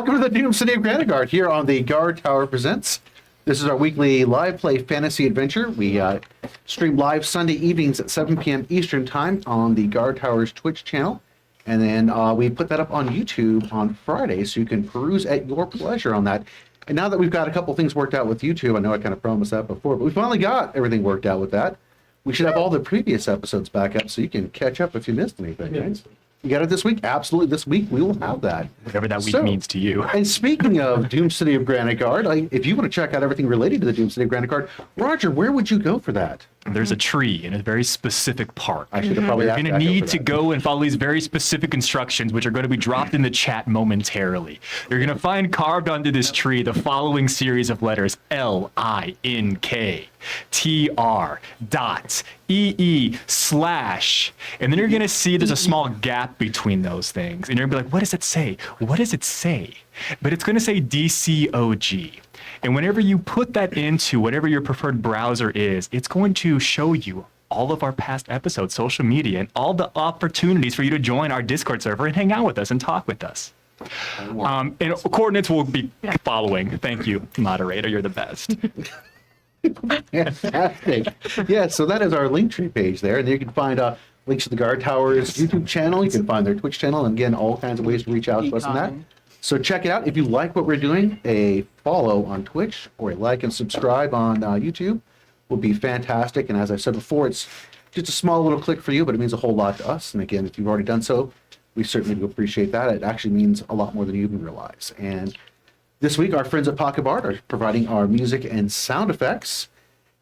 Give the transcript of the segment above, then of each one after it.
Welcome to the Doom City of Granitegard here on the Guard Tower Presents. This is our weekly live play fantasy adventure. We stream live Sunday evenings at 7 p.m. Eastern Time on the Guard Tower's Twitch channel. And then we put that up on YouTube on Friday, so you can peruse at your pleasure on that. And now that we've got a couple things worked out with YouTube, I know I kind of promised that before, but we finally got everything worked out with that. We should have all the previous episodes back up so you can catch up if you missed anything, right? You got it this week? Absolutely. This week we will have that. Whatever that week means to you. And speaking of Doom City of Granitegard, if you want to check out everything related to the Doom City of Granitegard, Roger, where would you go for that? There's a tree in a very specific park. I should have probably You're asked going to Echo need for to that. go and follow these very specific instructions, which are going to be dropped in the chat momentarily. You're going to find carved onto this tree the following series of letters: LINKTR.EE/. And then you're going to see there's a small gap between those things. And you're going to be like, what does it say? What does it say? But it's going to say DCOG. And whenever you put that into whatever your preferred browser is, it's going to show you all of our past episodes, social media, and all the opportunities for you to join our Discord server and hang out with us and talk with us. And coordinates will be following. Thank you, moderator. You're the best. Fantastic. Yeah, so that is our Linktree page there. And you can find links to the Guard Tower's YouTube channel. You can find their Twitch channel. And again, all kinds of ways to reach out to us on that. So check it out. If you like what we're doing, a follow on Twitch or a like and subscribe on YouTube would be fantastic. And as I said before, it's just a small little click for you, but it means a whole lot to us. And again, if you've already done so, we certainly do appreciate that. It actually means a lot more than you even realize. And this week, our friends at Pocket Bard are providing our music and sound effects.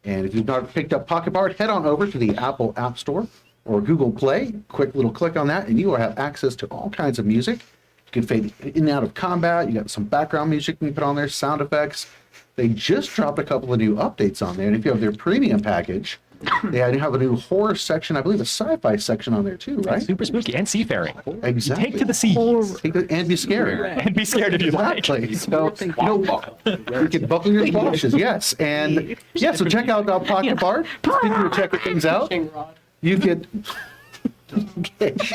And if you've not picked up Pocket Bard, head on over to the Apple App Store or Google Play. Quick little click on that, and you will have access to all kinds of music. You can fade in and out of combat. You got some background music you can put on there, sound effects. They just dropped a couple of new updates on there. And if you have their premium package, they have a new horror section, I believe a sci-fi section on there too, right? Super spooky and seafaring. Exactly. Take to the seas. And be scary. And be scared if you like. Exactly. So, you can buckle your squashes, yes. And yeah, so check out Pocket Bard. Continue to check things out. You can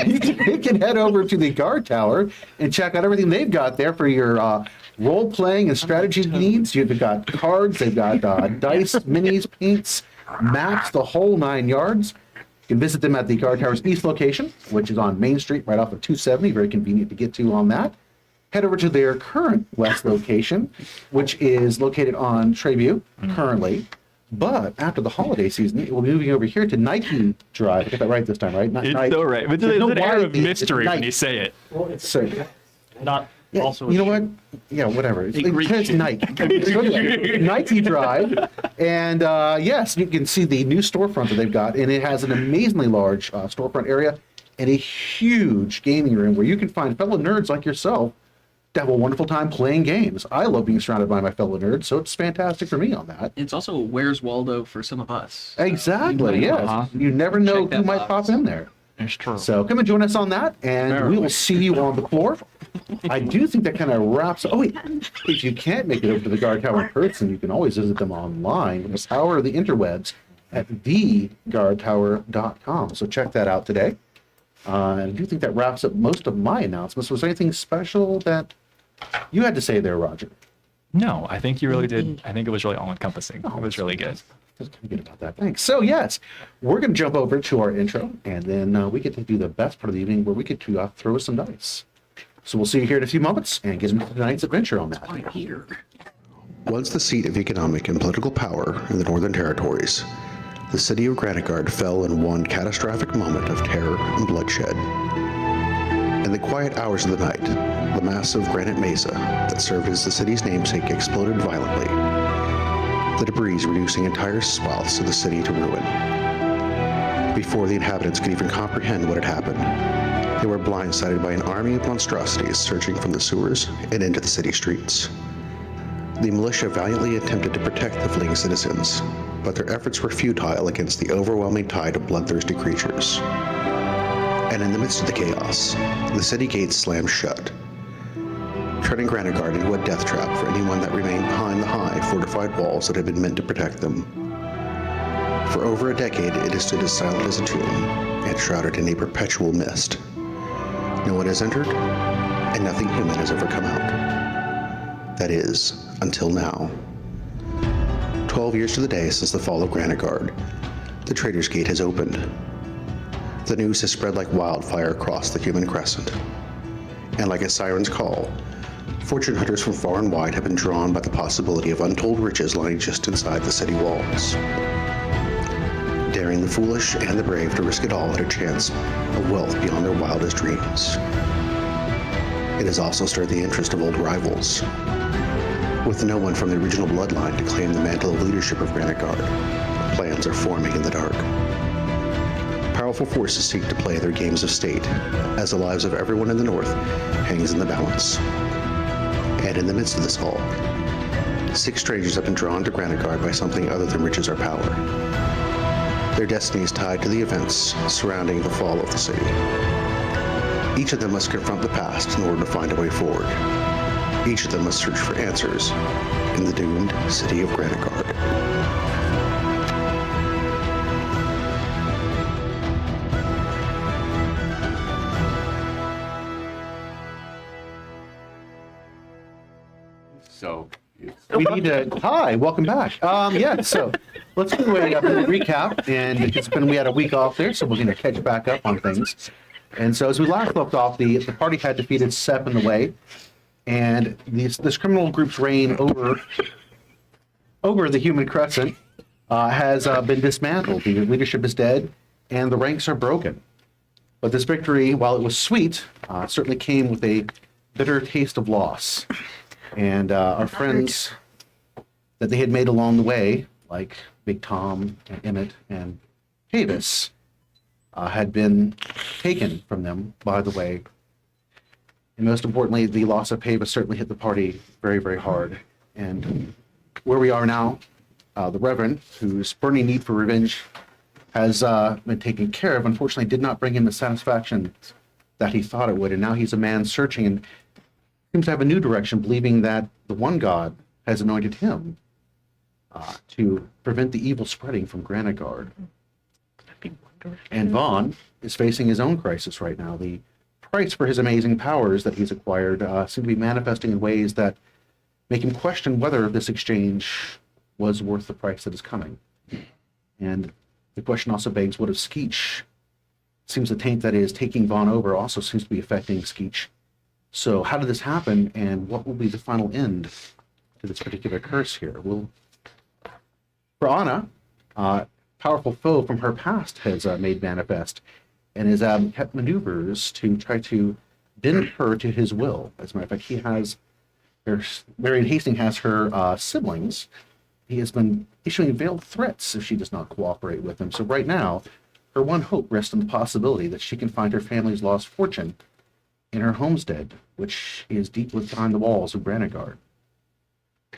you can head over to the Guard Tower and check out everything they've got there for your role-playing and strategy needs. You've got cards, they've got dice, minis, paints, maps, the whole 9 yards. You can visit them at the Guard Tower's East location, which is on Main Street right off of 270, very convenient to get to on that. Head over to their current West location, which is located on Treview currently. But after the holiday season, it will be moving over here to Nike Drive. I got that right this time, right? It's so right. But there's an air of mystery when you say it. Well, it's So, not yeah, also. you know what? Yeah, whatever. It's Nike. Nike Drive. And yes, you can see the new storefront that they've got. And it has an amazingly large storefront area and a huge gaming room where you can find fellow nerds like yourself to have a wonderful time playing games. I love being surrounded by my fellow nerds, so it's fantastic for me on that. It's also Where's Waldo for some of us. Exactly, yes. You never know who might pop in there. It's true. So come and join us on that, and we will see you on the floor. I do think that kind of wraps. Oh wait, if you can't make it over to the Guard Tower in person, you can always visit them online with the power of the interwebs at theguardtower.com. So check that out today. I do think that wraps up most of my announcements. Was there anything special that you had to say there, Roger? No, I think you really did. I think it was really all-encompassing. It was really good. That's kind of good about that. Thanks. So yes, we're going to jump over to our intro, and then we get to do the best part of the evening, where we get to throw some dice. So we'll see you here in a few moments, and get into tonight's adventure on that. I'm here. Once the seat of economic and political power in the Northern Territories, the city of Granitegard fell in one catastrophic moment of terror and bloodshed. In the quiet hours of the night, the massive granite mesa that served as the city's namesake exploded violently, the debris reducing entire swaths of the city to ruin. Before the inhabitants could even comprehend what had happened, they were blindsided by an army of monstrosities surging from the sewers and into the city streets. The militia valiantly attempted to protect the fleeing citizens, but their efforts were futile against the overwhelming tide of bloodthirsty creatures. And in the midst of the chaos, the city gates slammed shut, turning Granitegard into a death trap for anyone that remained behind the high, fortified walls that had been meant to protect them. For over a decade, it has stood as silent as a tomb, and shrouded in a perpetual mist. No one has entered, and nothing human has ever come out. That is, until now. 12 years to the day since the fall of Granitegard, the Trader's Gate has opened. The news has spread like wildfire across the human crescent. And like a siren's call, fortune hunters from far and wide have been drawn by the possibility of untold riches lying just inside the city walls. Daring the foolish and the brave to risk it all at a chance of wealth beyond their wildest dreams. It has also stirred the interest of old rivals. With no one from the original bloodline to claim the mantle of leadership of Granitegard, plans are forming in the dark. Powerful forces seek to play their games of state, as the lives of everyone in the North hangs in the balance. And in the midst of this all, 6 strangers have been drawn to Granitegard by something other than riches or power. Their destiny is tied to the events surrounding the fall of the city. Each of them must confront the past in order to find a way forward. Each of them must search for answers in the doomed city of Granitegard. So we need to. Hi, welcome back. Yeah, so let's do a recap, and we had a week off there, so we're going to catch back up on things. And so as we last left off, the party had defeated Sep in the way, and this criminal group's reign over the human crescent has been dismantled. The leadership is dead, and the ranks are broken. But this victory, while it was sweet, certainly came with a bitter taste of loss. And our friends that they had made along the way, like Big Tom and Emmett and Tavis, had been taken from them by the way. And most importantly, the loss of Tavis certainly hit the party very, very hard. And where we are now, the Reverend, whose burning need for revenge has been taken care of, unfortunately did not bring him the satisfaction that he thought it would. And now he's a man searching and seems to have a new direction, believing that the one God has anointed him to prevent the evil spreading from Granitegard. And Vahn is facing his own crisis right now. The price for his amazing powers that he's acquired seem to be manifesting in ways that make him question whether this exchange was worth the price that is coming. And the question also begs, what if Skeech seems the taint that is taking Vahn over also seems to be affecting Skeech? So how did this happen, and what will be the final end to this particular curse here? For Anna, powerful foe from her past has made manifest, and has kept maneuvers to try to bend her to his will. As a matter of fact, he has, Marion Hastings has her siblings. He has been issuing veiled threats if she does not cooperate with him. So right now, her one hope rests on the possibility that she can find her family's lost fortune in her homestead, which is deep within the walls of Granitegard.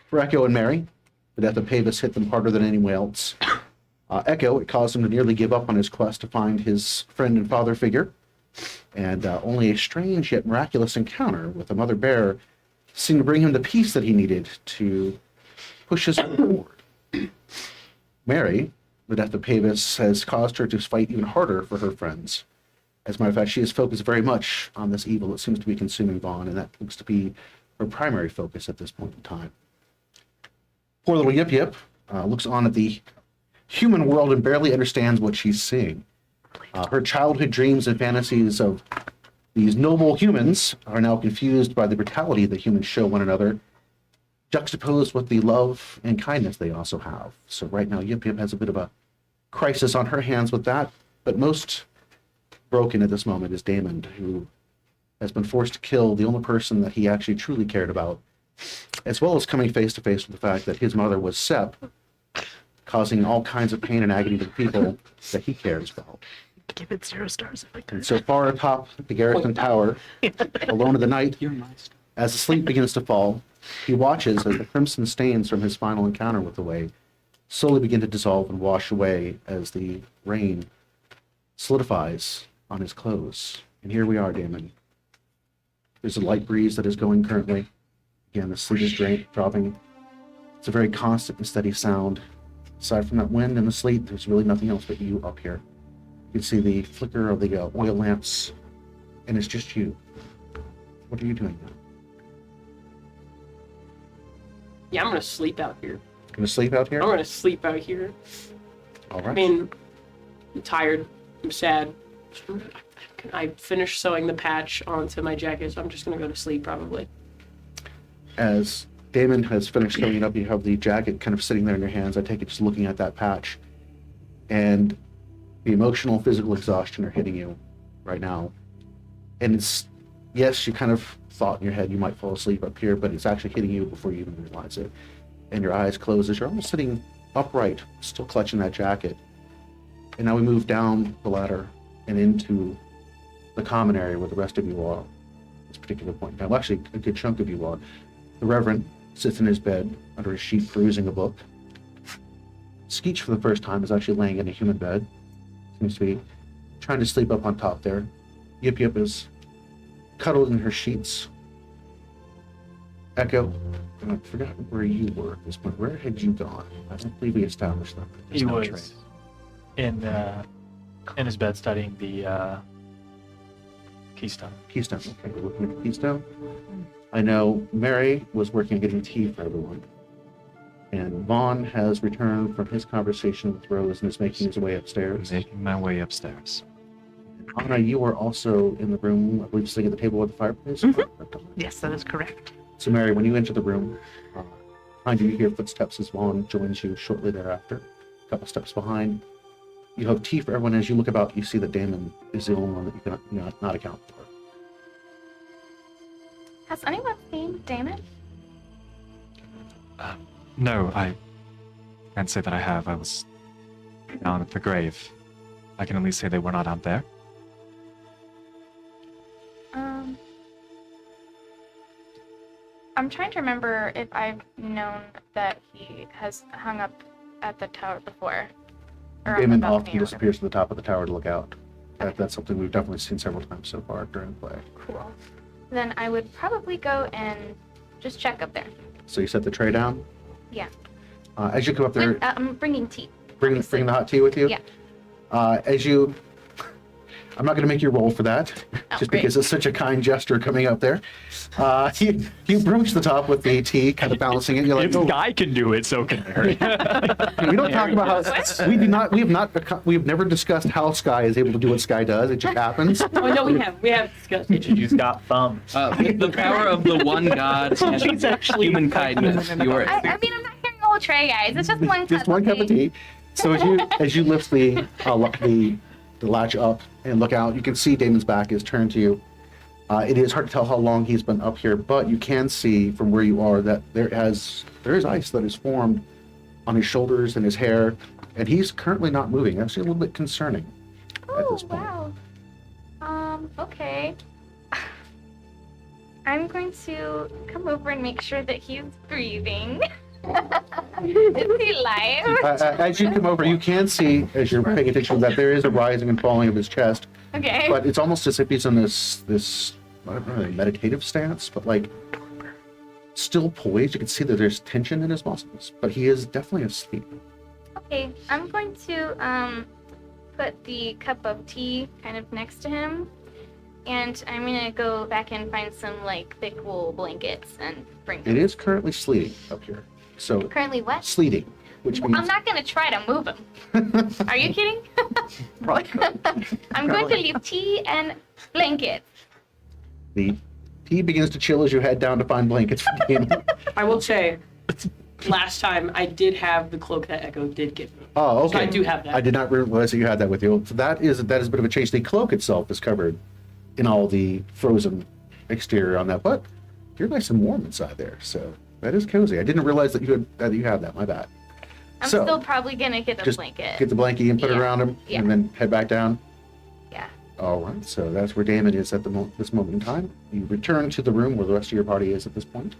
For Echo and Mary, the death of Tavis hit them harder than anyone else. Echo, it caused him to nearly give up on his quest to find his friend and father figure, and only a strange yet miraculous encounter with a mother bear seemed to bring him the peace that he needed to push his forward. Mary, the death of Tavis, has caused her to fight even harder for her friends. As a matter of fact, she is focused very much on this evil that seems to be consuming Vahn, and that looks to be her primary focus at this point in time. Poor little Yip Yip looks on at the human world and barely understands what she's seeing. Her childhood dreams and fantasies of these noble humans are now confused by the brutality that humans show one another, juxtaposed with the love and kindness they also have. So right now, Yip Yip has a bit of a crisis on her hands with that, but most broken at this moment is Damon, who has been forced to kill the only person that he actually truly cared about, as well as coming face to face with the fact that his mother was Sep, causing all kinds of pain and agony to the people that he cares about. Give it 0 stars if I could. And so far atop the Garrison Tower, alone in the night, as the sleep begins to fall, he watches as the crimson stains from his final encounter with the Way slowly begin to dissolve and wash away as the rain solidifies on his clothes. And here we are, Damon. There's a light breeze that is going currently. Again, the sleet is dropping. It's a very constant and steady sound. Aside from that wind and the sleet, there's really nothing else but you up here. You can see the flicker of the oil lamps, and it's just you. What are you doing now? Yeah, I'm gonna sleep out here. Gonna sleep out here? I'm gonna sleep out here. All right. I mean, I'm tired. I'm sad. I finished sewing the patch onto my jacket, so I'm just gonna go to sleep probably. As Damon has finished sewing it up, you have the jacket kind of sitting there in your hands. I take it just looking at that patch. And the emotional, physical exhaustion are hitting you right now. And it's, yes, you kind of thought in your head you might fall asleep up here, but it's actually hitting you before you even realize it. And your eyes close as you're almost sitting upright, still clutching that jacket. And now we move down the ladder and into the common area where the rest of you are at this particular point in time. Well, actually, a good chunk of you are. The Reverend sits in his bed under his sheet perusing a book. Skeech, for the first time, is actually laying in a human bed. Seems to be trying to sleep up on top there. Yip Yip is cuddled in her sheets. Echo, and I've forgotten where you were at this point. Where had you gone? I don't believe we established that. He was in his bed studying the Keystone. Keystone. Okay, we're looking at the Keystone. I know Mary was working on getting tea for everyone. And Vahn has returned from his conversation with Rose and is making his way upstairs. Making my way upstairs. Anna, you were also in the room, I believe, sitting at the table with the fireplace. Yes, that is correct. So, Mary, when you enter the room, behind you, you hear footsteps as Vahn joins you shortly thereafter. A couple steps behind. You have tea for everyone. As you look about, you see that Damon is the only one that you cannot not account for. Has anyone seen Damon? No, I can't say that I have. I was down at the grave. I can at least say they were not out there. I'm trying to remember if I've known that he has hung up at the tower before. Or on the Damon balcony often or disappears to the top of the tower to look out. That's something we've definitely seen several times so far during play. whatever. Cool. Then I would probably go and just check up there. So you set the tray down. Yeah. As you come up there, I'm bringing tea. bring the hot tea with you. Yeah. As you, I'm not going to make you roll for that, Oh, just great. because it's such a kind gesture coming up there. You broach the top with the tea, kind of balancing it. You're like, If oh, Guy can do it, so can Mary. we don't talk about how we have never discussed how Sky is able to do what Sky does. It just happens. Oh no, we have discussed it. You just got thumbs. The power of the one god and human kindness. You are. I mean, I'm not carrying a whole tray, guys. It's just one cup. Just one cup of tea. So as you lift the latch up and look out, you can see Damon's back is turned to you. It is hard to tell how long he's been up here, but you can see from where you are that there is ice that is formed on his shoulders and his hair, and he's currently not moving. Actually, a little bit concerning at Oh, this point. wow. Okay. I'm going to come over and make sure that he's breathing. Is he alive? As you come over, you can see, as you're paying attention, that there is a rising and falling of his chest, Okay. but it's almost as if he's in this I don't know, meditative stance, but like still poised. You can see that there's tension in his muscles, but he is definitely asleep. Okay, I'm going to put the cup of tea kind of next to him, and I'm gonna go back and find some like thick wool blankets and bring It them. is currently sleeting up here, so Currently what? sleeting, which I'm means not gonna try to move him. Are you kidding? I'm going to leave tea and blankets. the tea begins to chill as you head down to find blankets for Damon. I will say, last time I did have the cloak that Echo did give me. Oh, okay. So I do have that. I did not realize that you had that with you. So that is a bit of a change. The cloak itself is covered in all the frozen exterior on that, but you're nice and warm inside there, so that is cozy. I didn't realize that you had that. My bad. I'm So, still probably gonna get a just blanket. Get the blankie and put it Yeah. around him, Yeah. and then head back down. Yeah. All right, so that's where Damon is at this moment in time. You return to the room where the rest of your party is at this point.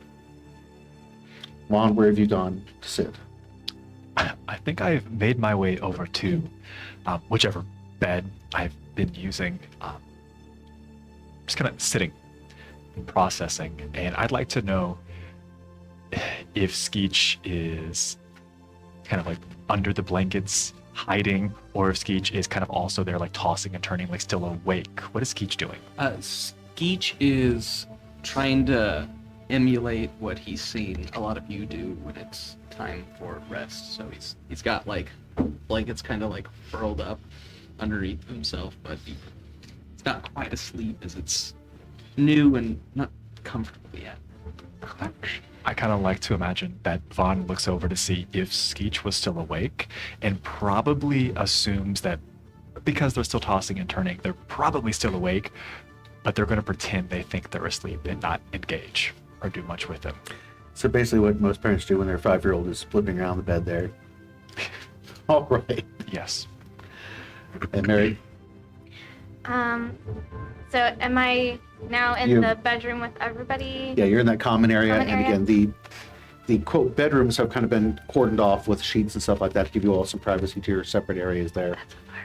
Vahn, where have you gone to sit? I think I've made my way over to whichever bed I've been using. Just kind of sitting and processing. And I'd like to know if Skeech is kind of like under the blankets hiding, or if Skeech is kind of also there like tossing and turning, like still awake. What is Skeech doing? Skeech is trying to emulate what he's seen a lot of you do when it's time for rest. So he's got like blankets kind of like furled up underneath himself, but he's not quite asleep as it's new and not comfortable yet. I kind of like to imagine that Vahn looks over to see if Skeech was still awake and probably assumes that because they're still tossing and turning, they're probably still awake, but they're going to pretend they think they're asleep and not engage or do much with them. So basically what most parents do when their 5-year-old is flipping around the bed there. All right. Yes. And Mary? So am I now in You- the bedroom with everybody? Yeah, you're in that common area. Common And area. again, the quote bedrooms have kind of been cordoned off with sheets and stuff like that to give you all some privacy to your separate areas there.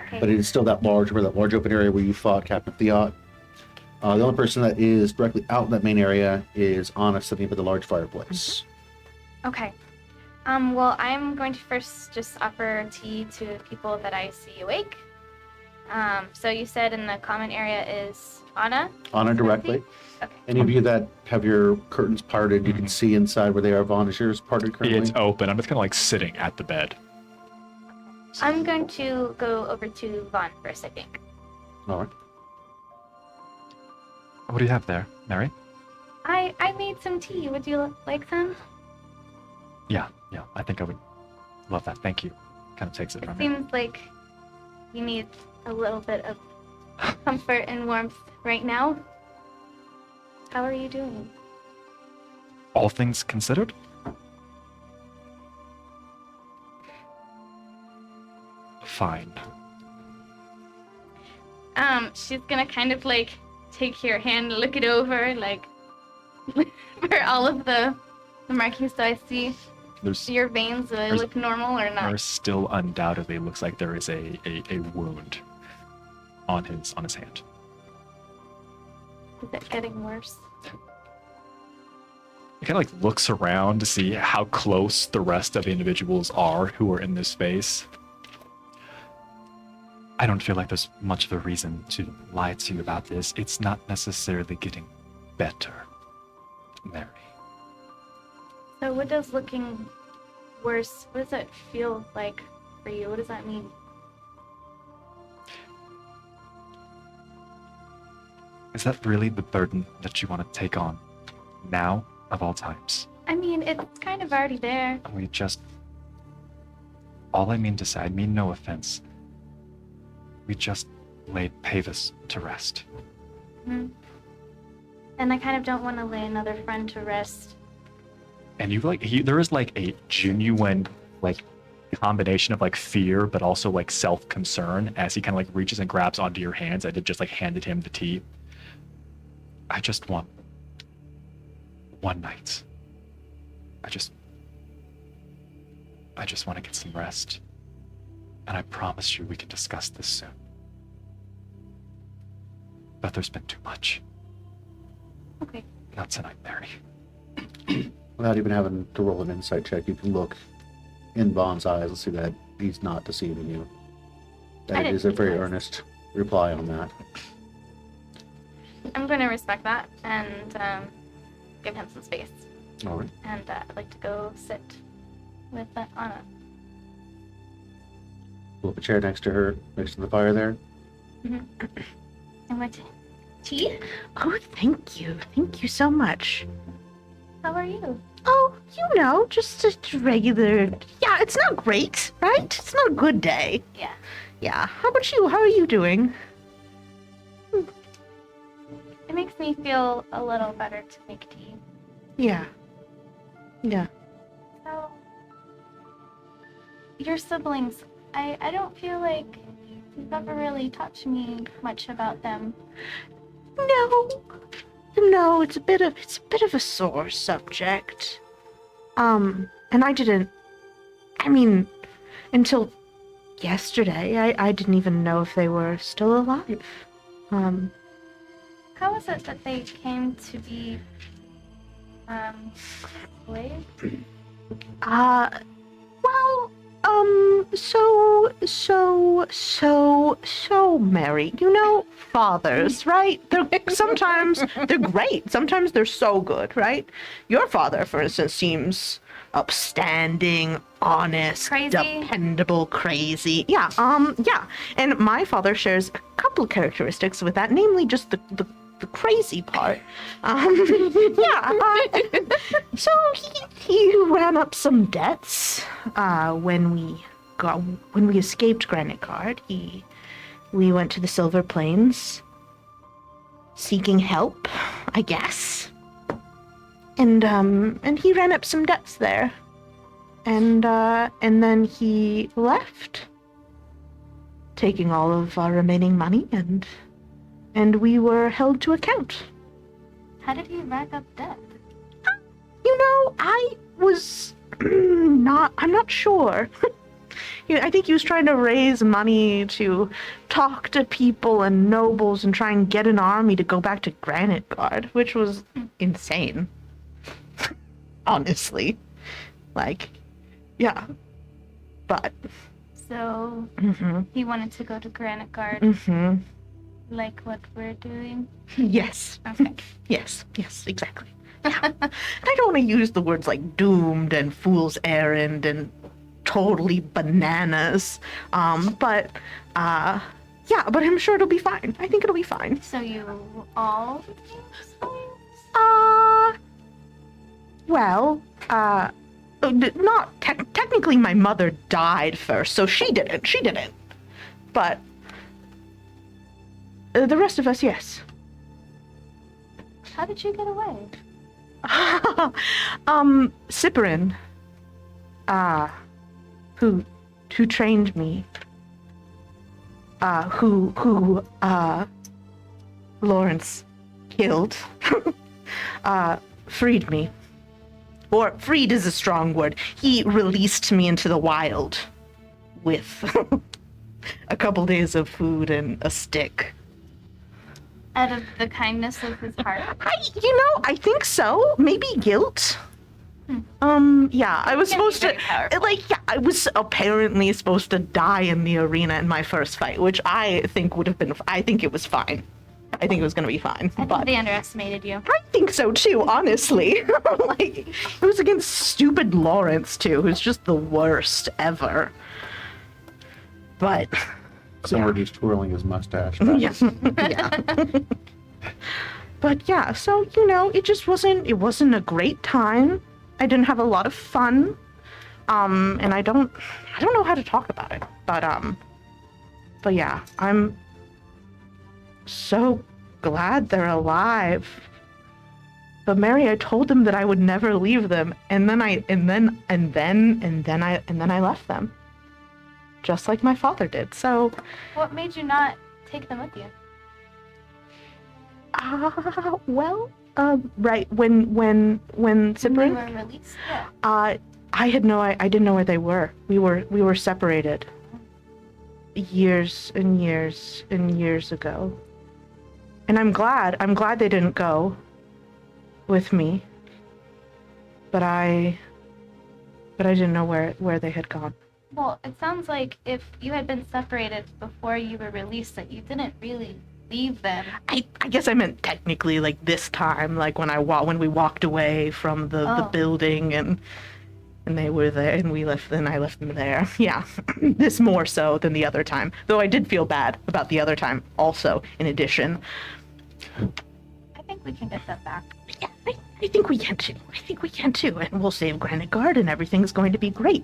Okay. But it is still that large open area where you fought Captain Theot. The only person that is directly out in that main area is Anna sitting by the large fireplace. Okay. Well, I'm going to first just offer tea to people that I see awake. So you said in the common area is Anna? Anna directly. Okay. Any of you that have your curtains parted, you can see inside where they are. Vahn, is yours parted currently? It's open. I'm just kind of like sitting at the bed. I'm going to go over to Vahn first, I think. All right. What do you have there, Mary? I made some tea. Would you like some? Yeah, I think I would love that. Thank you. Kind of takes it It from me. seems like you need a little bit of comfort and warmth right now. How are you doing? All things considered? Fine. She's gonna kind of like take your hand, look it over, like for all of the markings, so I see There's your veins look normal or not. there still undoubtedly looks like there is a wound on his hand. Is it getting worse? He kind of like looks around to see how close the rest of the individuals are who are in this space. I don't feel like there's much of a reason to lie to you about this. It's not necessarily getting better, Mary. So what does looking worse, what does it feel like for you? What does that mean? Is that really the burden that you want to take on now of all times? I mean, it's kind of already there. We just... All I mean to say, I mean no offense. We just laid Pavis to rest. Hmm. And I kind of don't want to lay another friend to rest. And you there is like a genuine like combination of like fear, but also like self-concern as he kind of like reaches and grabs onto your hands. I did just like handed him the tea. I just want one night. I just want to get some rest. And I promise you we can discuss this soon. But there's been too much. Okay. Not tonight, Mary. Without even having to roll an insight check, you can look in Vaughn's eyes and see that he's not deceiving you. I That it didn't is a very realize. earnest reply on that. I'm going to respect that and give him some space. All right. And I'd like to go sit with Anna. Pull up a chair next to her, next to the fire there. And what? Tea? Oh, thank you. Thank you so much. How are you? Oh, you know, just a regular... Yeah, it's not great, right? It's not a good day. Yeah. Yeah. How about you? How are you doing? It makes me feel a little better to make tea. Yeah. Yeah. So, your siblings, I don't feel like you've ever really talked to me much about them. No, it's a bit of a sore subject. And I mean, until yesterday, I didn't even know if they were still alive. How is it that they came to be, slaves? Well, Mary, fathers, right? Sometimes they're great. Sometimes they're so good, right? Your father, for instance, seems upstanding, honest, Crazy? dependable, crazy. Yeah. And my father shares a couple of characteristics with that, namely just the crazy part. So he ran up some debts when we escaped Granitegard. We went to the Silver Plains seeking help, I guess. And he ran up some debts there. And then he left, taking all of our remaining money, and we were held to account. How did he rack up debt? I was I'm not sure. I think he was trying to raise money to talk to people and nobles and try and get an army to go back to Granitegard, which was insane. Honestly. Yeah. But. So, he wanted to go to Granitegard. Like what we're doing? Yes. Okay. Yes, exactly. Yeah. I don't want to use the words like doomed and fool's errand and totally bananas. But I'm sure it'll be fine. I think it'll be fine. So you all became slaves? Not technically my mother died first, so she didn't. But the rest of us, yes. How did you get away? Cyprian, who trained me, who Lawrence killed, freed me. Or freed is a strong word. He released me into the wild with a couple days of food and a stick. Out of the kindness of his heart? I think so. Maybe guilt. I was supposed to, I was apparently supposed to die in the arena in my first fight, which I think I think it was fine. I think it was going to be fine. I think they underestimated you. I think so too, honestly. It was against stupid Lawrence too, who's just the worst ever. But somewhere he's twirling his mustache. Yeah. But yeah, so it wasn't a great time. I didn't have a lot of fun. And I don't know how to talk about it. But yeah, I'm so glad they're alive. But Mary, I told them that I would never leave them, and then I left them. Just like my father did. So what made you not take them with you? Right when Cyprian, you were released? Yeah. I didn't know where they were. We were separated years and years and years ago. And I'm glad they didn't go with me. But I didn't know where they had gone. Well, it sounds like if you had been separated before you were released, that you didn't really leave them. I guess I meant technically this time, when we walked away from the building and they were there and I left them there. Yeah, this more so than the other time. Though I did feel bad about the other time also, in addition. I think we can get that back. Yeah, I think we can too. And we'll save Granitegard and everything's going to be great.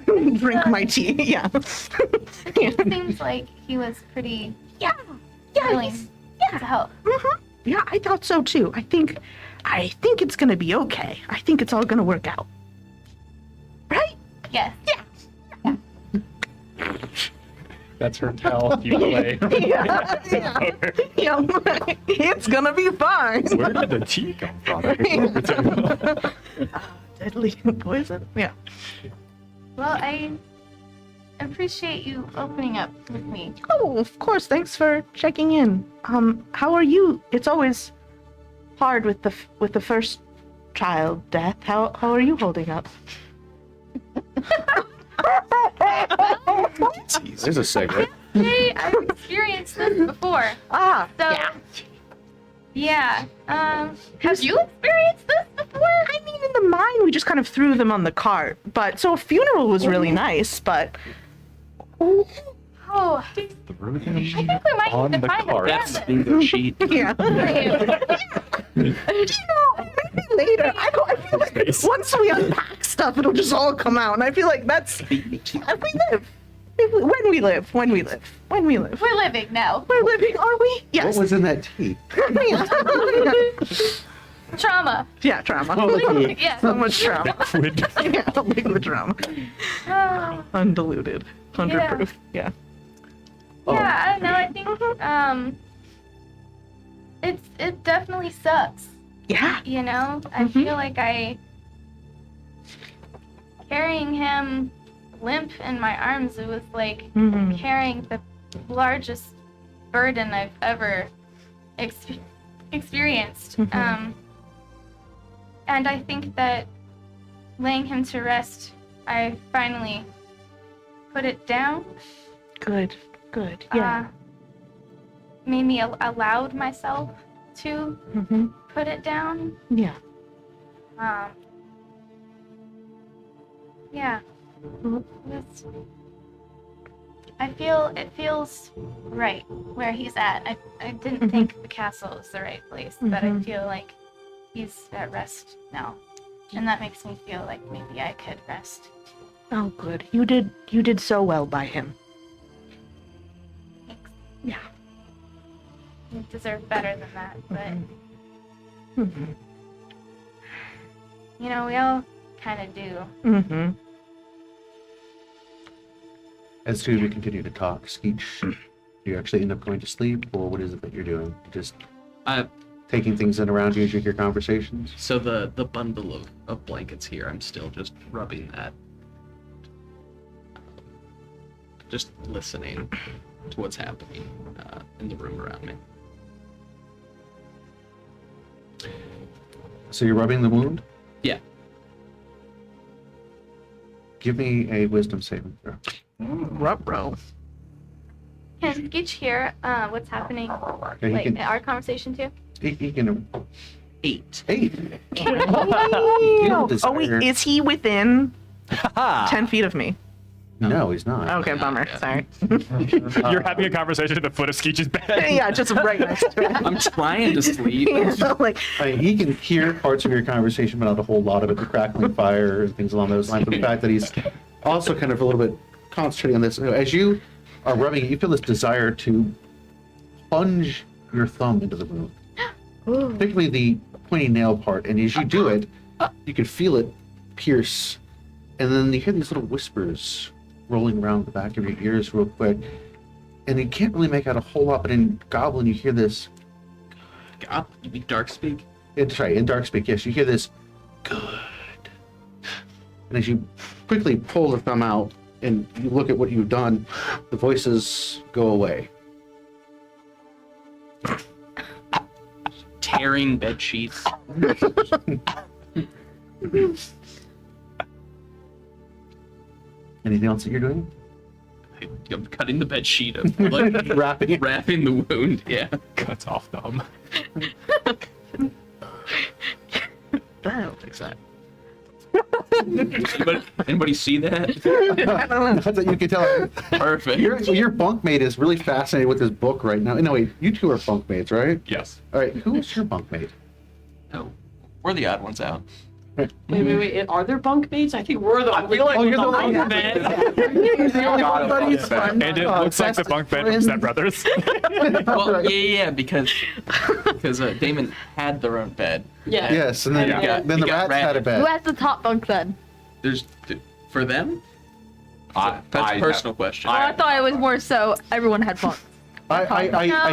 Drink my tea, yeah. It seems like he was pretty willing to help. Yeah, I thought so too. I think it's gonna be okay. I think it's all gonna work out. Right? Yes. Yeah. That's her tell you play. Yeah. It's gonna be fine. Where did the tea come from? Deadly poison? Yeah. Well, I appreciate you opening up with me. Oh, of course. Thanks for checking in. How are you? It's always hard with the first child death. How are you holding up? There's a segue. Hey, I've experienced this before. Ah, So, yeah. Have you experienced this before? I mean, in the mine, we just kind of threw them on the cart. But so a funeral was really nice, but Oh, I think we might On need to the find cart. a That's cabin. bingo sheet. yeah. Maybe later. I feel like Space. once we unpack stuff, it'll just all come out, and I feel like that's if we live. When we live. We're living now. We're living, are we? What Yes. was in that tea? Trauma. Yeah, trauma. Yeah. So much trauma. Liquid. Yeah, liquid trauma. Oh, Undiluted. 100 proof. Yeah. yeah, I don't know. I think it definitely sucks. Yeah. You know, I feel like carrying him limp in my arms, it was like Mhm. carrying the largest burden I've ever experienced. Mhm. And I think that laying him to rest, I finally put it down. Good. Yeah. Made me allowed myself to Mm-hmm. put it down. Yeah. Yeah. Mhm. It feels right where he's at. I didn't think the castle was the right place, but I Mhm. feel like he's at rest now. And that makes me feel like maybe I could rest. Oh, good. You did so well by him. Thanks. Yeah. You deserve better than that, but Mm-hmm. you know, we all kind of do. Mm-hmm. As soon as we continue to talk, Skeech, do you actually end up going to sleep, or what is it that you're doing? Just taking things in around you as you hear conversations? So the bundle of blankets here, I'm still just rubbing that. Just listening to what's happening in the room around me. So you're rubbing the wound? Yeah. Give me a wisdom saving throw. Ruh-roh. Can Gitch hear what's happening, Yeah, he like can- in our conversation too? He can 8. 8. Oh, desire. wait, is he within 10 feet of me? No, he's not. Okay, bummer. Sorry. You're having a conversation at the foot of Skeech's bed. Yeah, just right next to him. I'm trying to sleep. Yeah, like, I mean, he can hear parts of your conversation, but not a whole lot of it. The crackling fire and things along those lines. But the fact that he's also kind of a little bit concentrating on this. You know, as you are rubbing it, you feel this desire to plunge your thumb into the wound, particularly the pointy nail part. And as you do it, you can feel it pierce. And then you hear these little whispers rolling around the back of your ears real quick. And you can't really make out a whole lot, but in Goblin, you hear this. God, you mean dark speak? Sorry, in Darkspeak, yes, you hear this good. And as you quickly pull the thumb out and you look at what you've done, the voices go away. Tearing bed sheets. Anything else that you're doing? I'm cutting the bed sheet up, like Wrapping it. wrapping the wound. Yeah. Cuts off thumb. oh. Exactly. Anybody see that? I don't know. That's what you can tell. Perfect. Your bunkmate is really fascinated with this book right now. No, wait, you two are bunkmates, right? Yes. All right, who is your bunkmate? Oh, we're the odd ones out. Wait. Are there bunk mates? I think we're the. I feel like Oh, you're the bunk one. bed. You're the only Got one, it, buddy. bunk It's bed. fun. And it Oh, looks like the best bunk bed from friend. Step Brothers. Well, yeah, because Damon had their own bed. Yeah. Yes, and then, Yeah. then He the got rats had a Who bed. has the top bunk bed? There's for them. I- That's I a personal question. Oh, I thought it was more so everyone had bunks. I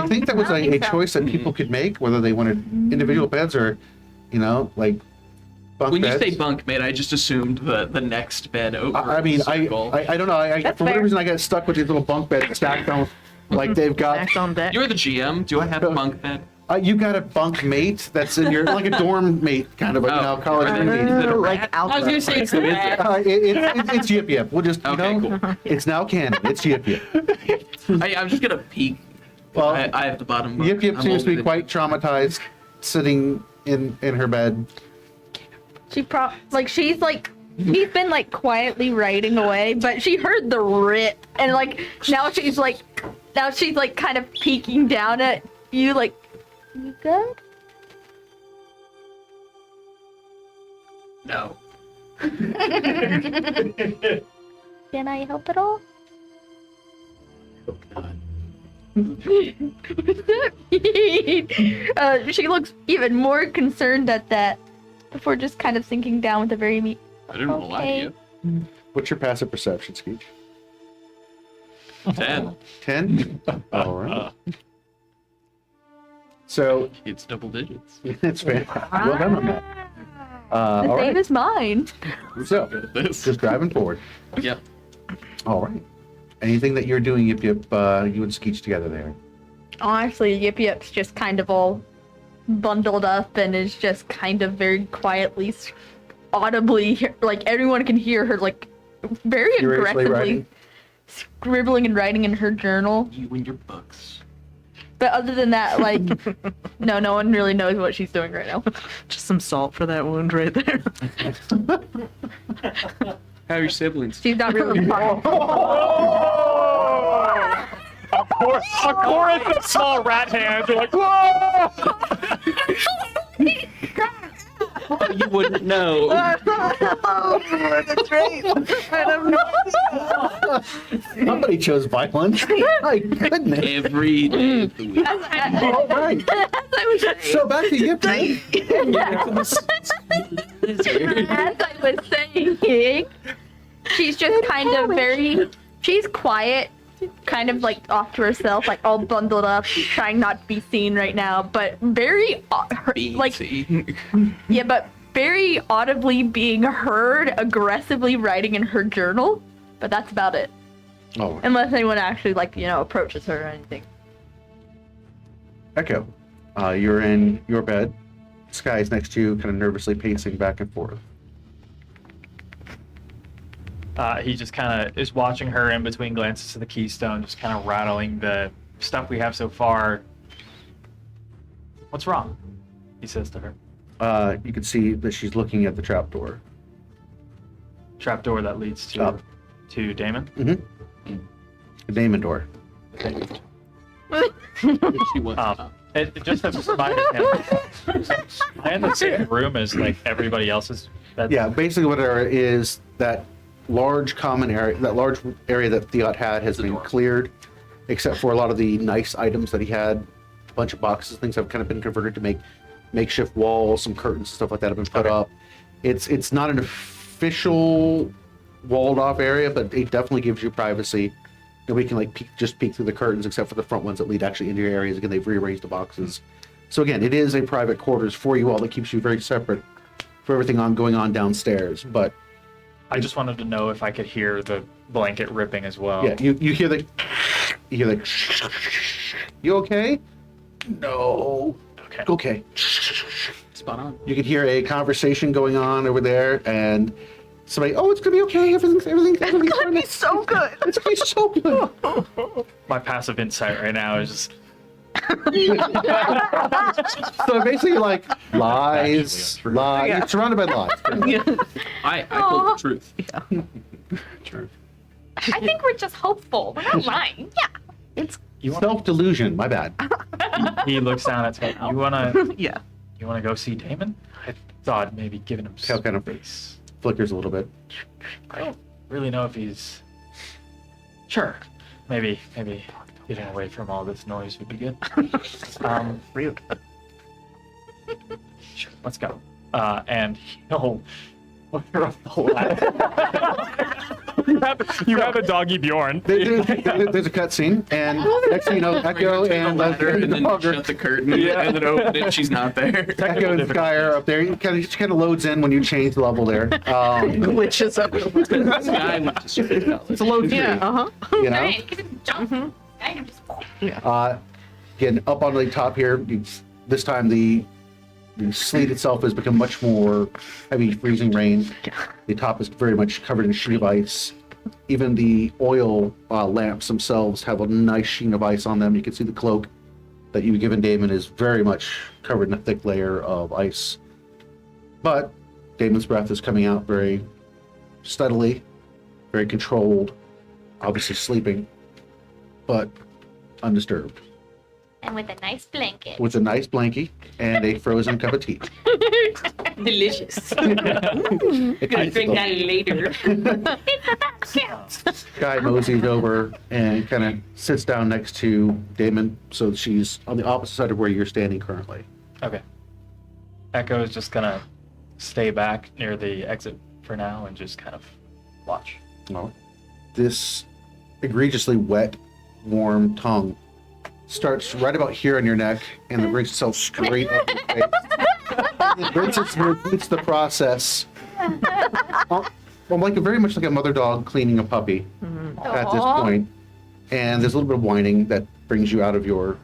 think that was I don't a think so. choice that people could make, whether they wanted individual beds or, like bunk When beds. you say bunkmate, I just assumed the next bed over. I mean, the circle. I don't know. That's For whatever fair. reason, I got stuck with these little bunk beds stacked on, like they've got. Stacked on deck. You're the GM. Do I have a bunk bed? You've got a bunk mate that's in your, like a dorm mate, kind of like, college Is mate. it a Like rat? out I was gonna say it's the rat. It's Yip Yip. We'll just, Okay, cool. it's now canon. It's Yip Yip. I'm just gonna peek. Well, I have the bottom. Yip Yip I'm seems to be holding quite traumatized, sitting in her bed. She's been like quietly writing away, but she heard the rip, and like now she's like kind of peeking down at you, like, you good? No. Can I help at all? She looks even more concerned at that before just kind of sinking down with a very I didn't want to lie to you. What's your passive perception, Skeech? 10. 10? All right. So, It's double digits. it's fantastic. Well done on that. the All same right. as mine. So, This. just driving forward. Yep. All right. Anything that you're doing, Yip Yip, you and Skeech together there? Honestly, Yip Yip's just kind of all bundled up and is just kind of very quietly, audibly, like everyone can hear her, like very Furiously aggressively writing? scribbling and writing in her journal. You and your books. But other than that, like, no one really knows what she's doing right now. Just some salt for that wound right there. How are your siblings? She's not really talking. A chorus of small rat hands are like, whoa! You wouldn't know. That's right. I have no Somebody chose violence. My goodness. Every day of the week. All right. As I was saying, So back to Yip Yip. as I was saying, she's just kind of she's quiet, kind of like off to herself, like all bundled up, trying not to be seen right now, but very, but very audibly being heard, aggressively writing in her journal, but that's about it. Oh, Unless anyone actually, approaches her or anything. Echo, you're in your bed. Sky's next to you, kind of nervously pacing back and forth. He just kind of is watching her in between glances to the keystone, just kind of rattling the stuff we have so far. What's wrong? He says to her. You can see that she's looking at the trapdoor. Trapdoor that leads to Up. to Damon. Mm-hmm. The Damon door. She wants up. It just has reminded him. Am I in the same room as like everybody else's? Yeah, basically what there is that large common area, that large area that Theot had has been cleared, except for a lot of the nice items that he had. A bunch of boxes, things have kind of been converted to make makeshift walls, some curtains, stuff like that have been put up. It's not an official walled off area, but it definitely gives you privacy. Nobody can just peek through the curtains except for the front ones that lead actually into your areas. Again, they've rearranged the boxes. So again, it is a private quarters for you all that keeps you very separate for everything going on downstairs. But I just wanted to know if I could hear the blanket ripping as well. yeah, you hear the you okay? No. Okay. Spot on. You can hear a conversation going on over there, and somebody, oh, it's gonna be okay. Everything's gonna be So good. It's gonna be so good. My passive insight right now is just So basically, like lies. You're surrounded by lies. I told the truth. True. I think we're just hopeful. We're not lying. Yeah. you want. Self-delusion. My bad. He looks down at Ted. You wanna go see Damon? I thought maybe giving him Tail kind of space. flickers a little bit. I don't really know if he's. Sure. Maybe getting away from all this noise would be good. Sure. Let's go. And he'll you're up the ladder. you have a doggy Bjorn. There's a cutscene, and next thing you know, Echo and And then Dogger, shut the curtain and then open it. She's not there. Echo and Sky are up there. It kind of loads in when you change the level there. glitches up. Sky went to straight colors. It's a load screen, you know. Alright, you can jump. I can just. Again, up on the top here, you this time the sleet itself has become much more heavy, freezing rain. The top is very much covered in a sheet of ice. Even the oil lamps themselves have a nice sheen of ice on them. You can see the cloak that you've given Damon is very much covered in a thick layer of ice. But Damon's breath is coming out very steadily, very controlled, obviously sleeping, but undisturbed. And with a nice blanket. With a nice blankie and a frozen cup of tea. Delicious. It Gonna drink that later. Guy moseys over and kind of sits down next to Damon, so she's on the opposite side of where you're standing currently. Okay. Echo is just gonna stay back near the exit for now and just kind of watch. Well, this egregiously wet, warm tongue starts right about here on your neck and it brings itself straight up your face. It brings it's the process. Well, very much like a mother dog cleaning a puppy at this point. And there's a little bit of whining that brings you out of your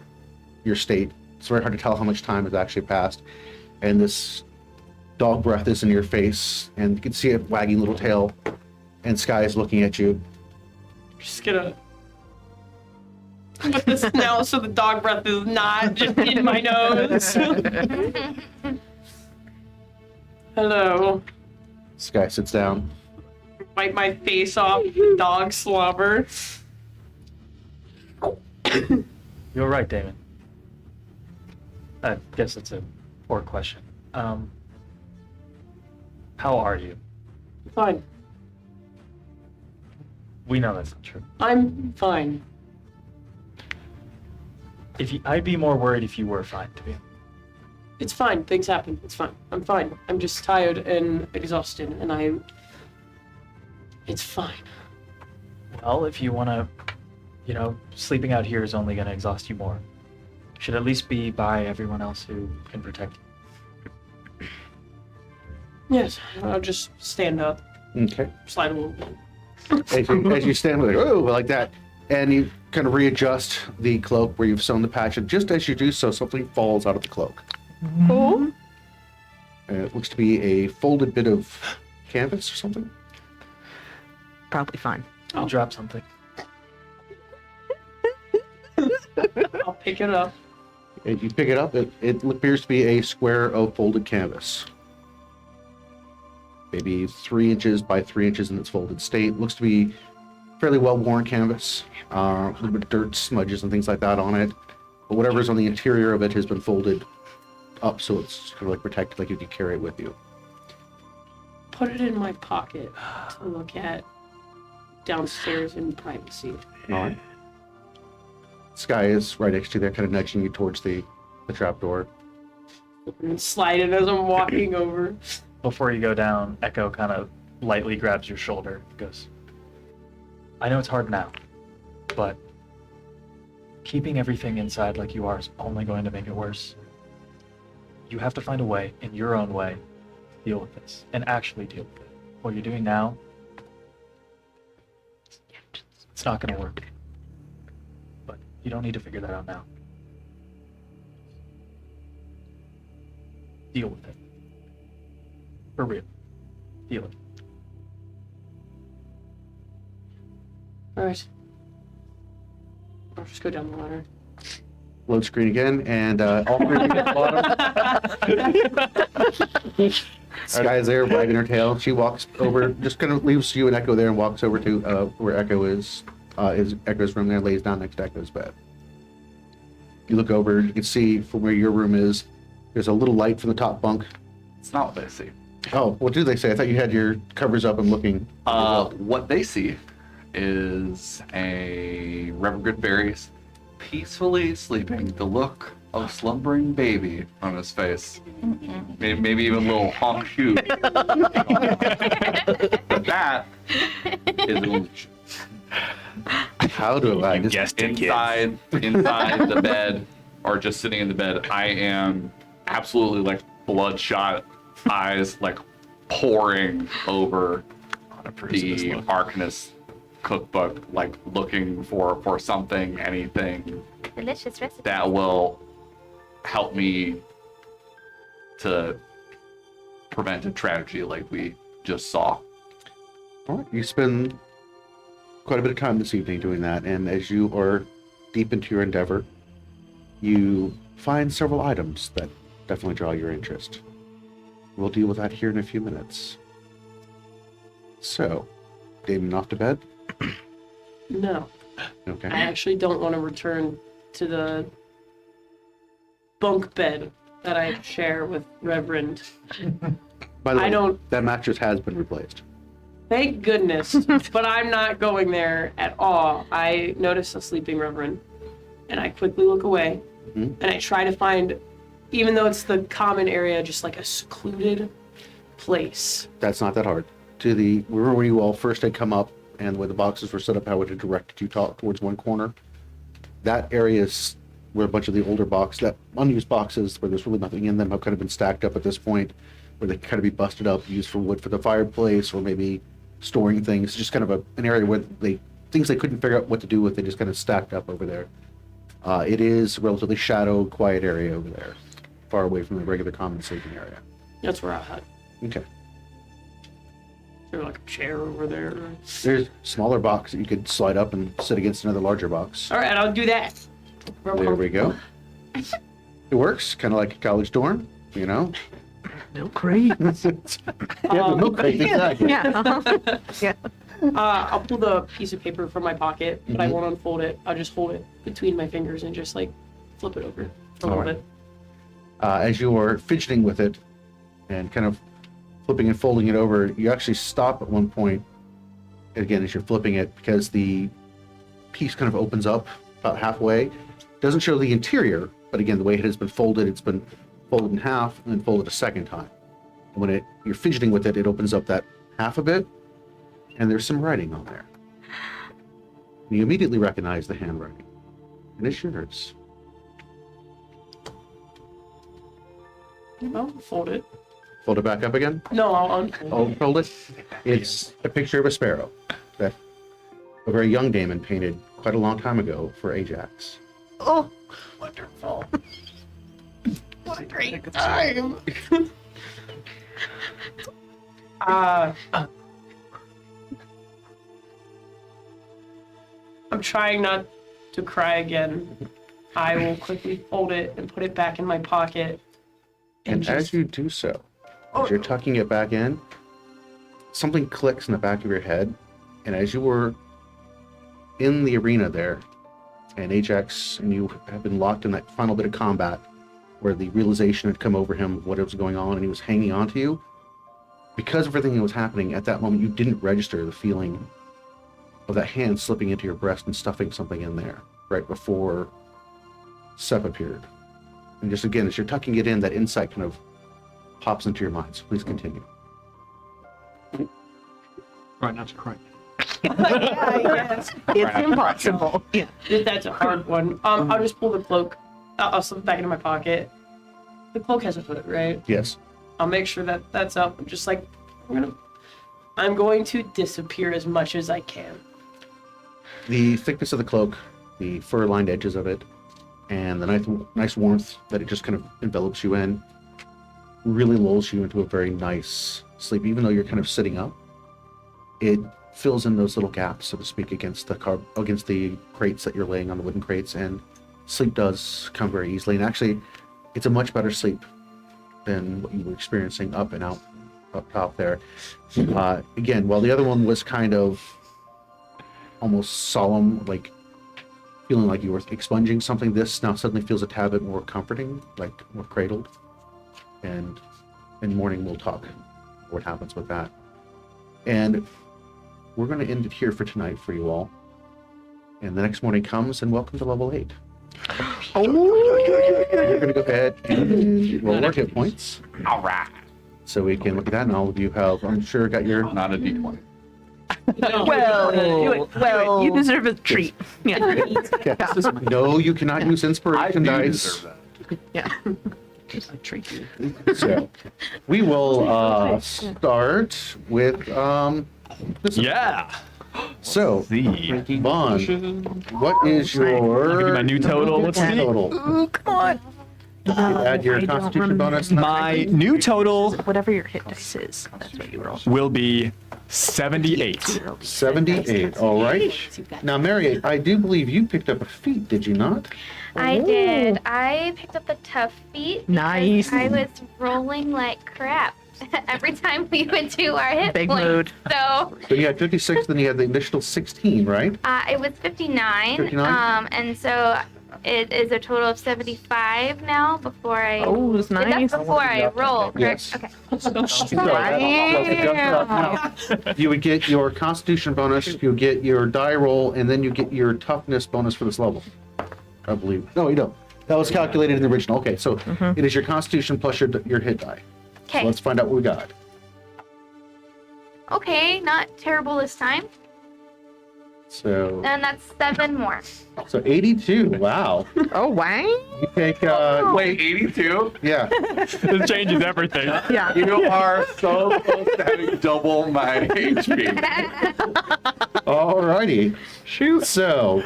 state. It's very hard to tell how much time has actually passed. And this dog breath is in your face, and you can see it wagging little tail, and Sky is looking at you. Just gonna put this now so the dog breath is not just in my nose. Hello. Sky sits down. Wipe my face off, dog slobber. You're right, Damon. I guess it's a poor question. How are you? Fine. We know that's not true. I'm fine. I'd be more worried if you were fine, to be honest. It's fine. Things happen. It's fine. I'm fine. I'm just tired and exhausted, and it's fine. Well, if you want to, sleeping out here is only going to exhaust you more. Should at least be by everyone else who can protect you. Yes, I'll just stand up, Okay. slide a little bit. As you stand there, oh, like that, and you kind of readjust the cloak where you've sewn the patch, and just as you do so, something falls out of the cloak. Oh. And it looks to be a folded bit of canvas or something. Probably fine. I'll drop something. I'll pick it up. And you pick it up, it appears to be a square of folded canvas. Maybe 3 inches by 3 inches in its folded state. Looks to be fairly well-worn canvas. A little bit of dirt smudges and things like that on it. But whatever's on the interior of it has been folded up so it's kind of like protected, like you could carry it with you. Put it in my pocket to look at downstairs in privacy. All right. Sky is right next to you there, kind of nudging you towards the trapdoor. And slide it as I'm walking over. Before you go down, Echo kind of lightly grabs your shoulder and goes, I know it's hard now, but keeping everything inside like you are is only going to make it worse. You have to find a way, in your own way, to deal with this, and actually deal with it. What you're doing now, it's not going to work. But you don't need to figure that out now. Deal with it. For real. Deal it. Alright. I'll just go down the ladder. Load screen again, and all three of you at the bottom. Sky's there, wagging her tail. She walks over, just kind of leaves you and Echo there and walks over to where Echo is Echo's room there, lays down next to Echo's bed. You look over, you can see from where your room is, there's a little light from the top bunk. It's not what they see. Oh, what do they say? I thought you had your covers up and looking. What they see is a Reverend Goodberry's peacefully sleeping, the look of slumbering baby on his face. Maybe even a little honk shoe. But that is an illusion. How do I? You guessed it, kid. Inside the bed, or just sitting in the bed, I am absolutely like bloodshot, eyes like pouring over the Arcanist cookbook, like looking for something, anything Delicious recipe. that will help me to prevent a tragedy like we just saw. All right, you spend quite a bit of time this evening doing that, and as you are deep into your endeavor, you find several items that definitely draw your interest. We'll deal with that here in a few minutes. So, Damon, off to bed? No, Okay. I actually don't want to return to the bunk bed that I share with Reverend. By the way, I don't- that mattress has been replaced. Thank goodness, but I'm not going there at all. I notice a sleeping Reverend, and I quickly look away, Mhm. and I try to find, even though it's the common area, just like a secluded place. That's not that hard. Remember when you all first had come up and the way the boxes were set up, how it had directed you towards one corner? That area is where a bunch of the older that unused boxes where there's really nothing in them have kind of been stacked up at this point, where they kind of be busted up, used for wood for the fireplace, or maybe storing things. Just kind of an area where things they couldn't figure out what to do with, they just kind of stacked up over there. It is a relatively shadowed, quiet area over there, far away from the regular common sleeping area. That's where I had. Okay. Is there like a chair over there? There's a smaller box that you could slide up and sit against another larger box. All right, I'll do that. There we go. It works, kind of like a college dorm, you know? Milk crate. Yeah, the milk crate, exactly. Yeah. Yeah. I'll pull the piece of paper from my pocket, but I won't unfold it. I'll just hold it between my fingers and just like flip it over a little right. bit. As you are fidgeting with it and kind of flipping and folding it over, you actually stop at one point, again, as you're flipping it, because the piece kind of opens up about halfway. Doesn't show the interior, but again, the way it has been folded, it's been folded in half and then folded a second time. And when you're fidgeting with it, it opens up that half a bit, and there's some writing on there. And you immediately recognize the handwriting, and it's yours. I'll fold it. Fold it back up again. No, I'll unfold Oh, it. fold it. It's a picture of a sparrow that a very young Damon painted quite a long time ago for Ajax. Oh, wonderful. What a great time. I'm trying not to cry again. I will quickly fold it and put it back in my pocket. And as you do so, as you're tucking it back in, something clicks in the back of your head. And as you were in the arena there, and Ajax and you have been locked in that final bit of combat where the realization had come over him of what was going on and he was hanging on to you, because of everything that was happening at that moment, you didn't register the feeling of that hand slipping into your breast and stuffing something in there right before Sep appeared. And just again, as you're tucking it in, that insight kind of pops into your mind. So please continue. Right, not to cry. Yes. It's impossible. Yeah. That's a hard one. I'll just pull the cloak. I'll slip it back into my pocket. The cloak has a hood, right? Yes. I'll make sure that that's up. I'm just like, I'm going to disappear as much as I can. The thickness of the cloak, the fur-lined edges of it, and the nice warmth that it just kind of envelops you in really lulls you into a very nice sleep. Even though you're kind of sitting up, it fills in those little gaps, so to speak, against the crates that you're laying on, the wooden crates, and sleep does come very easily. And actually, it's a much better sleep than what you were experiencing up top there. Again, while the other one was kind of almost solemn, like feeling like you were expunging something, this now suddenly feels a tad bit more comforting, like more cradled. And in the morning we'll talk what happens with that. And we're going to end it here for tonight for you all. And the next morning comes, and welcome to level 8. You're going to go ahead and roll our hit points. All right. So we can look at that, and all of you have, I'm sure, got your... Not a D20. Well, you deserve a treat. Yeah. Yes. No, you cannot use inspiration I do dice. deserve that. Yeah. I treat you. So we will start with this. Yeah. So See. Vahn, what is your Give me my new total. Let's see. total? Ooh, come on. Add your I don't Constitution bonus. My new total Whatever your hit dice is, that's what you roll. will be 78. 78. All right. Now, Mary, I do believe you picked up a feat, did you not? I did. I picked up a tough feat. because Nice. I was rolling like crap every time we would do our hit Big points. mood. So So you had 56, then you had the initial 16, right? it was 59. 59? And so it is a total of 75 now before I. Oh, it's nice. That's before I roll, correct? Yes. Okay. You would get your Constitution bonus, you get your die roll, and then you get your toughness bonus for this level. I believe. No, you don't. That was calculated in the original. Okay, so it is your Constitution plus your hit die. So Okay. let's find out what we got. Okay, not terrible this time. So, And that's 7 more. 82. Wow. Oh, wow. You take, Wait, 82? yeah. This changes everything. Yeah. You are so close to having double my HP. Alrighty. Shoot. So,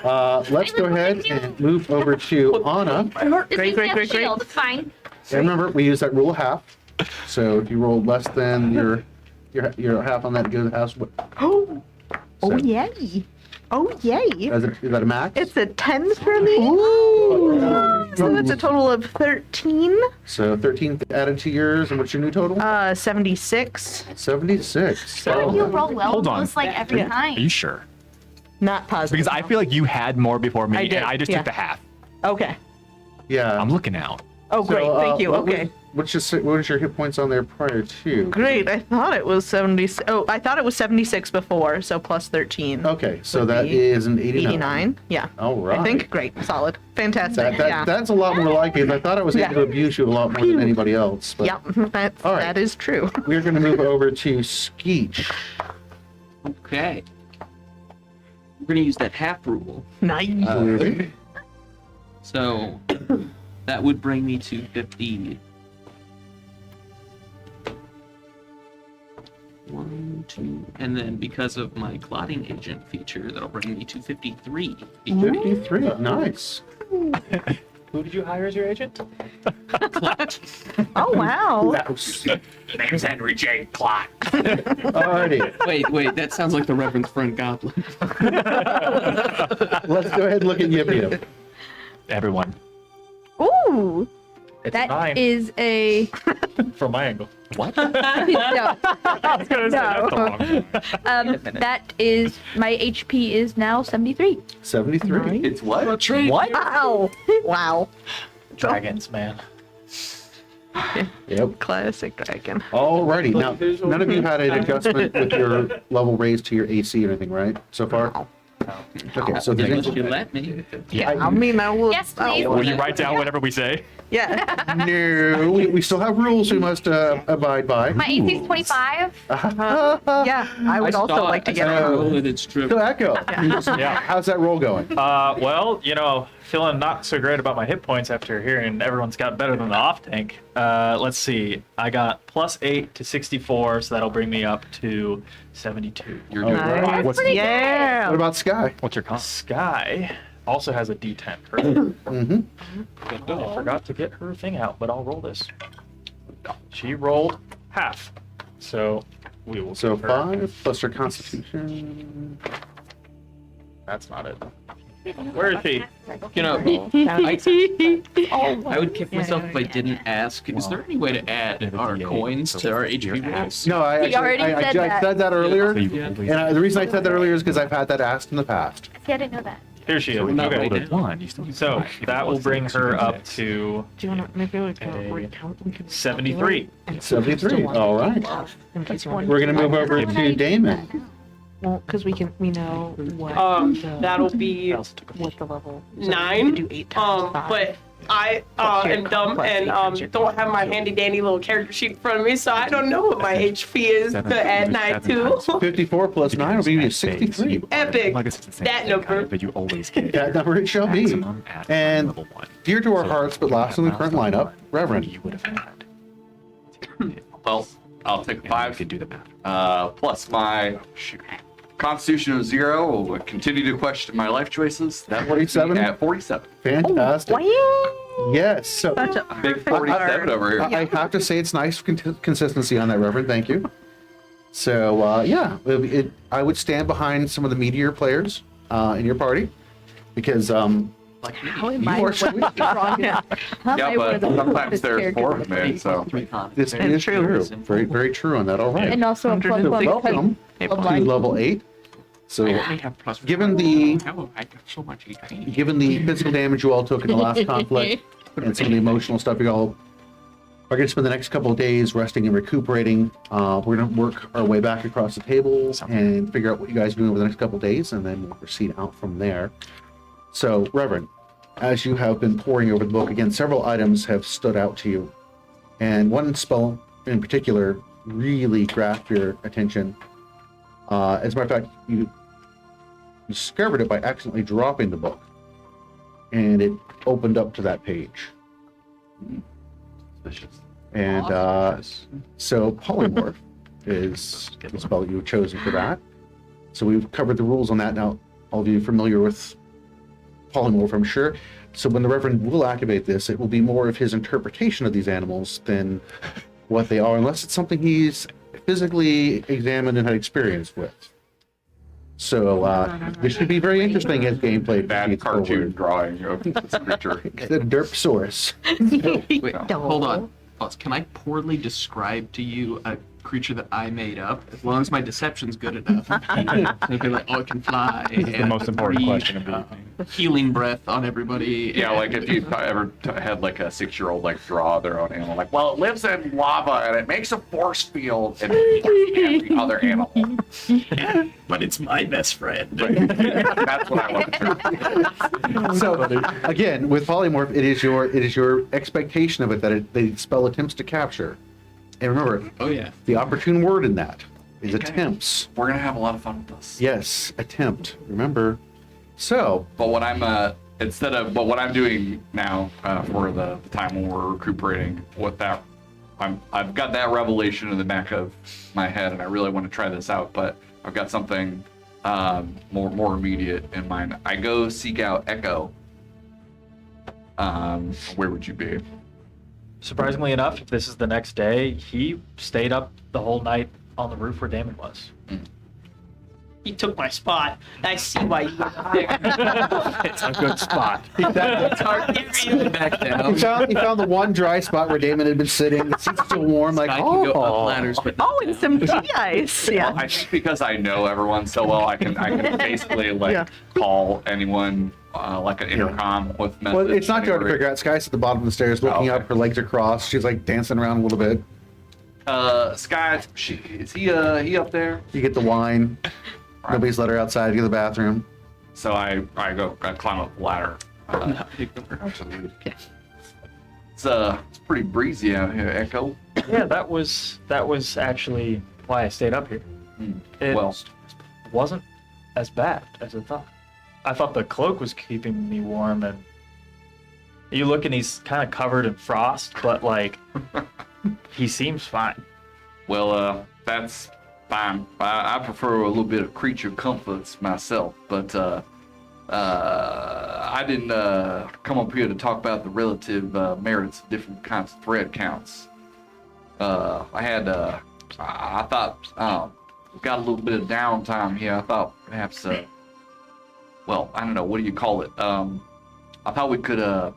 let's go ahead and move over to Anna. Just Great, use great, that great, great. shield, it's fine. And remember, we use that rule of half. So if you roll less than your half on that, it goes to half. Oh, oh, So- yay. Oh, yay. Is that a max? It's a 10 for me. So that's a total of 13. So 13 added to yours, and what's your new total? 76. 76. So you roll well Hold on. almost like every Yeah. time. Are you sure? Not positive. Because I feel like you had more before me, I did, and I just yeah. took the half. Okay. Yeah. I'm looking out. Oh, So, great. Thank you. Okay. What was your hit points on there prior to? Great. I thought it was 70. Oh, I thought it was 76 before, so plus 13. Okay, so Would that be is an 89. 89. Yeah. All right. I think great. Solid. Fantastic. That, yeah. That's a lot more like it. I thought I was able Yeah. to abuse you a lot more than anybody else. But Yep. That's, All right. That is true. We're going to move over to Skeech. Okay. We're gonna use that half rule. Nice. So that would bring me to 50. 1, 2, and then because of my clotting agent feature, that'll bring me to 53. 53. Nice. Who did you hire as your agent? Oh, wow. Mouse. Name's Henry J. Clock. Alrighty. Wait, that sounds like the Reverend's friend Goblin. Let's go ahead and look at Yip Yip. Everyone. Ooh. It's That 9 is a from my angle. What? no. I was gonna say, that's the wrong one. That is my HP is now 73. 73. It's what? What? Wow. Wow. Dragons, man. Yep. Classic dragon. Alrighty. Now, none of you had an adjustment with your level raised to your AC or anything, right? So far? Okay, so there's Unless you anything. let me. I mean, I will. Yes, please. Will you write down whatever we say? Yeah. No, we still have rules we must abide by. My AC is 25. Yeah. I would also like to get it. a roll it. It's true. So Echo, Yeah. how's that roll going? Well, feeling not so great about my hit points after hearing everyone's got better than the off tank. Let's see. I got +8 to 64, so that'll bring me up to 72. You're doing Alright. right. What's Yeah. What about Sky? what's your cost? Sky also has a D10. Mm-hmm. I forgot to get her thing out, but I'll roll this. She rolled half, so we will. So give her- 5 plus her Constitution. That's not it. Where is he? You know, I would kick myself if I didn't ask. Is there any way to add our coins to our HP rolls? No, I already said said that earlier. So you always- And the reason I said that earlier is because I've had that asked in the past. See, I didn't know that. Here she is. So if you Not Okay. rolled right a 1, you still need So 5. If it that will was bring 6, you her do up this. to Do you want to maybe like A recount? We can 73. 73. All right. In case you want. We're going to move over to Damon. Well, because we know what. That'll be Else took a- What the level. So 9. We could do 8 times 5. But I Plus your am dumb plus and eight times your don't have my handy dandy little character sheet in front of me, so I don't know what my HP is to add 9 to. 54 plus 9 will be 63. Epic. Like I said, it's the same That thing, number. kind of, but you always get That number it shall be. maximum at And level 1. dear to our So hearts, but last in the current lineup, Reverend. You would have had. Well, I'll take And 5. you could do the math. Plus my Constitution of 0 will continue to question my life choices. That puts me 47? at 47. Fantastic. Wow. Yes. So Such a Big perfect 47 word. over here. I have to say it's nice consistency on that, Reverend. Thank you. So yeah, I would stand behind some of the meteor players in your party because Like How me. am you I are the strongest? How am Yeah, I one of but the sometimes strongest there's four of characters? me, so. this And is true. true. Very, very true on that. All right. And also I'm plus So one because welcome of up to mine. level 8. So I only have plus given one. the Oh, I got so much HP. given the physical damage you all took in the last conflict and some of the emotional stuff you all are going to spend the next couple of days resting and recuperating. We're going to work our way back across the table and figure out what you guys are doing over the next couple of days, and then we'll proceed out from there. So, Reverend, as you have been poring over the book, again, several items have stood out to you. And one spell in particular really grasped your attention. As a matter of fact, you discovered it by accidentally dropping the book, and it opened up to that page. And so polymorph is the spell that you've chosen for that. So we've covered the rules on that. Now, all of you are familiar with polymorph, I'm sure. So when the Reverend will activate this, it will be more of his interpretation of these animals than what they are, unless it's something he's physically examined and had experience with. So this should be very interesting as gameplay Bad proceeds cartoon forward. drawing of this creature. The Derpsaurus. Wait, hold on. Can I poorly describe to you a creature that I made up? As long as my deception's good enough. They'd be like, oh, it can fly. This is the most important question of the evening. Healing breath on everybody. Yeah, like if you ever had like a 6-year-old like draw their own animal, like, well, it lives in lava and it makes a force field and every other animal. But it's my best friend. That's what I want to do. So again, with polymorph, it is your expectation of it that the spell attempts to capture. And remember, Oh, yeah. the opportune word in that is attempts. We're gonna have a lot of fun with this. Yes, attempt. Remember. So But what I'm what I'm doing now for the time when we're recuperating, I've got that revelation in the back of my head, and I really want to try this out. But I've got something more immediate in mind. I go seek out Echo. Where would you be? Surprisingly enough, if this is the next day, he stayed up the whole night on the roof where Damon was. He took my spot. I see why you It's a good spot. It's hard to get back down. he found the one dry spot where Damon had been sitting. The seat's still warm. Like, I can go up ladders, but Oh, and some tea ice. Yeah. I think because I know everyone so well, I can basically call anyone like an intercom with messages. Well, it's not too hard to figure out. Sky's at the bottom of the stairs, looking up. Her legs are crossed. She's like dancing around a little bit. Sky, is he up there? You get the wine. Nobody's let her outside to go to the bathroom. So I climb up the ladder. It's pretty breezy out here, Echo. Yeah, that was actually why I stayed up here. It Well. wasn't as bad as I thought. I thought the cloak was keeping me warm, and you look and he's kind of covered in frost, but like he seems fine. Well, that's fine. I prefer a little bit of creature comforts myself, but I didn't come up here to talk about the relative merits of different kinds of thread counts. I thought we've got a little bit of downtime here. I thought perhaps, well, I don't know, what do you call it? I thought we could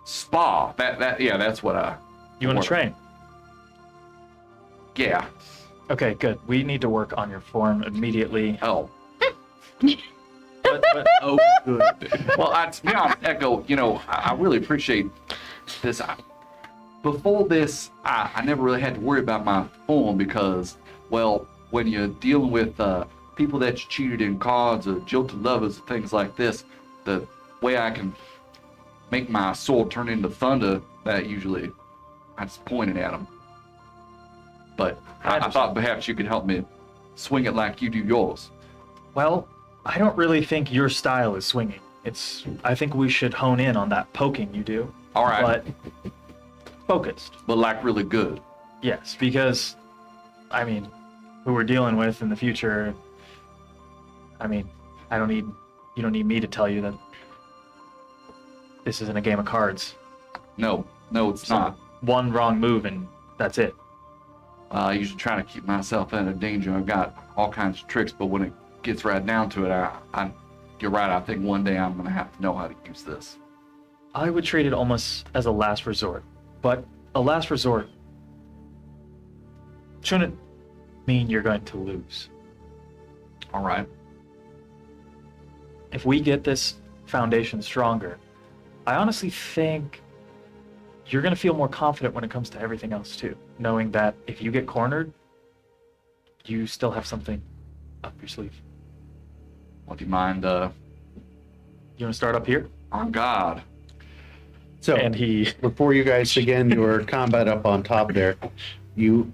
spa. That's what You want to train? Yeah. Okay, good. We need to work on your form immediately. Oh. But oh, good. Well, to be honest, Echo, I really appreciate this. Before this, I never really had to worry about my form because, well, when you're dealing with people that you cheated in cards or jilted lovers, things like this, the way I can make my sword turn into thunder, that usually I just pointed at them. But I thought perhaps you could help me swing it like you do yours. well, I don't really think your style is swinging. I think we should hone in on that poking you do. All right. But focused. But like really good. Yes, because, I mean, who we're dealing with in the future, I mean, you don't need me to tell you that this isn't a game of cards. No, it's So, not. one wrong move and that's it. I usually try to keep myself out of danger. I've got all kinds of tricks, but when it gets right down to it, you're right. I think one day I'm going to have to know how to use this. I would treat it almost as a last resort, but a last resort shouldn't mean you're going to lose. All right. If we get this foundation stronger, I honestly think you're going to feel more confident when it comes to everything else too, knowing that if you get cornered, you still have something up your sleeve. Well, do you mind? You want to start up here? On God. So And he before you guys begin your combat up on top there, during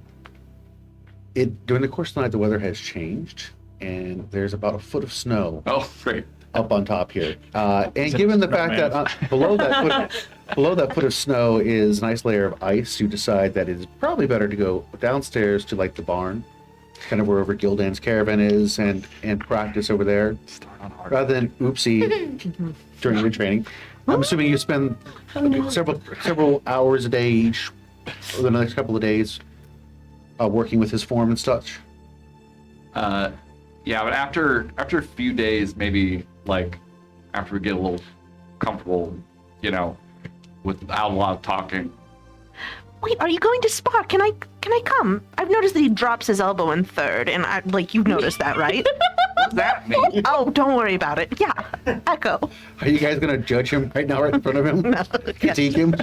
the course of the night the weather has changed, and there's about a foot of snow Oh, great. up on top here. And given the fact that below that foot of snow is a nice layer of ice, you decide that it is probably better to go downstairs to like the barn, kind of wherever Gildan's caravan is, and practice over there, rather than oopsie during the training. I'm assuming you spend several hours a day each, over the next couple of days, working with his form and such. Yeah, but after a few days, maybe like after we get a little comfortable, without a lot of talking. Wait, are you going to spar? Can I come? I've noticed that he drops his elbow in third, and you've noticed that, right? What does that mean? Oh, don't worry about it. Yeah, Echo. Are you guys gonna judge him right now, right in front of him? No. Critique him?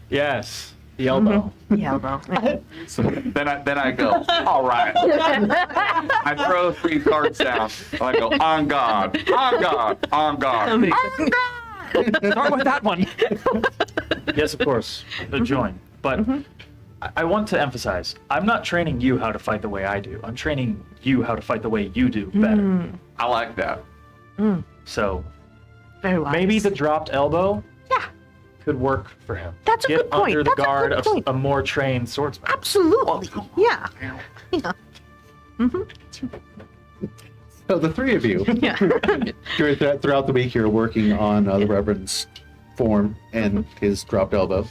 yes, the elbow. Yeah, elbow. So then I go, all right. I throw 3 cards down. I go, on God, on God, on God. Start with that one. Yes, of course, join. But I want to emphasize, I'm not training you how to fight the way I do. I'm training you how to fight the way you do better. I like that. So Very wise. maybe the dropped elbow could work for him. That's a Get good point. under the That's a guard good of point. a more trained swordsman. Absolutely. Yeah. Yeah. So the three of you, Yeah. throughout the week, you're working on the Reverend's form and his dropped elbow.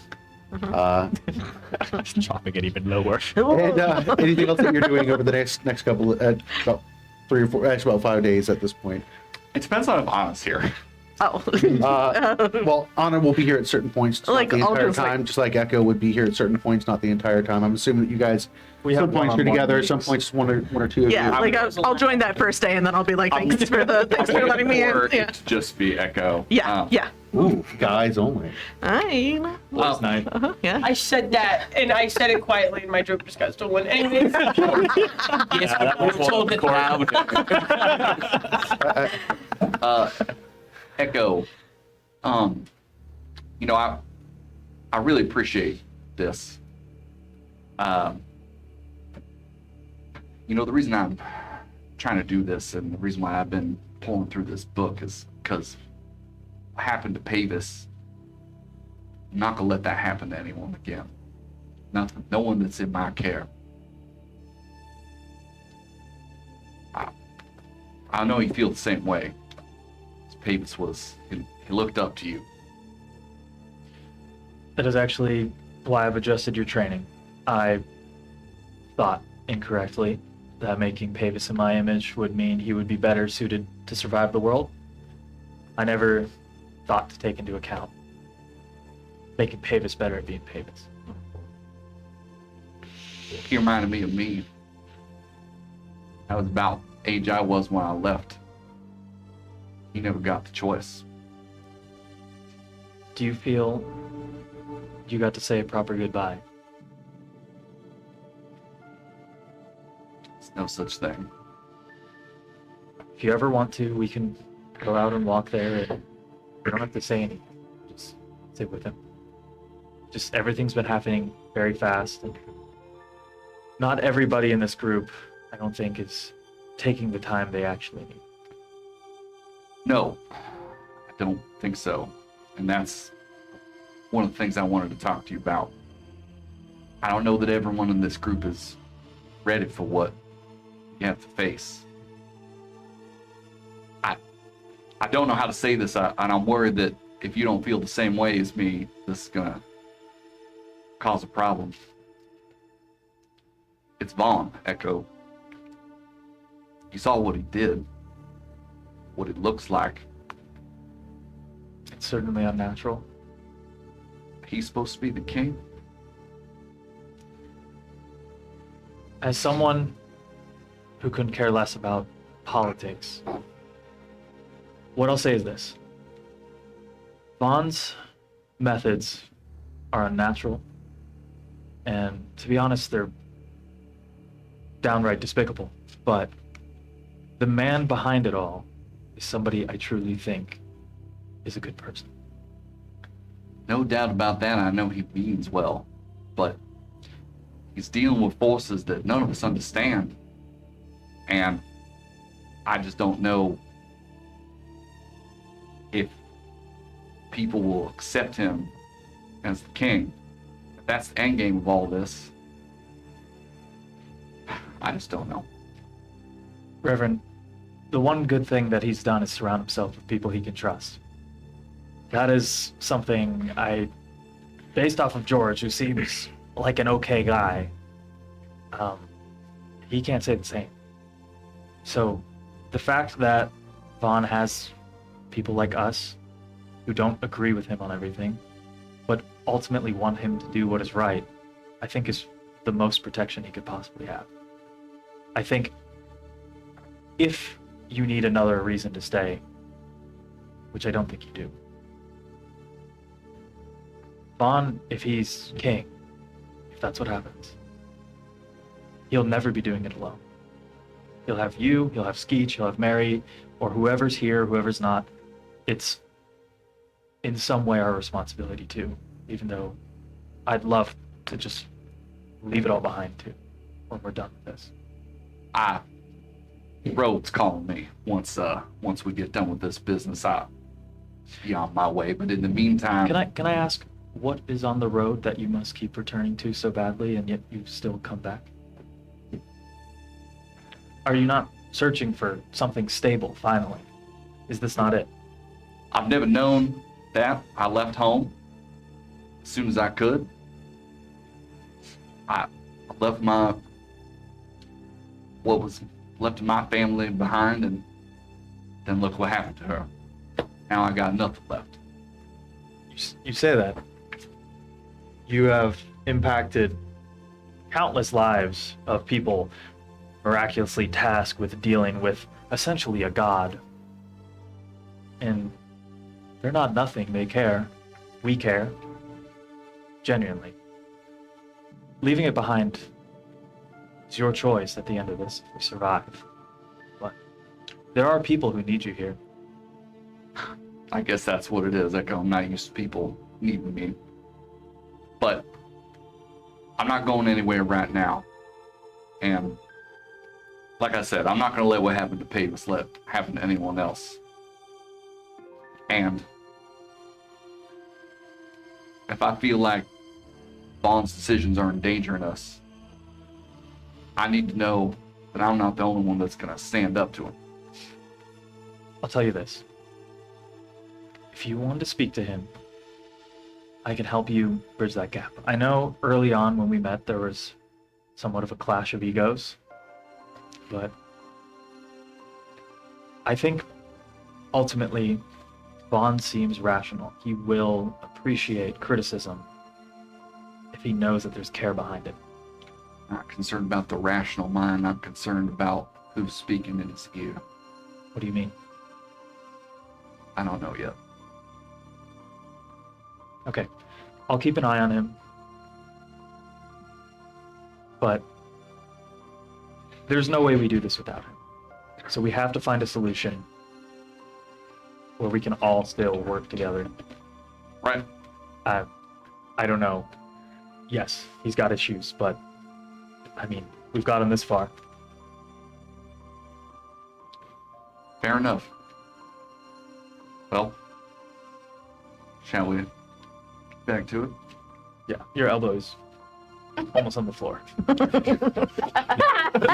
Chopping it even lower. And anything else that you're doing over the next couple of, about 3 or 4, actually about 5 days at this point. It depends on if Anna's here. Oh. Well, Anna will be here at certain points, Like, not the I'll entire just, like- time, just like Echo would be here at certain points, not the entire time. I'm assuming that you guys, We some have points you're one-on-one together, some meetings. points one or two of Yeah, you. I'll join that first day, and then I'll be like, thanks for letting me in. Or Yeah. it to just be Echo. Yeah. Yeah. Ooh, guys only. Hi. Well, Yeah. I said that, and I said it quietly, and my joke just got stolen. Anyways. Yes, that was we told it loud. Echo, I really appreciate this. The reason I'm trying to do this and the reason why I've been pulling through this book is because what happened to Pavis. I'm not gonna let that happen to anyone again. Nothing, no one that's in my care. I know you feel the same way. Pavis was, he looked up to you. That is actually why I've adjusted your training. I thought incorrectly that making Pavis in my image would mean he would be better suited to survive the world. I never thought to take into account making Pavis better at being Pavis. He reminded me of me. That was about the age I was when I left. He never got the choice. Do you feel you got to say a proper goodbye? There's no such thing. If you ever want to, we can go out and walk there. And you don't have to say anything. Just sit with him. Just everything's been happening very fast. And not everybody in this group, I don't think, is taking the time they actually need. No, I don't think so. And that's one of the things I wanted to talk to you about. I don't know that everyone in this group is ready for what you have to face. I don't know how to say this, and I'm worried that if you don't feel the same way as me, this is gonna cause a problem. It's Vahn, Echo. You saw what he did, what it looks like. It's certainly unnatural. He's supposed to be the king. As someone who couldn't care less about politics, what I'll say is this. Vahn's methods are unnatural, and to be honest, they're downright despicable. But the man behind it all is somebody I truly think is a good person. No doubt about that. I know he means well, but he's dealing with forces that none of us understand. And I just don't know if people will accept him as the king. If that's the end game of all this, I just don't know. Reverend, the one good thing that he's done is surround himself with people he can trust. That is something based off of George, who seems like an okay guy, he can't say the same. So the fact that Vahn has people like us who don't agree with him on everything, but ultimately want him to do what is right, I think is the most protection he could possibly have. I think if you need another reason to stay, which I don't think you do, Vahn, if he's king, if that's what happens, he'll never be doing it alone. He'll have you, he'll have Skeech, he'll have Mary, or whoever's here, whoever's not. It's in some way our responsibility too, even though I'd love to just leave it all behind too, when we're done with this. Road's calling me. Once we get done with this business, I'll be on my way. But in the meantime, Can I ask, what is on the road that you must keep returning to so badly, and yet you still come back? Are you not searching for something stable, finally? Is this not it? I've never known that. I left home as soon as I could. I left what was left of my family behind, and then look what happened to her. Now I got nothing left. You say that. You have impacted countless lives of people miraculously tasked with dealing with essentially a god. And they're not nothing, they care. We care. Genuinely. Leaving it behind is your choice at the end of this if we survive. But there are people who need you here. I guess that's what it is. I'm not used to people needing me. But I'm not going anywhere right now. And like I said, I'm not going to let what happened to Pavis happen to anyone else. And if I feel like Vaughn's decisions are endangering us, I need to know that I'm not the only one that's going to stand up to him. I'll tell you this. If you want to speak to him, I can help you bridge that gap. I know early on when we met there was somewhat of a clash of egos, but I think ultimately Vahn seems rational. He will appreciate criticism if he knows that there's care behind it. I'm not concerned about the rational mind. I'm concerned about who's speaking in his ear. What do you mean? I don't know yet. Okay, I'll keep an eye on him. But there's no way we do this without him. So we have to find a solution where we can all still work together. Right. I don't know. Yes, he's got issues, but I mean, we've got him this far. Fair enough. Well, shall we get back to it? Yeah, your elbow is almost on the floor.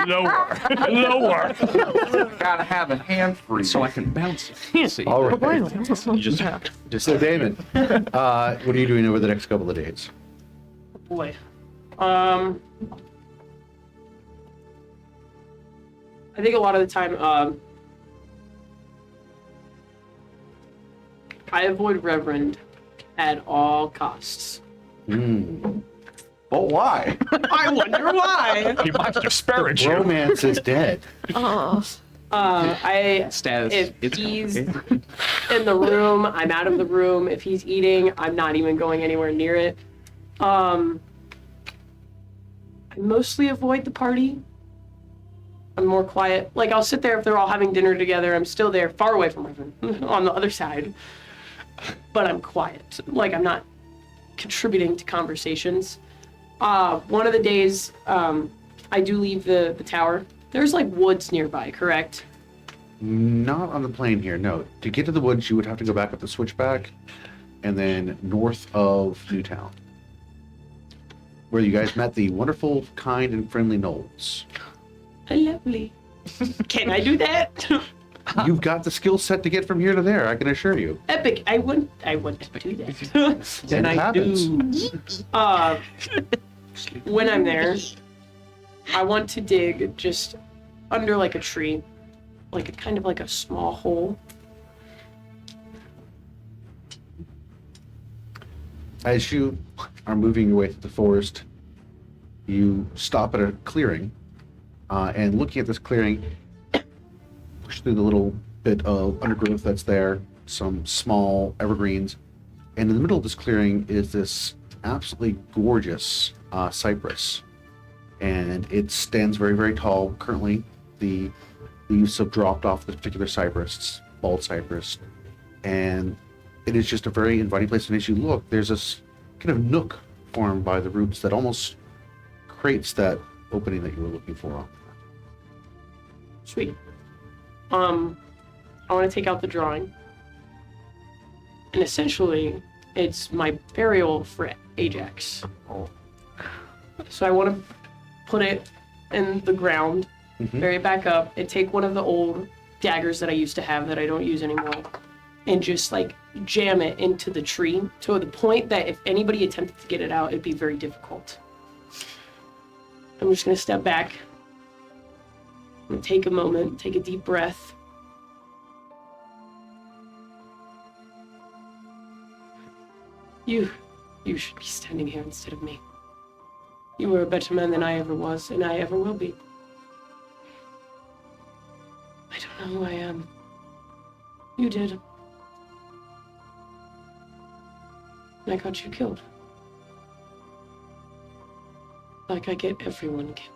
Lower. Gotta have a hand free. So I can bounce it. See. All right. You just So, Damon, what are you doing over the next couple of days? Boy. I think a lot of the time, I avoid Reverend at all costs. Hmm. But why? I wonder why. He might disparage you. Romance is dead. Status. If It's he's complicated. in the room, I'm out of the room. If he's eating, I'm not even going anywhere near it. I mostly avoid the party. I'm more quiet. Like, I'll sit there if they're all having dinner together. I'm still there, far away from everyone, on the other side. But I'm quiet. Like, I'm not contributing to conversations. One of the days, I do leave the tower. There's, like, woods nearby, correct? Not on the plane here, no. To get to the woods, you would have to go back up the switchback and then north of Newtown, where you guys met the wonderful, kind, and friendly Knowles. Lovely. Can I do that? You've got the skill set to get from here to there, I can assure you. Epic. I wouldn't do that. Then It I happens. do. When I'm there, I want to dig just under like a tree, like a kind of like a small hole. As you are moving your way through the forest, you stop at a clearing, and looking at this clearing, push through the little bit of undergrowth that's there, some small evergreens, and in the middle of this clearing is this absolutely gorgeous cypress, and it stands very, very tall. Currently, the leaves have dropped off this particular cypress, it's bald cypress, and it is just a very inviting place. And as you look, there's this kind of nook formed by the roots that almost creates that opening that you were looking for. Sweet. I want to take out the drawing. And essentially, it's my burial for Ajax. So I want to put it in the ground, bury it back up, and take one of the old daggers that I used to have that I don't use anymore, and just like jam it into the tree to the point that if anybody attempted to get it out, it'd be very difficult. I'm just going to step back and take a moment, take a deep breath. You should be standing here instead of me. You were a better man than I ever was, and I ever will be. I don't know who I am. You did. And I got you killed. Like I get everyone killed.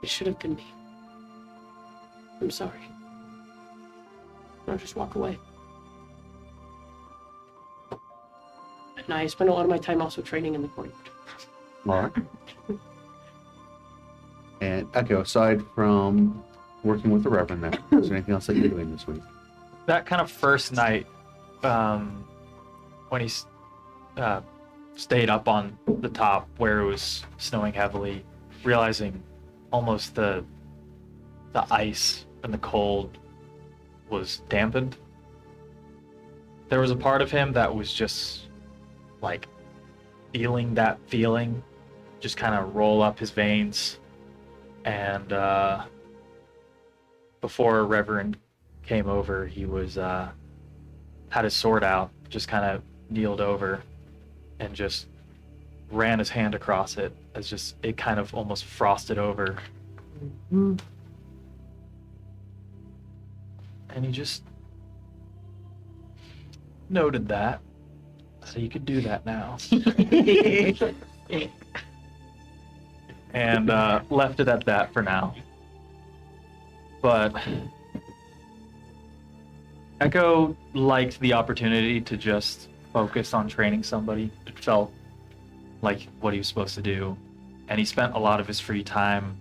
It should have been me. I'm sorry. I'll just walk away. And I spend a lot of my time also training in the courtyard. All right. And Echo, aside from working with the Reverend there, is there anything else that you're doing this week? That kind of first night, when he stayed up on the top where it was snowing heavily, realizing almost the ice and the cold was dampened. There was a part of him that was just like feeling that feeling just kind of roll up his veins. And before Reverend came over, he was had his sword out, just kind of kneeled over and just ran his hand across it as just it kind of almost frosted over. And he just noted that, so you could do that now. And left it at that for now. But Echo liked the opportunity to just focus on training somebody. It felt like what he was supposed to do. And he spent a lot of his free time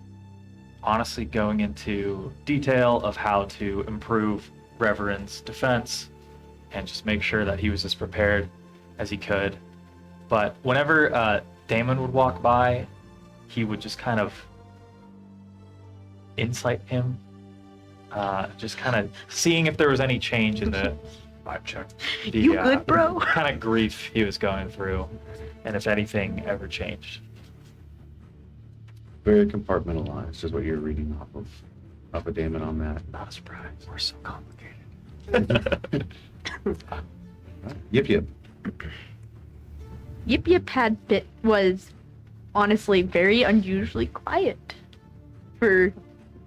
honestly going into detail of how to improve Reverend's defense and just make sure that he was as prepared as he could. But whenever Damon would walk by, he would just kind of insight him, just kind of seeing if there was any change in the vibe check. You good, bro? Kind of grief he was going through, and if anything ever changed. Very compartmentalized is what you're reading off of Damon on that. Not a surprise. We're so complicated. Yip yip. Yip Yip was honestly very unusually quiet for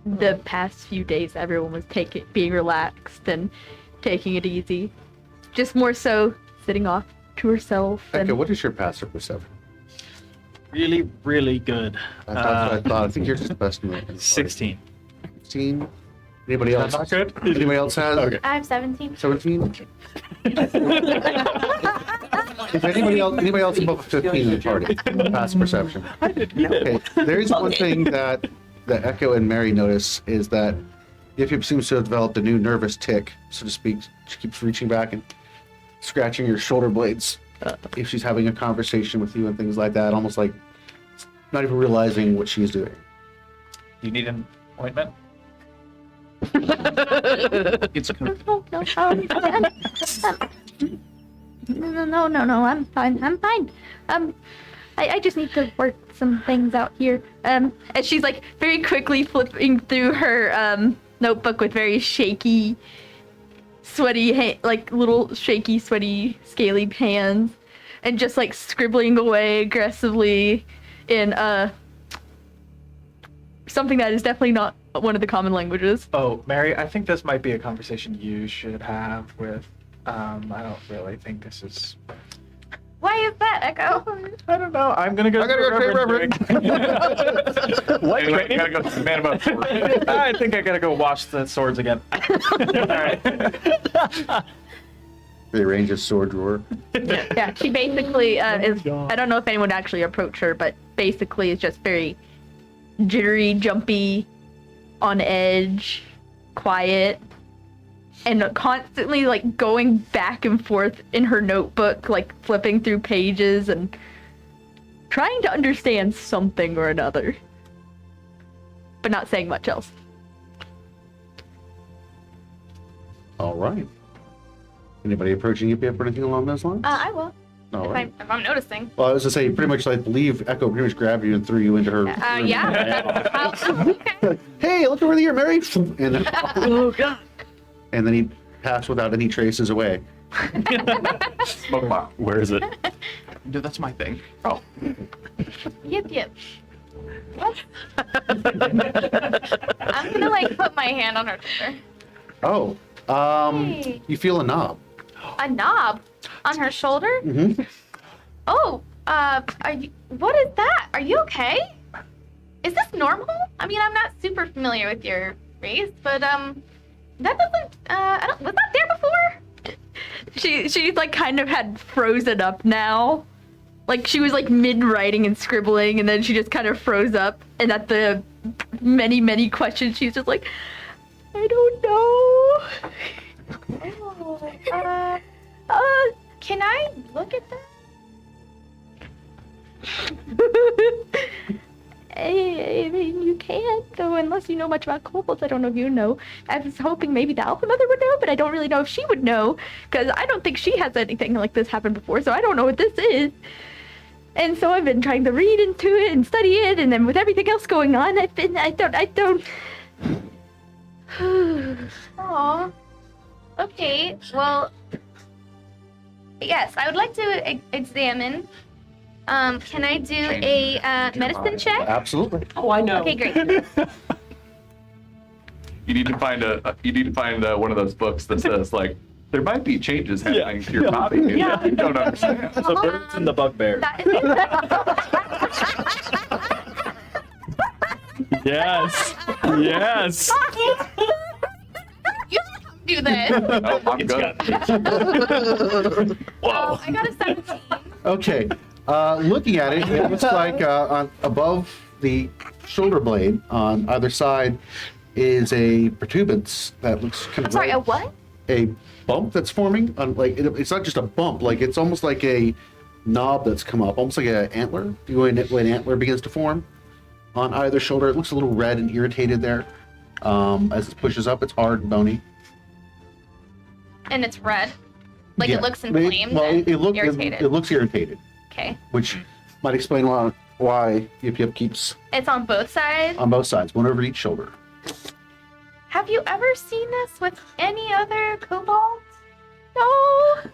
the past few days. Everyone was being relaxed and taking it easy. Just more so sitting off to herself. Okay, And what is your passive perception? Really, really good. That's what I thought. I think you're just the best in the party. 16. 16. Anybody else? Not good? Anybody else has? Okay. I have 17. 17. Is anybody else above 15 in the party? Passive perception. Okay. There is one thing that Echo and Mary notice is that Yip Yip seems to have developed a new nervous tick, so to speak. She keeps reaching back and scratching your shoulder blades if she's having a conversation with you and things like that, almost like not even realizing what she's doing. Do you need an ointment? It's no, I'm fine. I just need to work some things out here. And she's like very quickly flipping through her notebook with very shaky, sweaty, like little shaky, sweaty, scaly hands, and just like scribbling away aggressively in something that is definitely not one of the common languages. Oh, Mary, I think this might be a conversation you should have with. I don't really think this is. Why is that, Echo? I don't know. I'm gonna go. I gotta go to Reverend. What? Anyway, I gotta go to the man about sword. I think I gotta go watch the swords again. All right. They arrange a sword drawer. Yeah, she basically is. I don't know if anyone actually approached her, but basically is just very jittery, jumpy, on edge, quiet, and constantly like going back and forth in her notebook, like flipping through pages and trying to understand something or another, but not saying much else. All right. Anybody approaching Yip Yip or anything along those lines? I will. All right. If I'm noticing. Well, I was to say, pretty much, I believe Echo pretty much grabbed you and threw you into her. room. Yeah. Okay. Hey, look over there, Mary! And then, Oh god. and then he passed without any traces away. Smoke bomb. Where is it? No, that's my thing. Oh, Yip. What? I'm gonna like put my hand on her shoulder. Oh, Hey. you feel a knob. A knob on her shoulder? Mm-hmm. Oh, are you, what is that? Are you okay? Is this normal? I mean, I'm not super familiar with your race, but that doesn't was that there before? She like kind of had frozen up now. Like she was like mid writing and scribbling, and then she just kind of froze up, and at the many questions she's just like, I don't know. Oh, can I look at that? I mean, you can't, though, unless you know much about kobolds. I don't know if you know. I was hoping maybe the Alpha Mother would know, but I don't really know if she would know, because I don't think she has anything like this happen before, so I don't know what this is. And so I've been trying to read into it and study it, and then with everything else going on, I don't. Aw. Okay, well, yes, I would like to examine. Can I do a medicine check? Absolutely. Oh, I know. Okay, great. you need to find one of those books that says like there might be changes happening to your body. And Yeah. you don't understand. The birds and the bugbear. Yes. Yes. You should do this. Oh, I'm good. Whoa. I got a 17. Okay. Looking at it, it looks like above the shoulder blade on either side is a protuberance that looks kind I'm of sorry, a right. what? a bump that's forming. On, like it's not just a bump. Like it's almost like a knob that's come up, almost like an antler. When an antler begins to form on either shoulder, it looks a little red and irritated there. As it pushes up, it's hard and bony. And it's red. Like Yeah. it looks inflamed. Well, and it looks irritated. it looks irritated, Okay. which might explain why Yip Yip keeps It's on both sides. on both sides, one over each shoulder. Have you ever seen this with any other kobolds? No.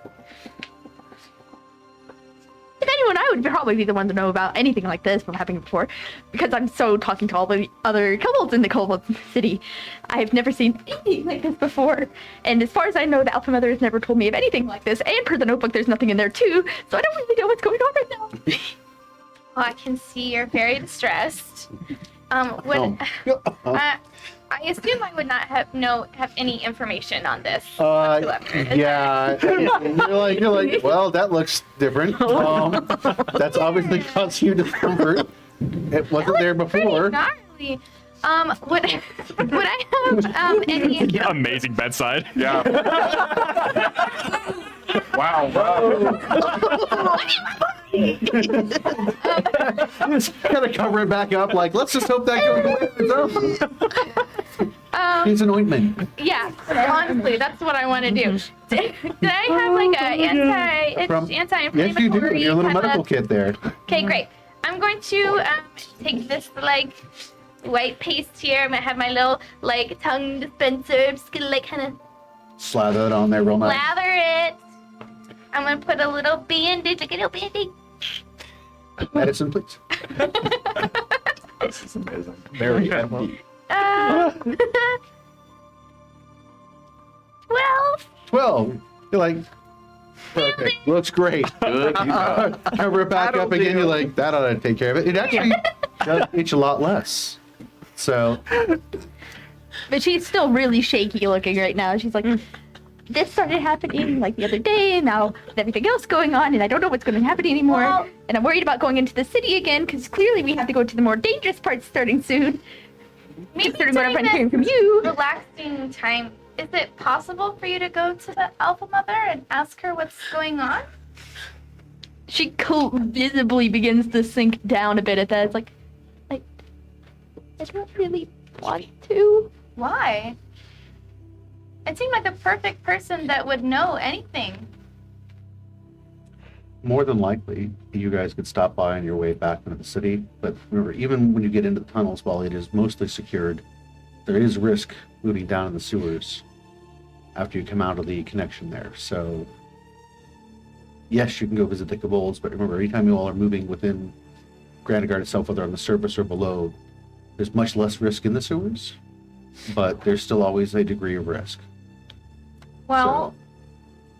If anyone, I would probably be the one to know about anything like this from happening before, because I'm so talking to all the other kobolds in the kobold city. I've never seen anything like this before, and as far as I know, the Alpha Mother has never told me of anything like this. And per the notebook, there's nothing in there too, so I don't really know what's going on right now. Well, I can see you're very distressed. Would I assume I would not have any information on this whatsoever. Yeah, you're like, well, that looks different. That's obviously caused you discomfort. It wasn't there before. Gnarly. Would I have any? Amazing bedside. Yeah. Wow. Just gotta cover it back up. Like, let's just hope that goes away on its own. It's an ointment. Yeah, honestly, that's what I want to do. Did I have like a anti-inflammatory? Yes, you do. Your little kind medical of- kit there. Okay, great. I'm going to take this like white paste here. I'm gonna have my little like tongue dispenser. I'm just gonna like kind of Slather it on there real nice. lather it. I'm gonna put a little bandage, like a little bandage. Medicine, please. This is amazing. Very empty. 12. 12. You're like, perfect. Looks great. Good. Cover it back up again. You're like, that ought to take care of it. It actually does itch a lot less. So, But she's still really shaky looking right now. She's like, this started happening like the other day, and now with everything else going on, and I don't know what's going to happen anymore. Well- And I'm worried about going into the city again, because clearly we have to go to the more dangerous parts starting soon. Maybe Considering what I've been during hearing from this you. relaxing time, is it possible for you to go to the Alpha Mother and ask her what's going on? She visibly begins to sink down a bit at that. It's like, I don't really want to. Why? It seemed like the perfect person that would know anything. more than likely, you guys could stop by on your way back into the city. But remember, even when you get into the tunnels, while it is mostly secured, there is risk moving down in the sewers after you come out of the connection there. So, yes, you can go visit the kobolds, but remember, anytime you all are moving within Granitegard itself, whether on the surface or below, there's much less risk in the sewers, but there's still always a degree of risk. Well,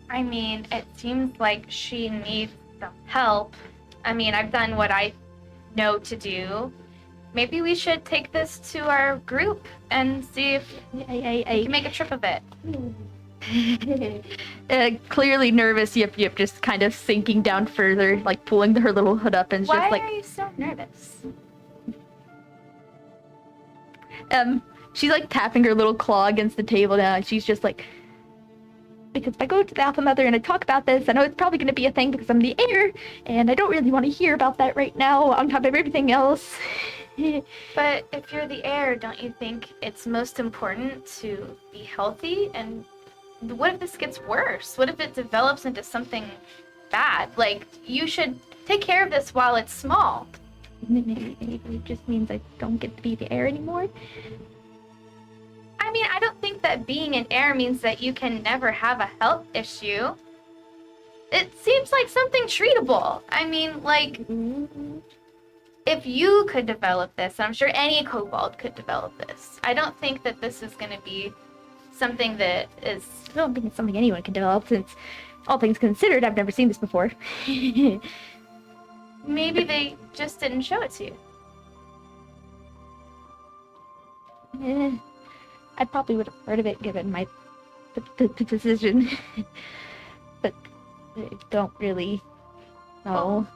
I mean, it seems like she needs some help. I mean, I've done what I know to do. Maybe we should take this to our group and see if we can make a trip of it. Clearly nervous, Yip Yip just kind of sinking down further, like pulling her little hood up and Why just like are you so nervous? she's like tapping her little claw against the table now, and she's just like, because if I go to the Alpha Mother and I talk about this, I know it's probably going to be a thing because I'm the heir, and I don't really want to hear about that right now on top of everything else. But if you're the heir, don't you think it's most important to be healthy? And what if this gets worse? What if it develops into something bad? Like, you should take care of this while it's small. Maybe it just means I don't get to be the heir anymore. I mean, I don't think that being an heir means that you can never have a health issue. It seems like something treatable. I mean, like, if you could develop this, I'm sure any kobold could develop this. I don't think that this is going to be something that is... I don't think it's something anyone can develop, since all things considered, I've never seen this before. Maybe they just didn't show it to you. I probably would have heard of it given my position, but I don't really know.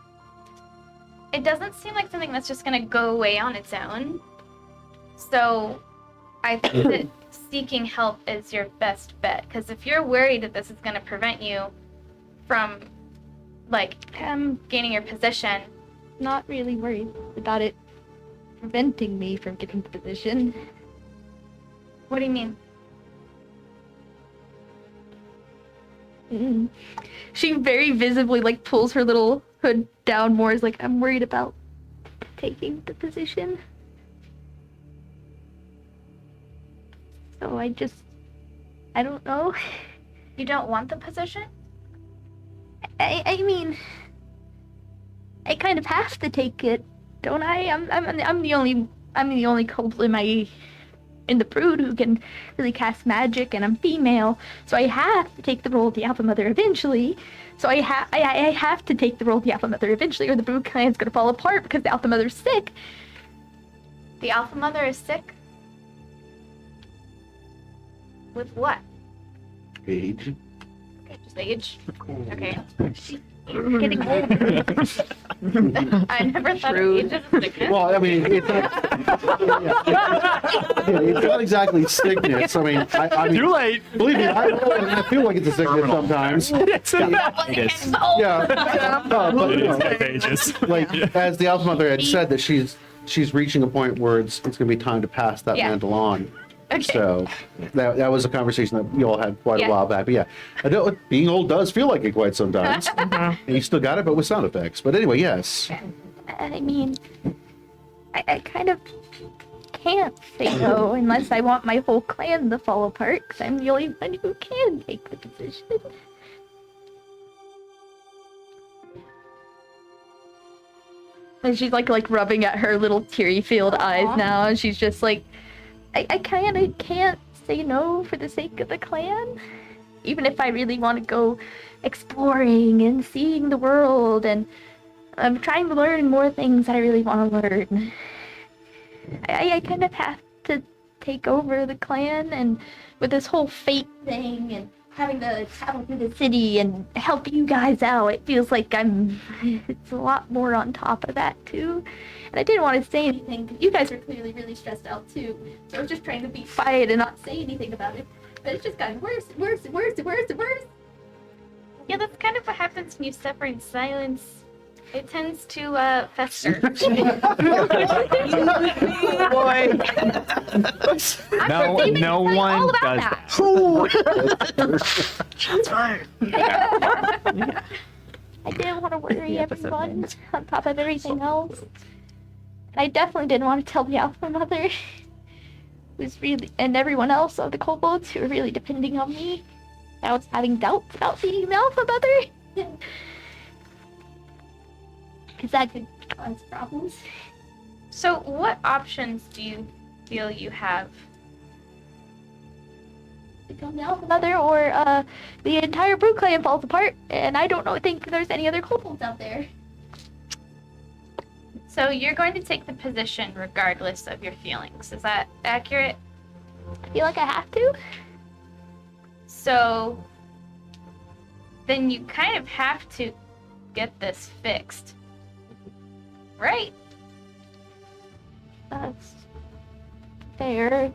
It doesn't seem like something that's just going to go away on its own. So I think that seeking help is your best bet. Because if you're worried that this is going to prevent you from, like, gaining your position. Not really worried about it preventing me from getting the position. What do you mean? She very visibly like pulls her little hood down more. Is like, I'm worried about taking the position. So I don't know. You don't want the position? I mean, I kind of have to take it, don't I? I'm the only kobold in the brood who can really cast magic, and I'm female, so I have to take the role of the Alpha Mother eventually. So I have to take the role of the Alpha Mother eventually, or the brood clan's gonna fall apart because the Alpha Mother's sick. The Alpha Mother is sick? With what? Age. Okay, just age. Okay. Getting old. I never thought of age as a sickness. Well, I mean, it's not, it's not exactly sickness. I mean, I mean, Too late. believe me, I feel like it's a sickness sometimes. It is. Yeah, but you know, Contagious. like as the Alpha Mother had said, that she's reaching a point where it's going to be time to pass that Yeah. mantle on. Okay. So that was a conversation that we all had quite Yeah. a while back. But yeah, being old does feel like it quite sometimes. And you still got it, but with sound effects. But anyway, yes. I mean, I kind of can't say no unless I want my whole clan to fall apart, because I'm the only one who can take the position. And she's like rubbing at her little teary-filled eyes now, and she's just like, I kind of can't say no for the sake of the clan. Even if I really want to go exploring and seeing the world, and I'm trying to learn more things that I really want to learn. I kind of have to take over the clan, and with this whole fate thing and having to travel through the city and help you guys out, it feels like it's a lot more on top of that too. And I didn't want to say anything, because you guys are clearly really stressed out too. So I was just trying to be quiet and not say anything about it. But it's just gotten worse and worse and worse and worse and worse. Yeah, that's kind of what happens when you suffer in silence. It tends to fester. No one does that. I didn't want to worry everyone on top of everything else. And I definitely didn't want to tell the Alpha Mother, who's really, and everyone else of the kobolds who are really depending on me. I was having doubts about being the Alpha Mother. Because that could cause problems. So, what options do you feel you have? Become the Alpha Mother, or the entire Brood Clan falls apart, and I don't think there's any other kobolds out there. So, you're going to take the position regardless of your feelings. Is that accurate? I feel like I have to. So, then you kind of have to get this fixed. Right? That's fair.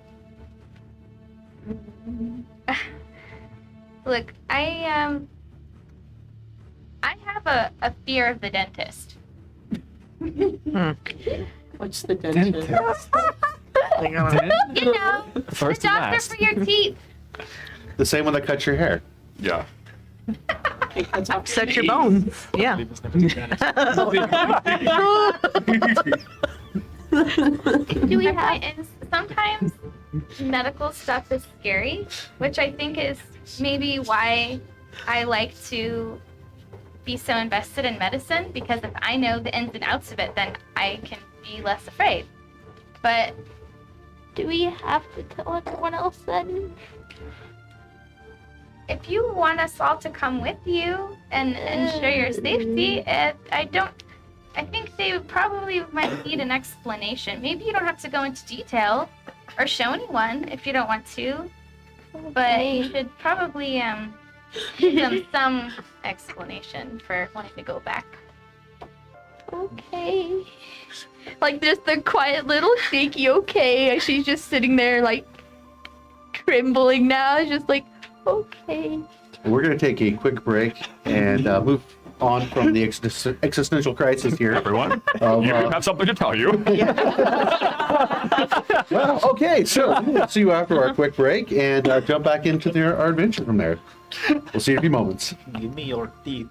Look, I have a fear of the dentist. What's the dentist? You know, First the and doctor last. for your teeth. The same one that cuts your hair. Yeah. Upset your bones. Yeah. Do we have? And sometimes medical stuff is scary, which I think is maybe why I like to be so invested in medicine, because if I know the ins and outs of it, then I can be less afraid. But Do we have to tell everyone else then? if you want us all to come with you and ensure your safety, I think they probably might need an explanation. Maybe you don't have to go into detail or show anyone if you don't want to, but you should probably give them some explanation for wanting to go back. Okay. Like, just the quiet little sneaky okay, as she's just sitting there, like, trembling now. It's just like, okay. We're going to take a quick break and move on from the existential crisis here. Everyone, Of, you have something to tell you. well, okay, so we'll see you after our quick break and jump back into our adventure from there. We'll see you in a few moments. Give me your teeth.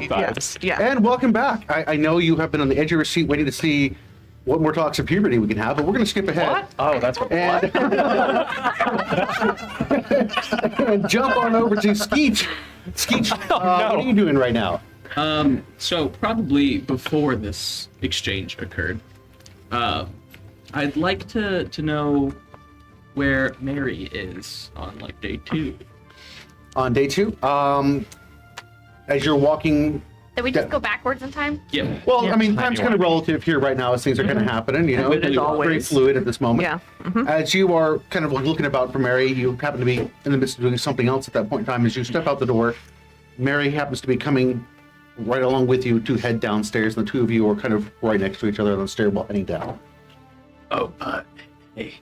sometimes. Yeah. And welcome back. I know you have been on the edge of your seat waiting to see what more talks of puberty we can have, but we're going to skip ahead. What? Oh, that's what. And, and jump on over to Skeech. Skeech, what are you doing right now? So probably before this exchange occurred, I'd like to know where Mary is on like day 2. On day 2, as you're walking. Did we just go backwards in time? Yeah. Well, I mean, time's kind of relative here right now as things are kind of happening, you know, As it's always. very fluid at this moment. Yeah. Mhm. As you are kind of looking about for Mary, you happen to be in the midst of doing something else at that point in time. As you step out the door, Mary happens to be coming right along with you to head downstairs, and the two of you are kind of right next to each other on the stairwell heading down. Oh, hey,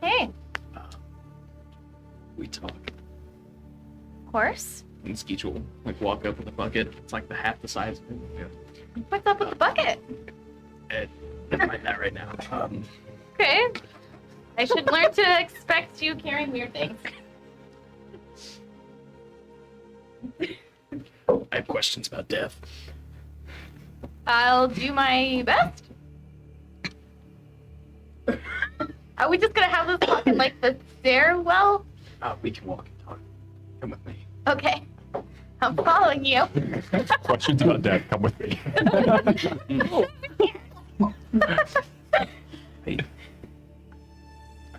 Hey, we talk. of course. And Skeech will like walk up with a bucket. It's like the half the size of it. Yeah. What's up with the bucket? Never mind that right now. Okay. I should learn to expect you carrying weird things. I have questions about death. I'll do my best. Are we just gonna have this talk in like the stairwell? We can walk and talk. Come with me. Okay. I'm following you. Questions about death, come with me.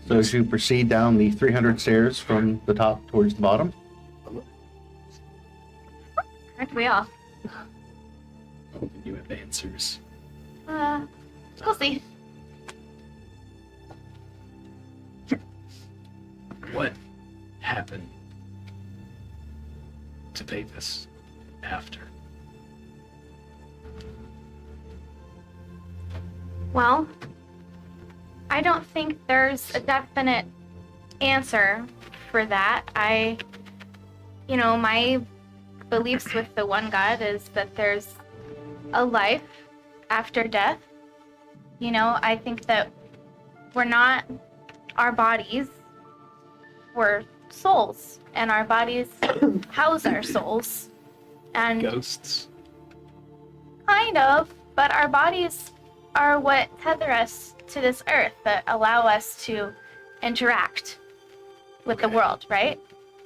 So as you proceed down the 300 stairs from the top towards the bottom, Aren't we all? I don't think you have answers. We'll see. What happened to Davis after? Well, I don't think there's a definite answer for that. My beliefs with the one God is that there's a life after death. I think that we're not our bodies, we're souls, and our bodies house our souls. And Ghosts? kind of, but our bodies are what tether us to this earth, that allow us to interact with the world, right?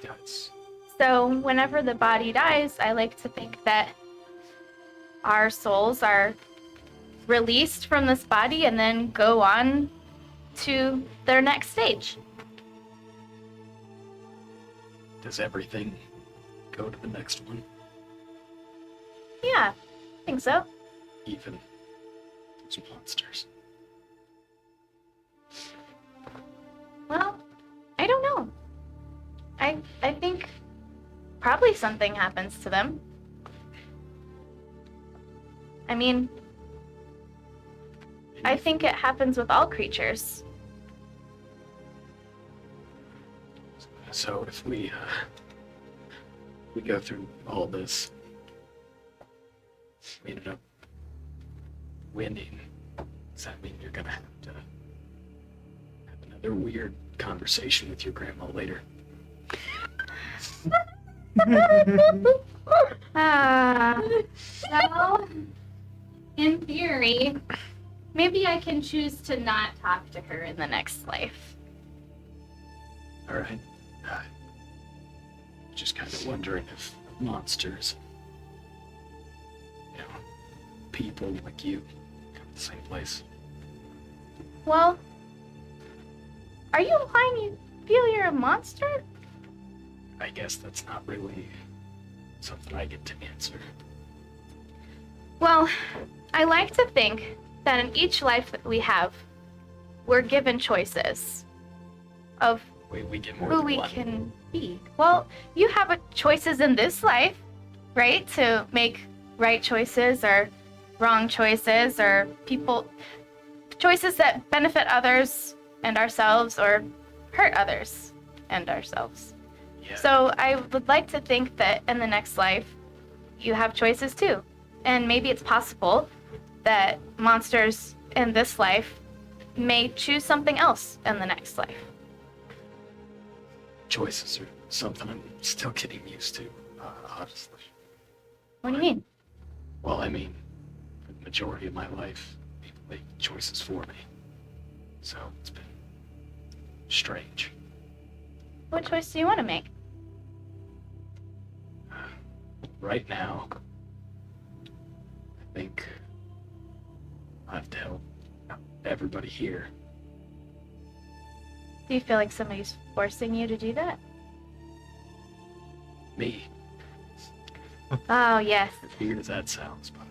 Yes. So whenever the body dies, I like to think that our souls are released from this body and then go on to their next stage. Does everything go to the next one? Yeah, I think so. Even those monsters? Well, I don't know. I think probably something happens to them. I mean, I think it happens with all creatures. So if we go through all this, we ended up winning, does that mean you're gonna have to have another weird conversation with your grandma later? Well, in theory, maybe I can choose to not talk to her in the next life. All right. Just kind of wondering if monsters, people like you, come to the same place. Well, are you implying you feel you're a monster? I guess that's not really something I get to answer. Well, I like to think that in each life that we have, we're given choices of Wait, we get more who than we one. can be. Well, you have choices in this life, right? To make right choices or wrong choices, or choices that benefit others and ourselves or hurt others and ourselves. Yeah. So I would like to think that in the next life, you have choices too. And maybe it's possible that monsters in this life may choose something else in the next life. Choices are something I'm still getting used to, honestly. What do you mean? Well, I mean, for the majority of my life, people make choices for me. So it's been strange. What choice do you want to make? Right now, I think I have to help everybody here. Do you feel like somebody's forcing you to do that? Me, Oh, yes. as weird as that sounds, but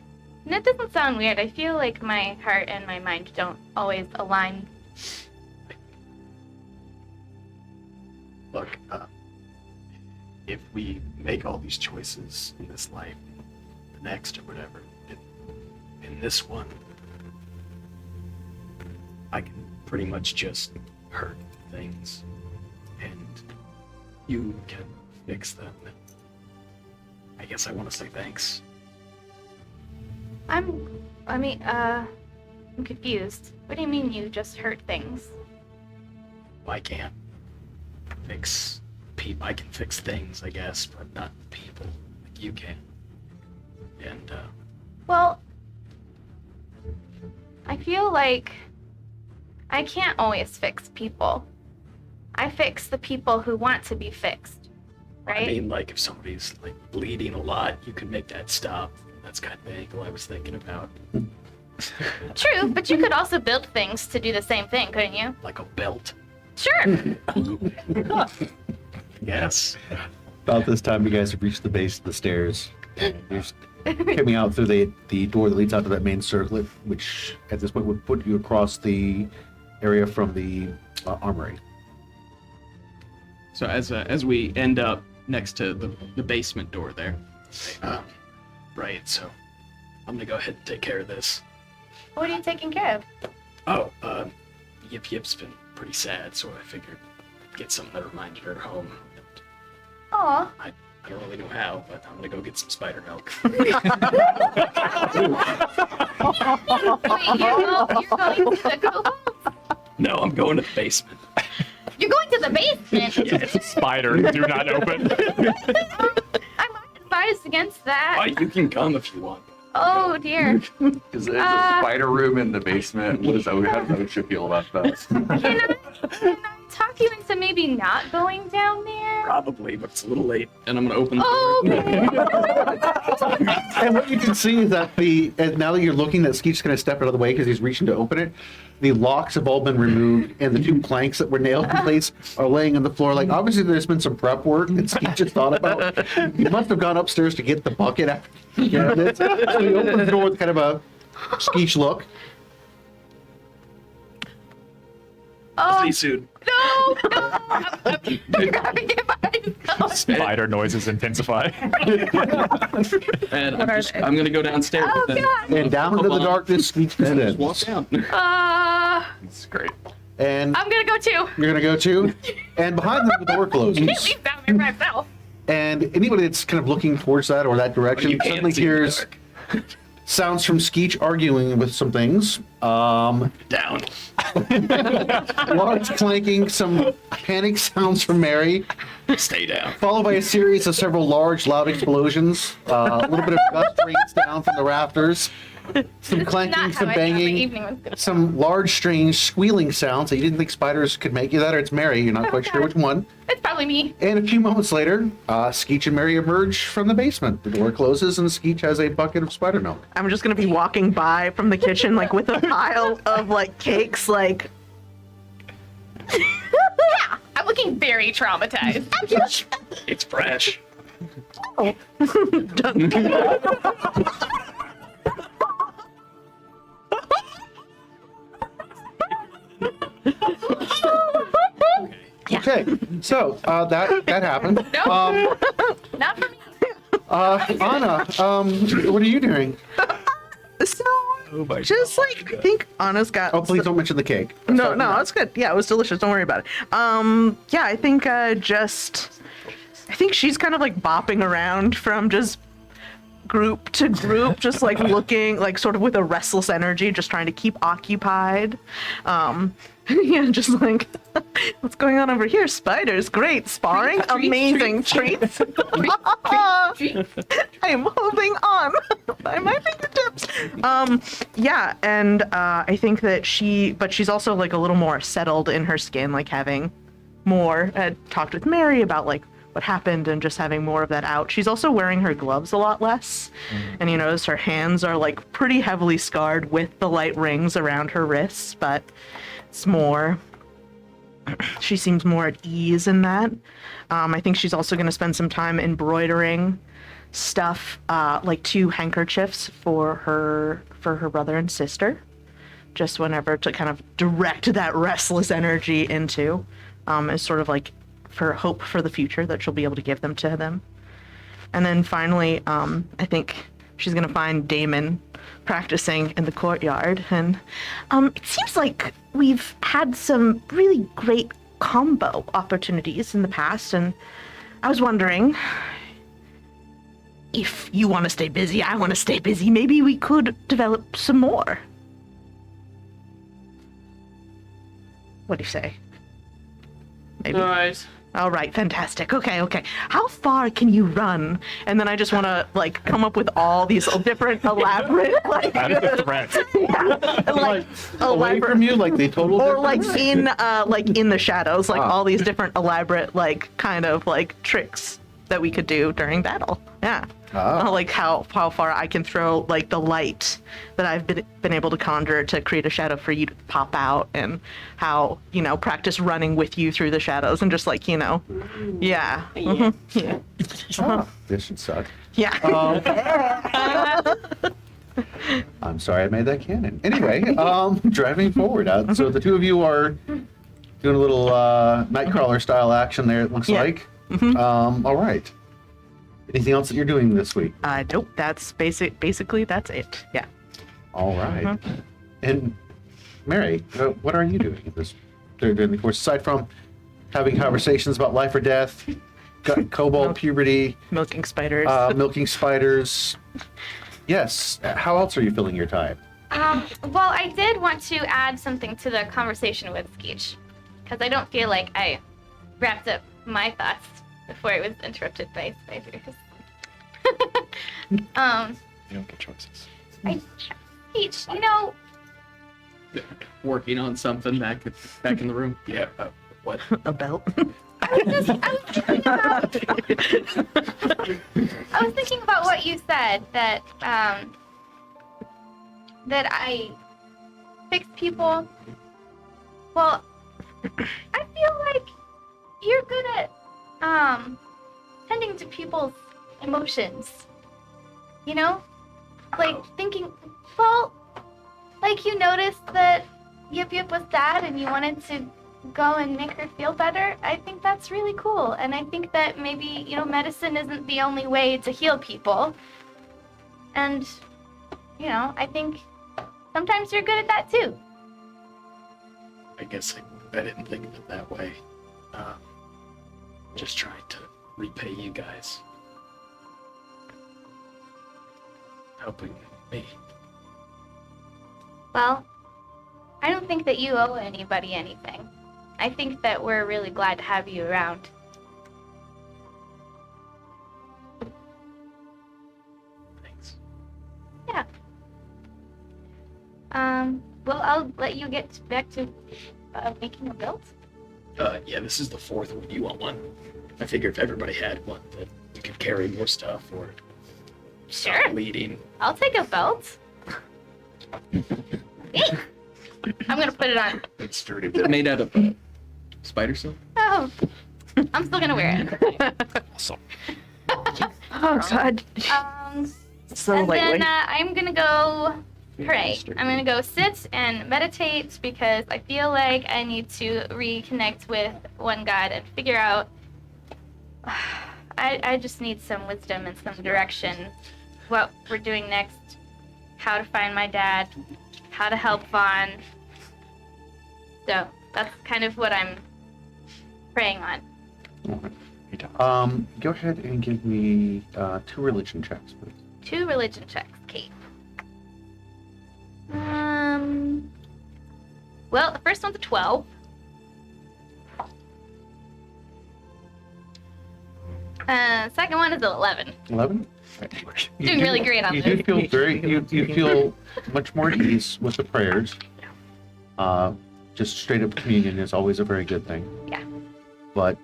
And it doesn't sound weird. I feel like my heart and my mind don't always align. look, if we make all these choices in this life, the next or whatever, in this one, I can pretty much just hurt things, and you can fix them. I guess I want to say thanks. I'm confused. What do you mean you just hurt things? I can't fix people. I can fix things, I guess, but not people like you can. And Well, I feel like I can't always fix people. I fix the people who want to be fixed, right? I mean, like if somebody's like bleeding a lot, you can make that stop. That's kind of the angle I was thinking about. True, but you could also build things to do the same thing, couldn't you? Like a belt. Sure. Yes. About this time, you guys have reached the base of the stairs. And you're just coming out through the door that leads out to that main circlet, which at this point would put you across the area from the armory. So as we end up next to the basement door there, right? So I'm gonna go ahead and take care of this. What are you taking care of? Oh, Yip Yip's been pretty sad, so I figured I'd get something that reminded her home. Aw. I don't really know how, but I'm gonna go get some spider milk. Wait, you're going to the kobolds? No, I'm going to the basement. You're going to the basement? Yes. Spider, do not open. I'm not advised against that. Oh, you can come if you want. Oh, dear. Is there a spider room in the basement? How does Osha feel about that? Can I talk you into maybe not going down there? Probably, but it's a little late, and I'm gonna open the door. Oh, okay. And what you can see is that now that you're looking, that Skeet's going to step out of the way because he's reaching to open it. The locks have all been removed, and the two planks that were nailed in place are laying on the floor. Like, obviously, there's been some prep work that Skeet just thought about. He must have gone upstairs to get the bucket out. So he opens the door with kind of a Skeet look. Oh, See you soon. no. I'm grabbing it by myself. Spider noises intensify. And I'm gonna go downstairs. Oh, then. God. And down into the darkness, Skeet And just walk descends. down. It's great. And I'm gonna go too. you're going to go too. And behind them, the door closes. Can't leave down there by myself. And anybody that's kind of looking towards that or that direction You can't suddenly see in the hears dark. sounds from Skeech arguing with some things. Down. Large clanking, some panic sounds from Mary, Stay down. followed by a series of several large, loud explosions. A little bit of dust rains down from the rafters. Some clanking, Not some how I thought the banging, evening was gonna some large, strange squealing sounds that you didn't think spiders could make you that, or it's Mary. You're not quite sure which one. It's probably me. And a few moments later, Skeech and Mary emerge from the basement. The door closes, and Skeech has a bucket of spider milk. I'm just gonna be walking by from the kitchen, like with a pile of like cakes, like. Yeah, I'm looking very traumatized. It's fresh. Okay, so that happened. No. Not for me. Anna, what are you doing? So, just like I think Anna's got. Oh, please don't mention the cake. No, it's good. Yeah, it was delicious. Don't worry about it. Yeah, I think I think she's kind of like bopping around from just group to group, just like looking, like sort of with a restless energy, just trying to keep occupied. Yeah, just like, what's going on over here? Spiders, great. Sparring, amazing. Treats. I am holding on by my fingertips. Yeah, and I think that she's also like a little more settled in her skin, like having more, talked with Mary about like what happened and just having more of that out. She's also wearing her gloves a lot less. And you notice her hands are like pretty heavily scarred with the light rings around her wrists, but it's more, she seems more at ease in that. I think she's also going to spend some time embroidering stuff, like 2 handkerchiefs for her brother and sister, just whenever to kind of direct that restless energy into, as sort of like for hope for the future that she'll be able to give them to them. And then finally, I think she's going to find Damon practicing in the courtyard. And it seems like we've had some really great combo opportunities in the past. And I was wondering if you want to stay busy, I want to stay busy. Maybe we could develop some more. What do you say? Maybe. All right, fantastic. Okay. How far can you run? And then I just want to like come up with all these different elaborate like That is a threat. like Away from you, like they total or like difference? in the shadows, like all these different elaborate like kind of like tricks that we could do during battle. Yeah. Like how far I can throw like the light that I've been able to conjure to create a shadow for you to pop out, and how, you know, practice running with you through the shadows and just like, you know, yeah. Yeah. This should suck. Yeah. I'm sorry I made that canon. Anyway, driving forward. So the 2 of you are doing a little Nightcrawler style action there, it looks like. All right. Anything else that you're doing this week? Nope. That's basically that's it. Yeah. All right. And Mary, what are you doing during the course, aside from having conversations about life or death, cobalt puberty, Milking spiders. Milking spiders? Yes. How else are you filling your time? Well, I did want to add something to the conversation with Skeech, because I don't feel like I wrapped up my thoughts before it was interrupted by spiders. You don't get choices. Skeech, you know, Working on something back in the room. Yeah. What? A belt. I was thinking about what you said, that that I fix people. Well, I feel like you're good at tending to people's emotions. You know? Like thinking, well, like you noticed that Yip Yip was sad and you wanted to go and make her feel better. I think that's really cool. And I think that maybe, you know, medicine isn't the only way to heal people. And, you know, I think sometimes you're good at that too. I guess I didn't think of it that way. Just trying to repay you guys. Helping me. Well, I don't think that you owe anybody anything. I think that we're really glad to have you around. Thanks. Yeah. Well, I'll let you get back to making a build. Yeah, this is the 4th one. You want one? I figure if everybody had one, that we could carry more stuff or stop Sure. bleeding. I'll take a belt. Hey, I'm gonna put it on. It's sturdy. Is it made out of spider silk? Oh, I'm still gonna wear it. Awesome. Oh God. So And lightweight. then I'm gonna go pray. I'm gonna go sit and meditate because I feel like I need to reconnect with one God and figure out. I just need some wisdom and some direction. What we're doing next, how to find my dad, how to help Vahn. So that's kind of what I'm praying on. Go ahead and give me 2 religion checks, please. 2 religion checks, Kate. Well, the first one's a 12. Second one is an 11. 11. Doing really great on you this. do feel you feel much more at ease with the prayers. Just straight up communion is always a very good thing. Yeah. But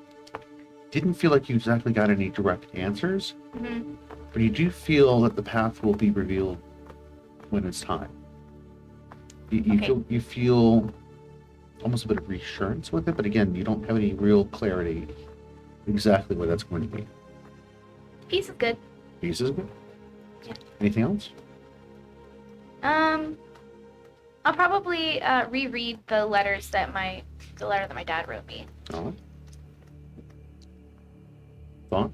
didn't feel like you exactly got any direct answers. Mm-hmm. But you do feel that the path will be revealed when it's time. You feel almost a bit of reassurance with it, but again, you don't have any real clarity exactly where that's going to be. Peace is good. Peace is good. Yeah. Anything else? I'll probably reread the letter that my dad wrote me. All right.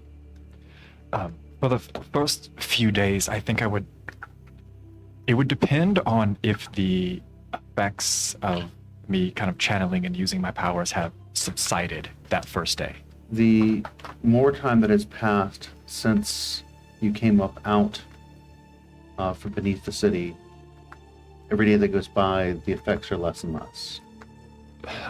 Vahn? For the first few days, I think it would depend on if the effects of me kind of channeling and using my powers have subsided that first day. The more time that has passed since you came up out from beneath the city, every day that goes by, the effects are less and less.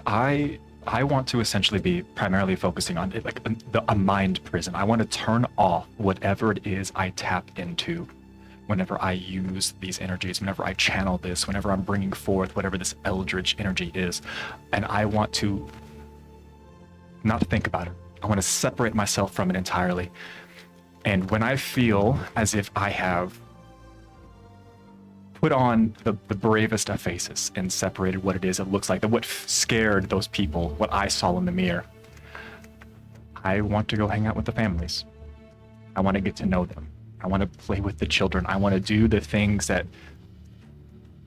I want to essentially be primarily focusing on it, like a mind prison. I want to turn off whatever it is I tap into whenever I use these energies, whenever I channel this, whenever I'm bringing forth whatever this eldritch energy is. And I want to not think about it. I want to separate myself from it entirely. And when I feel as if I have put on the bravest of faces and separated what it is it looks like, what scared those people, what I saw in the mirror, I want to go hang out with the families. I want to get to know them. I want to play with the children. I want to do the things that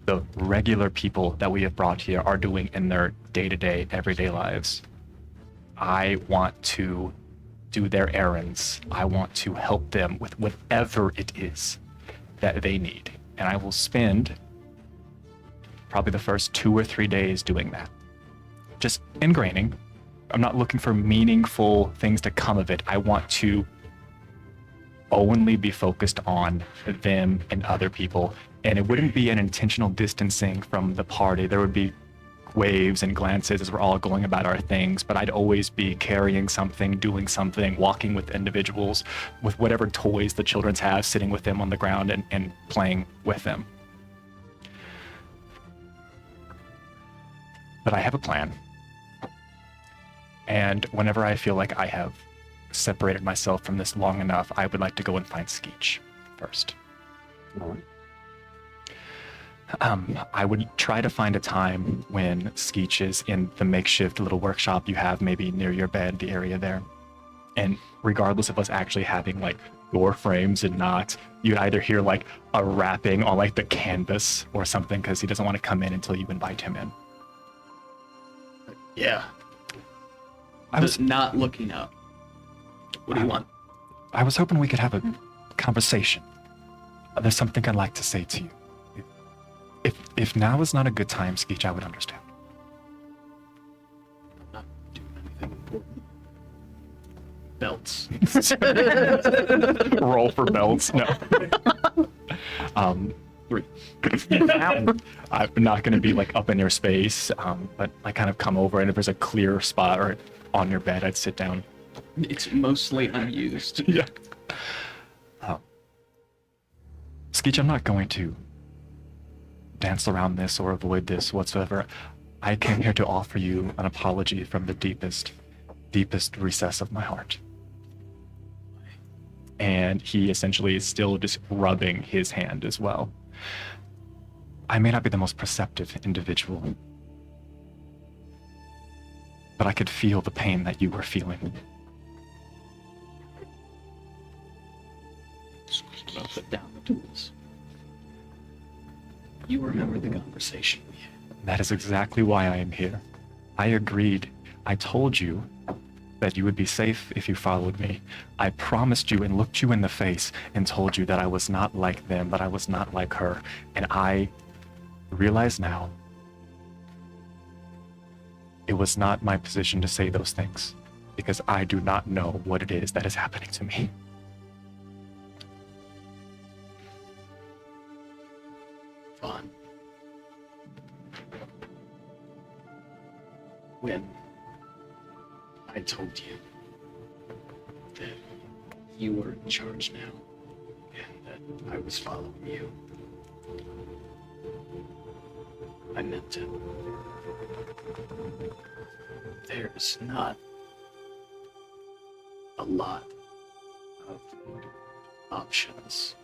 the regular people that we have brought here are doing in their day-to-day, everyday lives. I want to do their errands. I want to help them with whatever it is that they need. And I will spend probably the first 2 or 3 days doing that. Just ingraining. I'm not looking for meaningful things to come of it. I want to only be focused on them and other people. And it wouldn't be an intentional distancing from the party. There would be waves and glances as we're all going about our things, but I'd always be carrying something, doing something, walking with individuals, with whatever toys the children's have, sitting with them on the ground and playing with them. But I have a plan. And whenever I feel like I have separated myself from this long enough, I would like to go and find Skeech first. All right. I would try to find a time when Skeech is in the makeshift little workshop you have maybe near your bed, the area there. And regardless of us actually having like door frames and not, you'd either hear like a rapping on like the canvas or something because he doesn't want to come in until you invite him in. Yeah. I was not looking up. What do you want? I was hoping we could have a conversation. There's something I'd like to say to you. If now is not a good time, Skeech, I would understand. Not doing anything important. Belts. Roll for belts. No. 3. I'm not going to be like up in your space, but I kind of come over, and if there's a clear spot or on your bed, I'd sit down. It's mostly unused. Yeah. Skeech, I'm not going to dance around this or avoid this whatsoever. I came here to offer you an apology from the deepest recess of my heart. And he essentially is still just rubbing his hand as well. I may not be the most perceptive individual, but I could feel the pain that you were feeling. I'll put down the tools. You remember the conversation we had. That is exactly why I am here. I agreed. I told you that you would be safe if you followed me. I promised you and looked you in the face and told you that I was not like them, that I was not like her. And I realize now it was not my position to say those things because I do not know what it is that is happening to me. when I told you that you were in charge now and that I was following you, I meant it. There's not a lot of options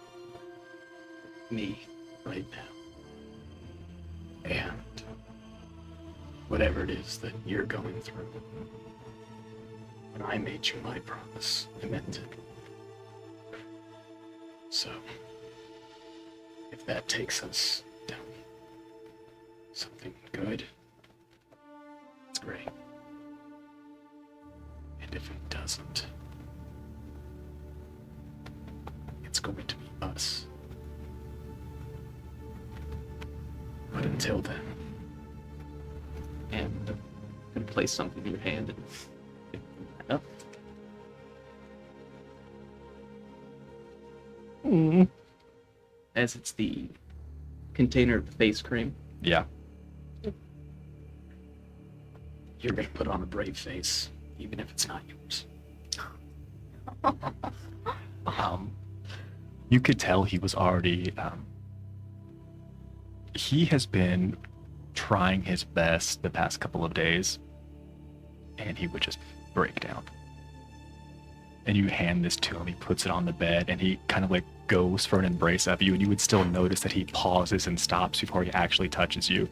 for me right now. And whatever it is that you're going through, when I made you my promise, I meant it. So, if that takes us down something good, it's great. And if it doesn't, it's going to be us. But until then, and I'm gonna place something in your hand and pick that up. As it's the container of the face cream, Yeah. you're gonna put on a brave face, even if it's not yours. You could tell he was already. He has been trying his best the past couple of days, and he would just break down. And you hand this to him, he puts it on the bed, and he kind of like goes for an embrace of you, and you would still notice that he pauses and stops before he actually touches you.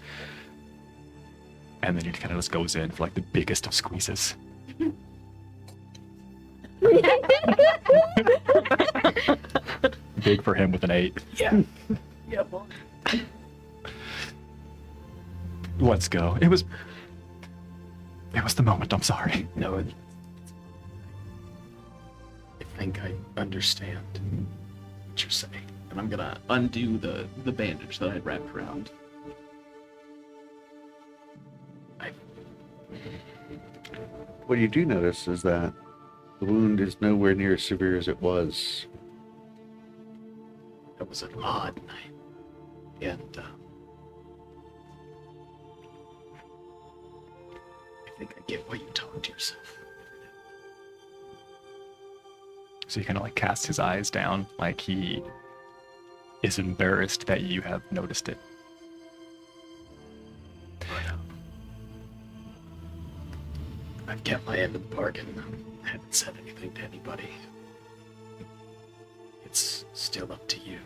And then he kind of just goes in for like the biggest of squeezes. Big for him with an 8. Yeah. Yeah, boy. Let's go. It was the moment. I'm sorry. No, I think I understand what you're saying. And I'm gonna undo the bandage that I had wrapped around. What you do notice is that the wound is nowhere near as severe as it was. That was an odd night. And I think I get why you talk to yourself. So he kind of like casts his eyes down, like he is embarrassed that you have noticed it. I've kept my end of the bargain. I haven't said anything to anybody. It's still up to you.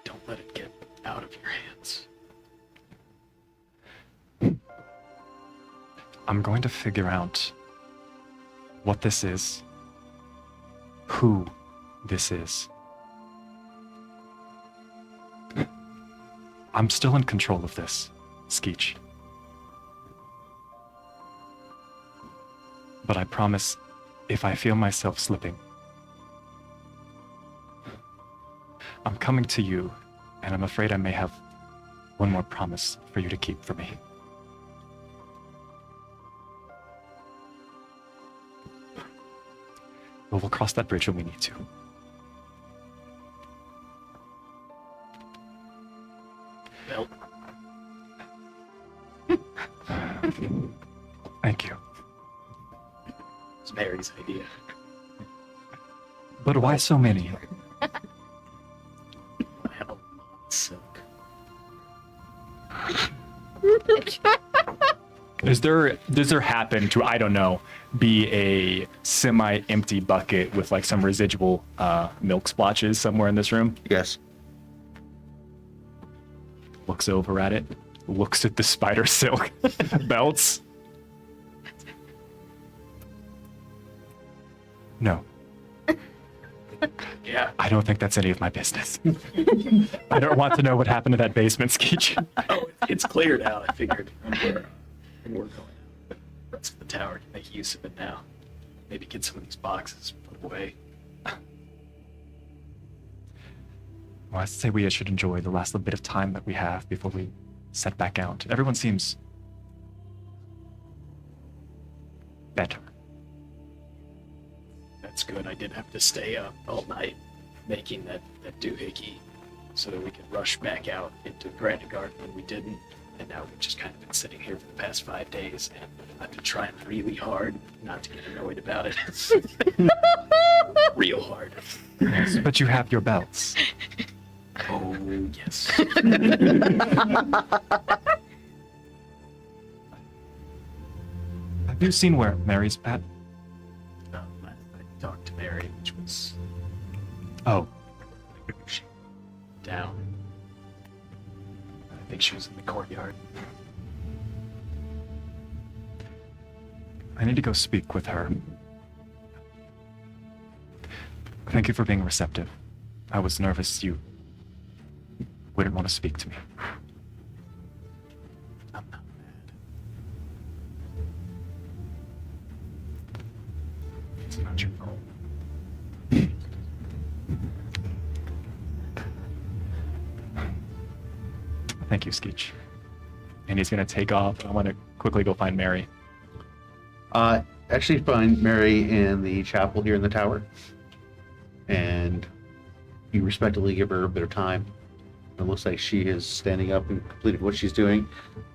Don't let it get out of your hands. I'm going to figure out what this is, who this is. I'm still in control of this, Skeech. But I promise, if I feel myself slipping, I'm coming to you, and I'm afraid I may have one more promise for you to keep for me. But we'll cross that bridge when we need to. Well, Thank you. it's Mary's idea. But why so many? I have a lot of silk. Does there happen to, I don't know, be a semi-empty bucket with like some residual milk splotches somewhere in this room? Yes. Looks over at it, looks at the spider silk belts. No. Yeah. I don't think that's any of my business. I don't want to know what happened to that basement, Skeech. Oh, it's cleared out. I figured we're going out. That's the tower can make use of it now. Maybe get some of these boxes put away. Well, I say we should enjoy the last little bit of time that we have before we set back out. Everyone seems better. That's good. I did have to stay up all night making that doohickey so that we could rush back out into Granitegard when we didn't. And now we've just kind of been sitting here for the past 5 days, and I've been trying really hard not to get annoyed about it. Real hard. Yes, but you have your belts. Oh, yes. Have you seen where Mary's at? I talked to Mary, which was Oh, down. I think she was in the courtyard. I need to go speak with her. Thank you for being receptive. I was nervous you wouldn't want to speak to me. I'm not mad. It's not your fault. Thank you, Skeech. And he's gonna take off. I want to quickly go find Mary. Actually find Mary in the chapel here in the tower. And you respectfully give her a bit of time. It looks like she is standing up and completed what she's doing.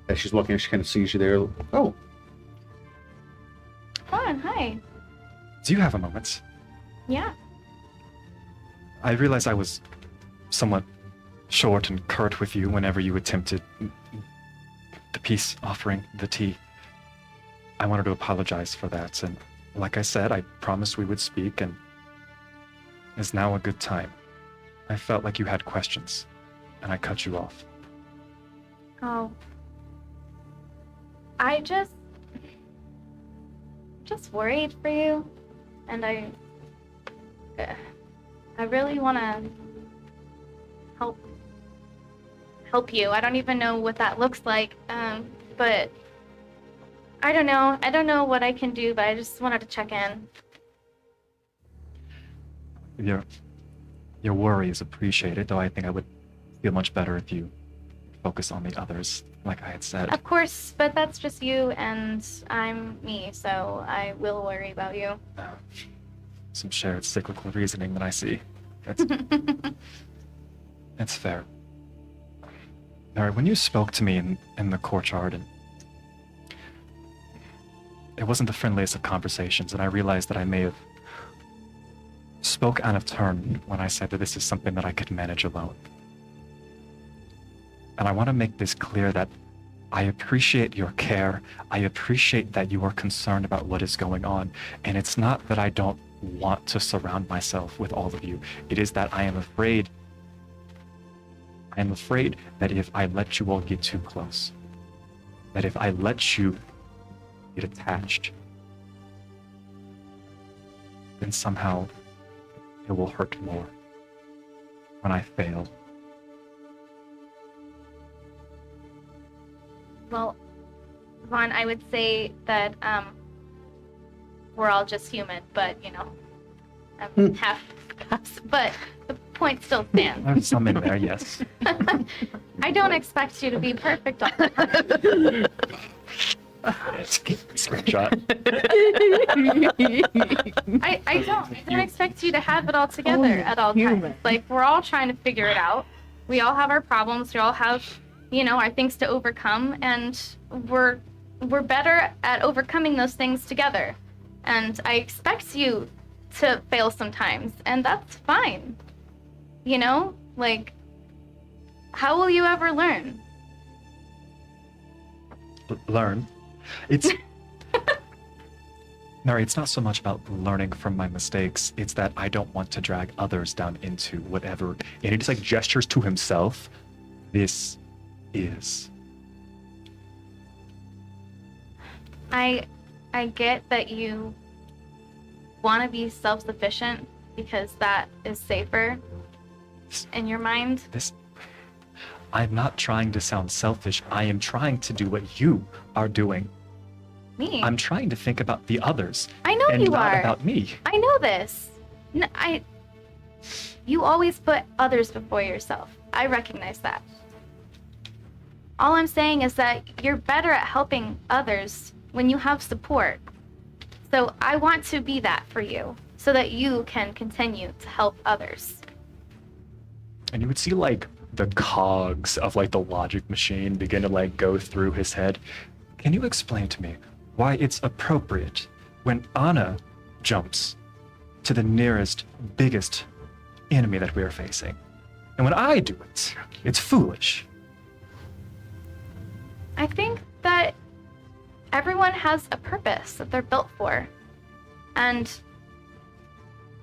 As she's walking, she kind of sees you there. Oh, Vahn, hi. Do you have a moment? Yeah. I realize I was somewhat short and curt with you whenever you attempted the peace offering, the tea. I wanted to apologize for that, and like I said, I promised we would speak, and is now a good time. I felt like you had questions, and I cut you off. Oh. I just worried for you, and I really want to help you. I don't even know what that looks like, but I don't know. I don't know what I can do, but I just wanted to check in. Your worry is appreciated, though I think I would feel much better if you focus on the others, like I had said. Of course, but that's just you, and I'm me, so I will worry about you. Some shared cyclical reasoning that I see. That's fair. Mary, when you spoke to me in the courtyard, and it wasn't the friendliest of conversations, and I realized that I may have spoke out of turn when I said that this is something that I could manage alone. And I want to make this clear that I appreciate your care. I appreciate that you are concerned about what is going on. And it's not that I don't want to surround myself with all of you. It is that I am afraid that if I let you all get too close, that if I let you get attached, then somehow it will hurt more when I fail. Well, Vahn, I would say that we're all just human, but half, but the point still stands. There's some in there, yes. I don't expect you to be perfect all the time. Screenshot. I don't expect you to have it all together at all times. Like, we're all trying to figure it out. We all have our problems. We all have, our things to overcome, and we're better at overcoming those things together. And I expect you to fail sometimes, and that's fine. Like, how will you ever learn? Learn. It's Mary, it's not so much about learning from my mistakes. It's that I don't want to drag others down into whatever. And he just like gestures to himself. This is. I get that you want to be self-sufficient because that is safer in your mind. I'm not trying to sound selfish. I am trying to do what you are doing. Me? I'm trying to think about the others. I know and you not are. about me. I know this. You always put others before yourself. I recognize that. All I'm saying is that you're better at helping others when you have support. So I want to be that for you so that you can continue to help others. And you would see like the cogs of like the logic machine begin to like go through his head. Can you explain to me why it's appropriate when Anna jumps to the nearest, biggest enemy that we are facing, and when I do it, it's foolish? I think that everyone has a purpose that they're built for. And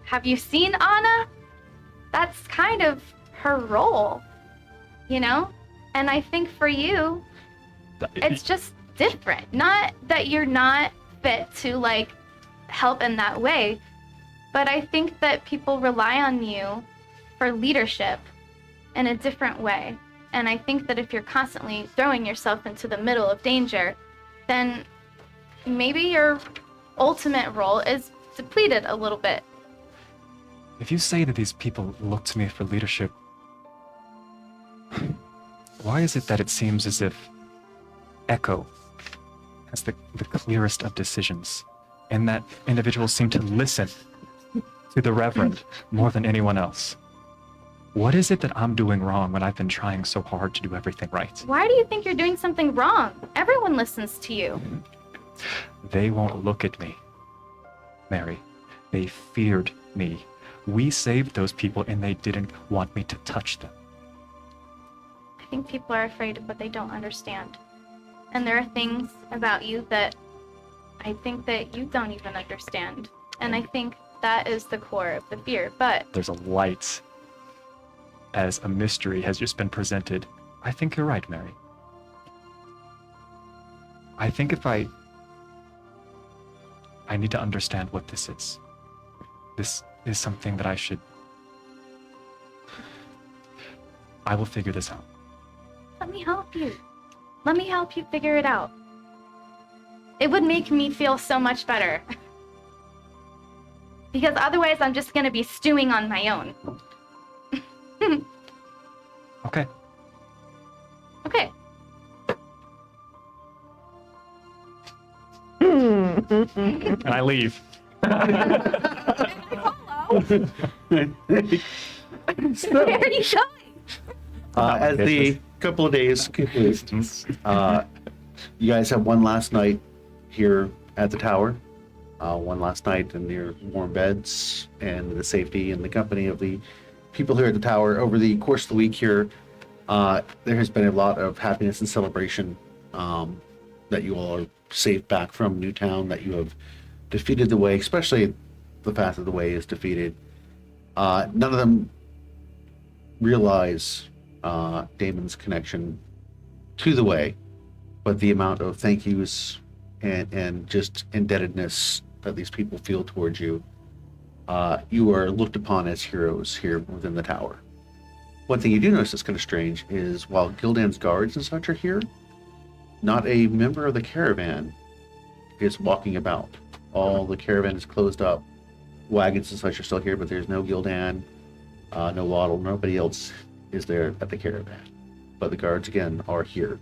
have you seen Anna? That's kind of her role, you know? And I think for you, it's just different. Not that you're not fit to like help in that way, but I think that people rely on you for leadership in a different way. And I think that if you're constantly throwing yourself into the middle of danger, then maybe your ultimate role is depleted a little bit. If you say that these people look to me for leadership, why is it that it seems as if Echo has the clearest of decisions, and that individuals seem to listen to the Reverend more than anyone else? What is it that I'm doing wrong when I've been trying so hard to do everything right? Why do you think you're doing something wrong? Everyone listens to you. They won't look at me, Mary. They feared me. We saved those people and they didn't want me to touch them. I think people are afraid of what they don't understand. And there are things about you that I think that you don't even understand. And I think that is the core of the fear. But there's a light as a mystery has just been presented. I think you're right, Mary. I think if I need to understand what this is. This is something that I will figure this out. let me help you. Let me help you figure it out. It would make me feel so much better. Because otherwise I'm just gonna be stewing on my own. Okay. Okay. And I leave. Where are you going? As the couple of days conclude, you guys have one last night here at the tower. One last night in your warm beds and the safety and the company of the people here at the tower. Over the course of the week here, there has been a lot of happiness and celebration that you all are safe back from Newtown, that you have defeated the Way, especially the fact that the Way is defeated. None of them realize Damon's connection to the Way, but the amount of thank yous and just indebtedness that these people feel towards you. You are looked upon as heroes here within the tower. One thing you do notice that's kind of strange is while Gildan's guards and such are here, not a member of the caravan is walking about. All the caravan is closed up. Wagons and such are still here, but there's no Gildan, no Waddle, nobody else is there at the caravan. But the guards, again, are here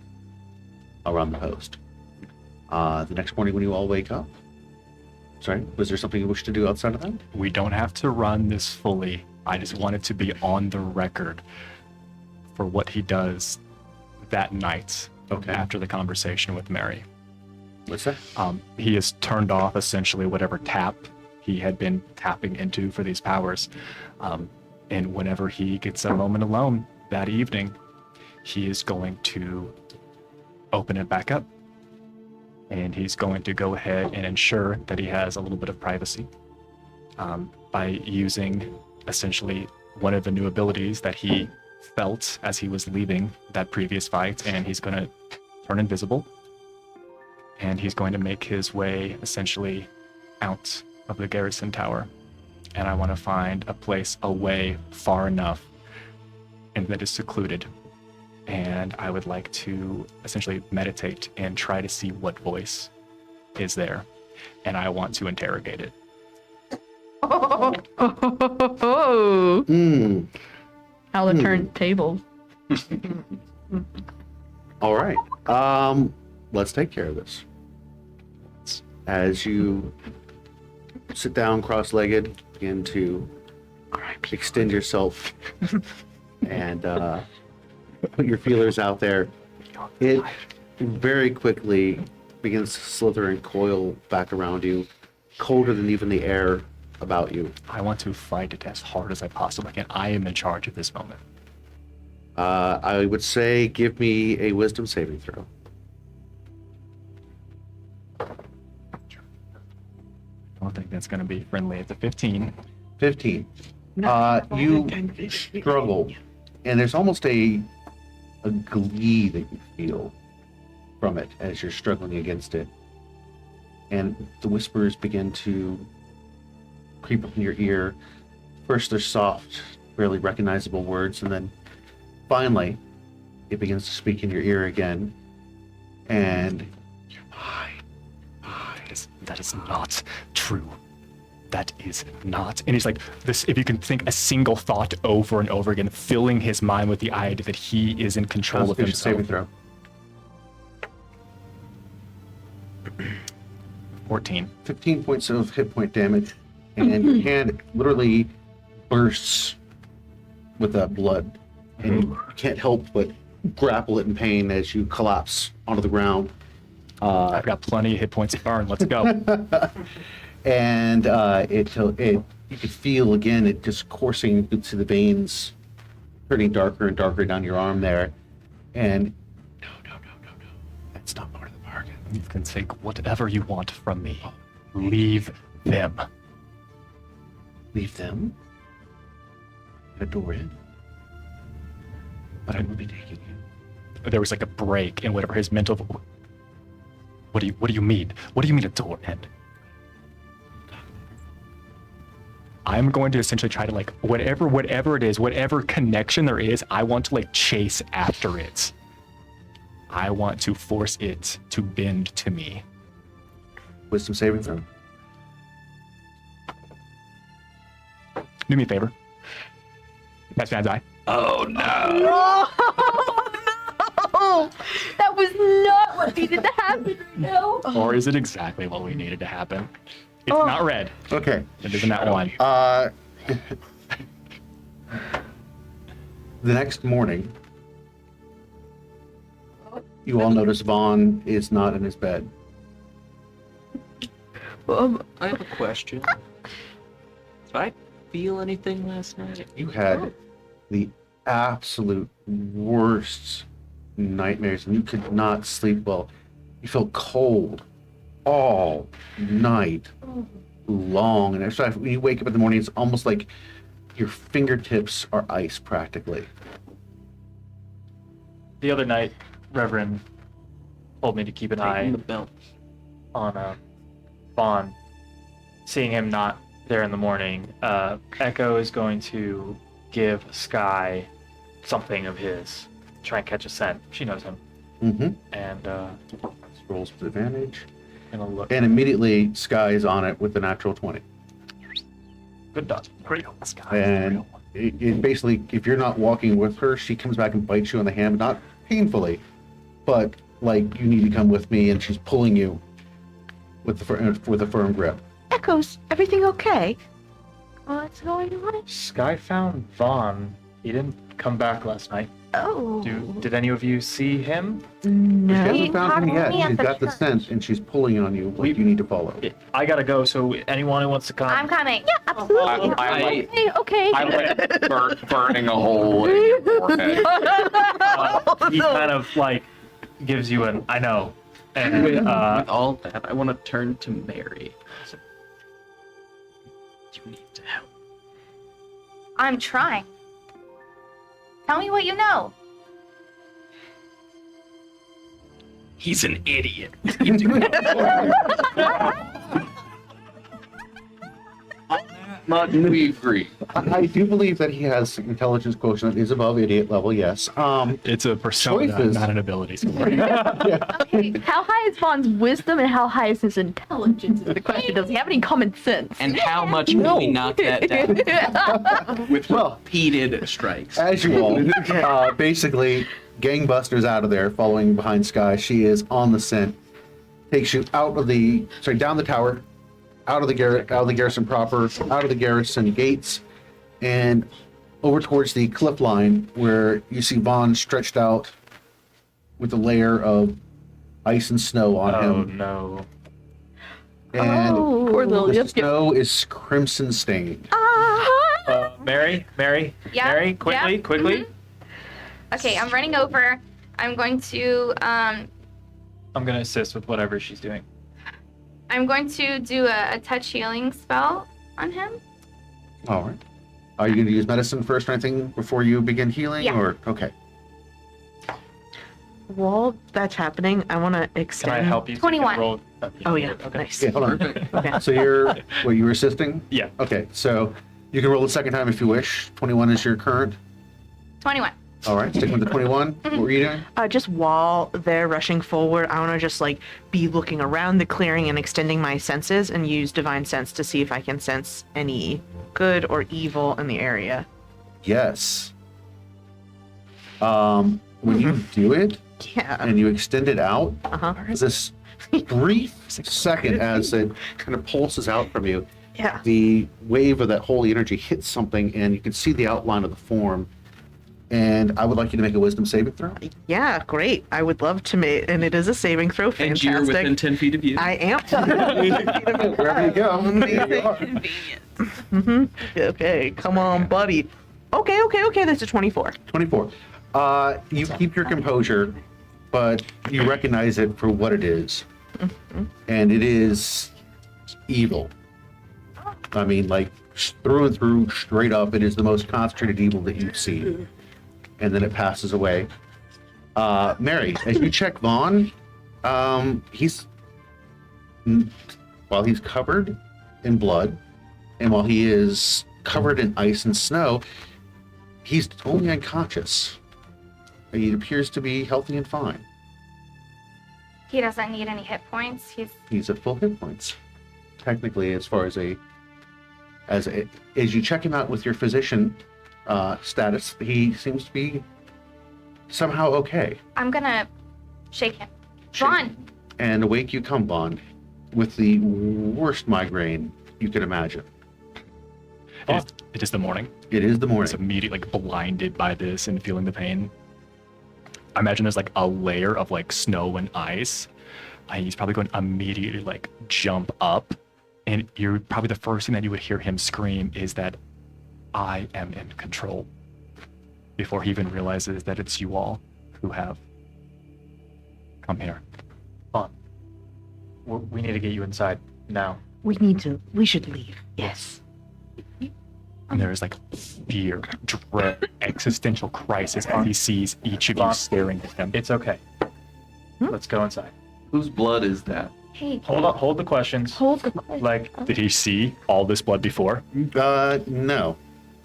around the post. The next morning when you all wake up, sorry, was there something you wish to do outside of that? We don't have to run this fully. I just wanted to be on the record for what he does that night after the conversation with Mary. What's that? He has turned off essentially whatever tap he had been tapping into for these powers. And whenever he gets a moment alone that evening, he is going to open it back up. And he's going to go ahead and ensure that he has a little bit of privacy by using essentially one of the new abilities that he felt as he was leaving that previous fight, and he's going to turn invisible, and he's going to make his way essentially out of the Garrison Tower. And I want to find a place away far enough and that is secluded. And I would like to essentially meditate and try to see what voice is there. And I want to interrogate it. How to turn tables. All right. Let's take care of this. As you sit down cross-legged, begin to extend yourself and put your feelers out there, it very quickly begins to slither and coil back around you, colder than even the air about you. I want to fight it as hard as I possibly can. I am in charge of this moment. I would say give me a wisdom saving throw. I don't think that's going to be friendly. It's a 15. 15. You struggle, and there's almost a glee that you feel from it as you're struggling against it. And the whispers begin to creep up in your ear. First, they're soft, barely recognizable words, and then finally, it begins to speak in your ear again. And you're mine. That is not true. That is not. And it's like this, if you can think a single thought over and over again, filling his mind with the idea that he is in control of Constitution himself. saving throw. 14. 15 points of hit point damage, and your hand literally bursts with that blood, and you can't help but grapple it in pain as you collapse onto the ground. I've got plenty of hit points to burn. Let's go. And you could feel again it just coursing to the veins, turning darker and darker down your arm there. And no, that's not part of the bargain. You can take whatever you want from me. Leave them. Leave them? A door in. But I will be taking you. There was like a break in whatever his mental. What do you mean? What do you mean a door end? I'm going to essentially try to like whatever it is, whatever connection there is, I want to like chase after it. I want to force it to bend to me. Wisdom saving throw. Do me a favor. Pass me eye. Oh no! Oh, that was not what needed to happen right now. Or is it exactly what we needed to happen? It's not red. Okay. It isn't that one. The next morning, you all notice Vahn is not in his bed. I have a question. Did I feel anything last night? You had the absolute worst nightmares, and you could not sleep well. You felt cold all night long, and so when you wake up in the morning, it's almost like your fingertips are ice practically. The other night, Reverend told me to keep an eye Tighten the belt. on Vahn. Seeing him not there in the morning, Echo is going to give Sky something of his. Try and catch a scent. She knows him. Mm-hmm. And Rolls with advantage. gonna look. And immediately, Sky is on it with the natural 20. Good dot. And it basically, if you're not walking with her, she comes back and bites you on the hand, not painfully, but like, you need to come with me, and she's pulling you with a firm grip. Echoes, everything okay? What's going on? Sky found Vahn. He didn't come back last night. Oh. Did any of you see him? She No. hasn't found him yet. me at She's the got the church. scent, and she's pulling on you like you need to follow. I gotta go, so anyone who wants to come. I'm kind of Absolutely. I like, Okay. I like burning a hole in your forehead. He kind of like gives you an I know. And With all that, I want to turn to Mary. So, you need to help. I'm trying. Tell me what you know. He's an idiot. Much we agree. I do believe that he has intelligence quotient that is above idiot level, yes. It's a persona, Choices. not an ability score. Okay. How high is Vaughn's wisdom and how high is his intelligence? Is the question. Does he have any common sense? And how much can we knock that down with Well, repeated strikes? as you all, basically, gangbusters out of there, following behind Sky. She is on the scent. Takes you down the tower, out of the garrison proper, out of the garrison gates, and over towards the cliff line where you see Vahn stretched out with a layer of ice and snow on Oh him. no. And Poor little the yep, yep. snow is crimson stained. Mary, Yeah, Mary, quickly, yeah, quickly. Okay, I'm running over. I'm going to I'm gonna assist with whatever she's doing. do a touch healing spell on him. All right. Are you going to use medicine first or anything before you begin healing? Yeah. Or okay. While that's happening, I want to extend. Can I help you? So you can 21. roll- Oh yeah, Okay. nice. Yeah, hold on. Okay. So you were assisting? Yeah. Okay, so you can roll the second time if you wish. 21 is your current. 21. All right, stick with the 21. What were you doing? Just while they're rushing forward, I want to just like be looking around the clearing and extending my senses and use divine sense to see if I can sense any good or evil in the area. Yes. When you do it Yeah. and you extend it out, Uh-huh. this brief second as it kind of pulses out from you, Yeah. the wave of that holy energy hits something and you can see the outline of the form. And I would like you to make a wisdom saving throw. Yeah, great. I would love to make, and it is a saving throw. And Fantastic. you're within 10 feet of you. I am. Wherever you go. There you are. Mm-hmm. Okay, come on, buddy. Okay. That's a 24. 24. You keep your composure, but you recognize it for what it is. And it is evil. I mean, like, through and through, straight up, it is the most concentrated evil that you've seen. And then it passes away. Mary, as you check Vahn, while he's covered in blood, and while he is covered in ice and snow, he's only unconscious. He appears to be healthy and fine. He doesn't need any hit points. He's at full hit points. Technically, as far as as you check him out with your physician status, he seems to be somehow okay. I'm gonna shake him. Vahn! And awake you come, Vahn, with the worst migraine you could imagine. It is the morning. It is the He's morning. immediately like blinded by this and feeling the pain. I imagine there's like a layer of like snow and ice. And he's probably going to immediately like jump up. And you're probably the first thing that you would hear him scream is that I am in control. Before he even realizes that it's you all who have come here. Vahn, we need to get you inside now. We should leave. Yes. And there is like fear, dread, existential crisis as he sees each of you staring at him. It's okay. Let's go inside. Whose blood is that? Hey. Hold the questions. Hold the question. Like, Did he see all this blood before? No.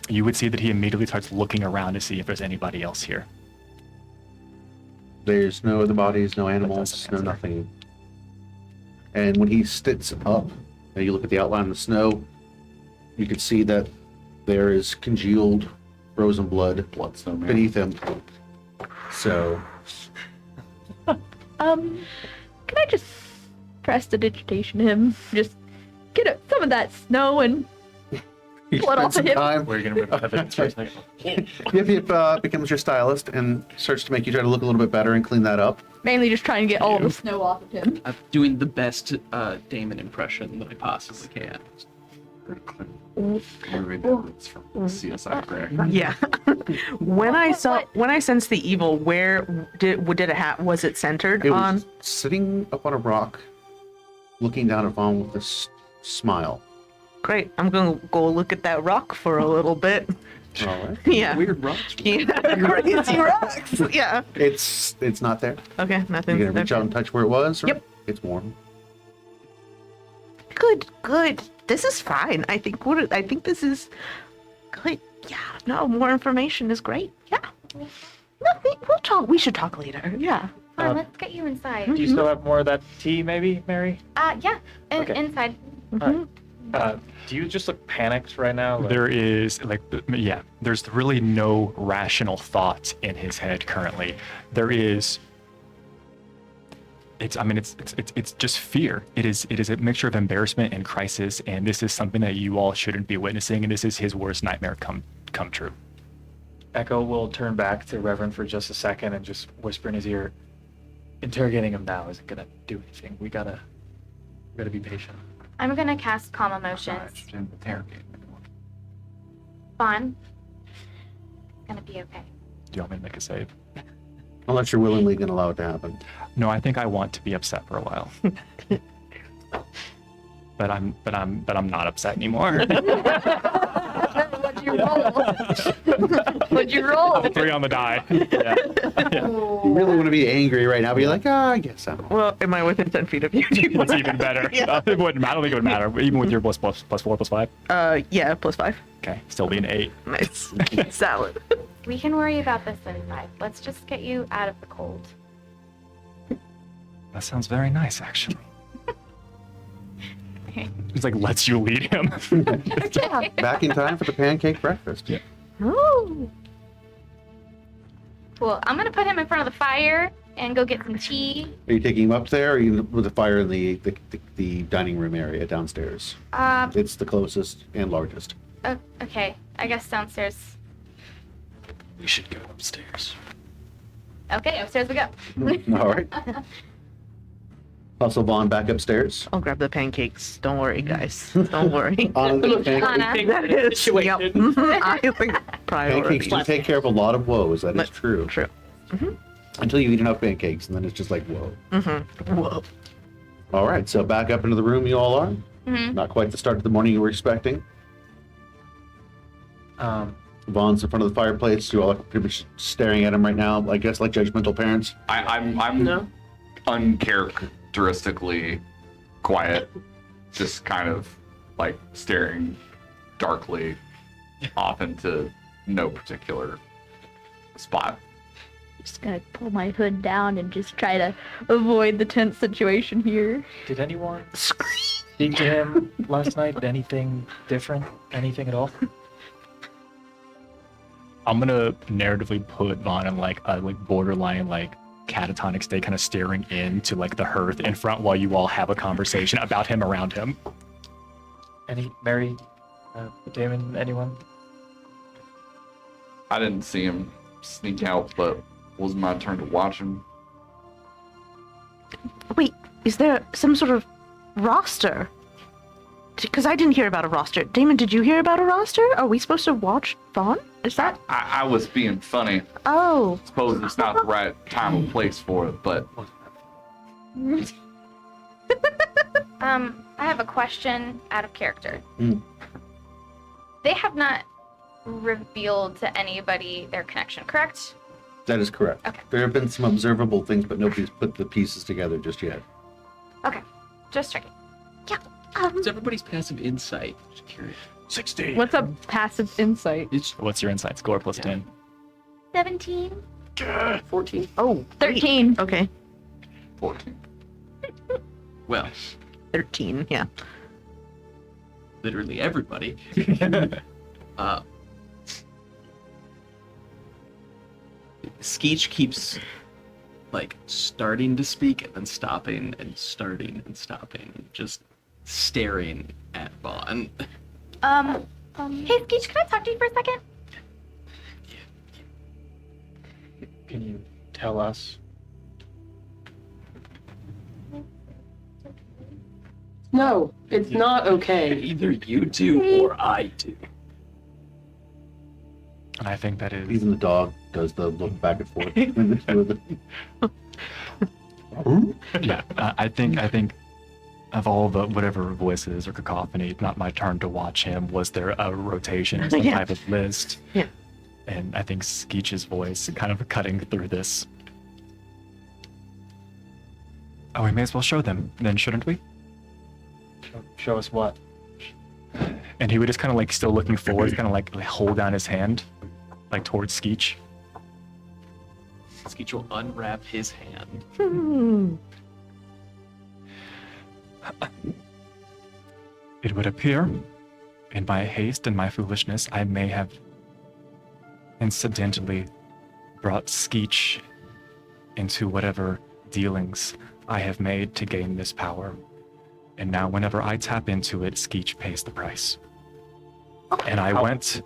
You would see that he immediately starts looking around to see if there's anybody else here. There's no other bodies, no animals, doesn't no answer. nothing. And when he sits up, and you look at the outline of the snow, you can see that there is congealed, frozen blood beneath him. So, Can I just prestidigitation him? Just get some of that snow and you Blood spend off of some him. time. we're gonna remove evidence for a second. Yip becomes your stylist and starts to make you try to look a little bit better and clean that up. mainly just trying to get all the snow off of him. I'm doing the best Damon impression that I possibly can. It's from CSI, correct? Yeah. when I sensed the evil, where did it was it centered It on? was sitting up on a rock, looking down at Vahn with this smile. Great. I'm gonna go look at that rock for a little bit. All right. Yeah. Weird rocks. Yeah. Crazy rocks. Yeah. It's not there. Okay. You're Nothing. gonna reach out and touch where it was? Or Yep. It's warm. Good. This is fine. I think this is good. Yeah. No, more information is great. Yeah. No, we'll talk. We should talk later. Yeah. Vahn, let's get you inside. Do you still have more of that tea, maybe, Mary? Yeah. Okay. Inside. Do you just look panicked right now? Like, There is there's really no rational thoughts in his head currently. There is it's just fear. It is a mixture of embarrassment and crisis, and this is something that you all shouldn't be witnessing, and this is his worst nightmare come true. Echo will turn back to Reverend for just a second and just whisper in his ear, interrogating him now isn't gonna do anything. We gotta be patient. I'm gonna cast Calm Emotions. Vahn, it's gonna be okay. Do you want me to make a save? Unless you're willingly going to allow it to happen. No, I think I want to be upset for a while. but I'm not upset anymore. What'd you roll? What'd you roll? 3 on the die. Yeah. You really want to be angry right now, but you're like, I guess I'm. Well, am I within 10 feet of you? Do you That's wanna- even better. Yeah. It wouldn't. I don't think it would matter, even with your plus 4, plus 5. Yeah, +5. Okay, still be an 8. Nice. Salad. We can worry about this inside. Let's just get you out of the cold. That sounds very nice, actually. He's like lets you lead him. Back in time for the pancake breakfast. Yeah. Ooh. Cool. I'm gonna put him in front of the fire and go get some tea. Are you taking him up there, or are you with the fire in the dining room area downstairs? It's the closest and largest. Okay. I guess downstairs. We should go upstairs. Okay, upstairs we go. All right. Also, Vaughn back upstairs. I'll grab the pancakes. Don't worry, guys. Don't worry. On the pancakes. Anna. That is, Situation. yep. I think Pancakes priorities. do take care of a lot of woes. That is But- true. True. Until you eat enough pancakes, and then it's just like, whoa. Whoa. All right, so back up into the room you all are. Mhm. Not quite the start of the morning you were expecting. Vaughn's in front of the fireplace. You all are pretty much staring at him right now, I guess, like judgmental parents. I'm No. uncharacteristically quiet, just kind of like staring darkly off into no particular spot. Just gonna pull my hood down and just try to avoid the tense situation here. Did anyone speak to him last night? Anything different? Anything at all? I'm gonna narratively put Vaughn in like a borderline catatonic state, kind of staring into the hearth in front while you all have a conversation about him around him. Mary, Damon, anyone? I didn't see him sneak out, but it was my turn to watch him. Wait, is there some sort of roster? Because I didn't hear about a roster. Damon, did you hear about a roster? Are we supposed to watch Vaughn? Is that? I was being funny. Oh. Suppose it's not the right time or place for it, but I have a question out of character. Mm. They have not revealed to anybody their connection, correct? That is correct. Okay. There have been some observable things, but nobody's put the pieces together just yet. Okay, just checking. It's everybody's passive insight. Just curious. 60. What's a passive insight? It's What's your insight score plus 10? 17. 14. Oh. 13. Okay. 14. well, 13. Yeah. literally everybody. Skeech keeps starting to speak and then stopping and starting and stopping, just staring at Vaughn. Hey, Skeech, can I talk to you for a second? Can you tell us? No, it's not okay. Either you do or I do. And I think that is. Even the dog does the look back and forth between the two of them. Yeah, I think of all the whatever voices or cacophony, not my turn to watch him. Was there a rotation, some Yeah. type of list? Yeah. And I think Skeech's voice kind of cutting through this. Oh, we may as well show them then, shouldn't we? Show us what? And he would just kind of still looking forward, kind of hold down his hand, towards Skeech. Skeech will unwrap his hand. It would appear, in my haste and my foolishness, I may have incidentally brought Skeech into whatever dealings I have made to gain this power. And now whenever I tap into it, Skeech pays the price. And I went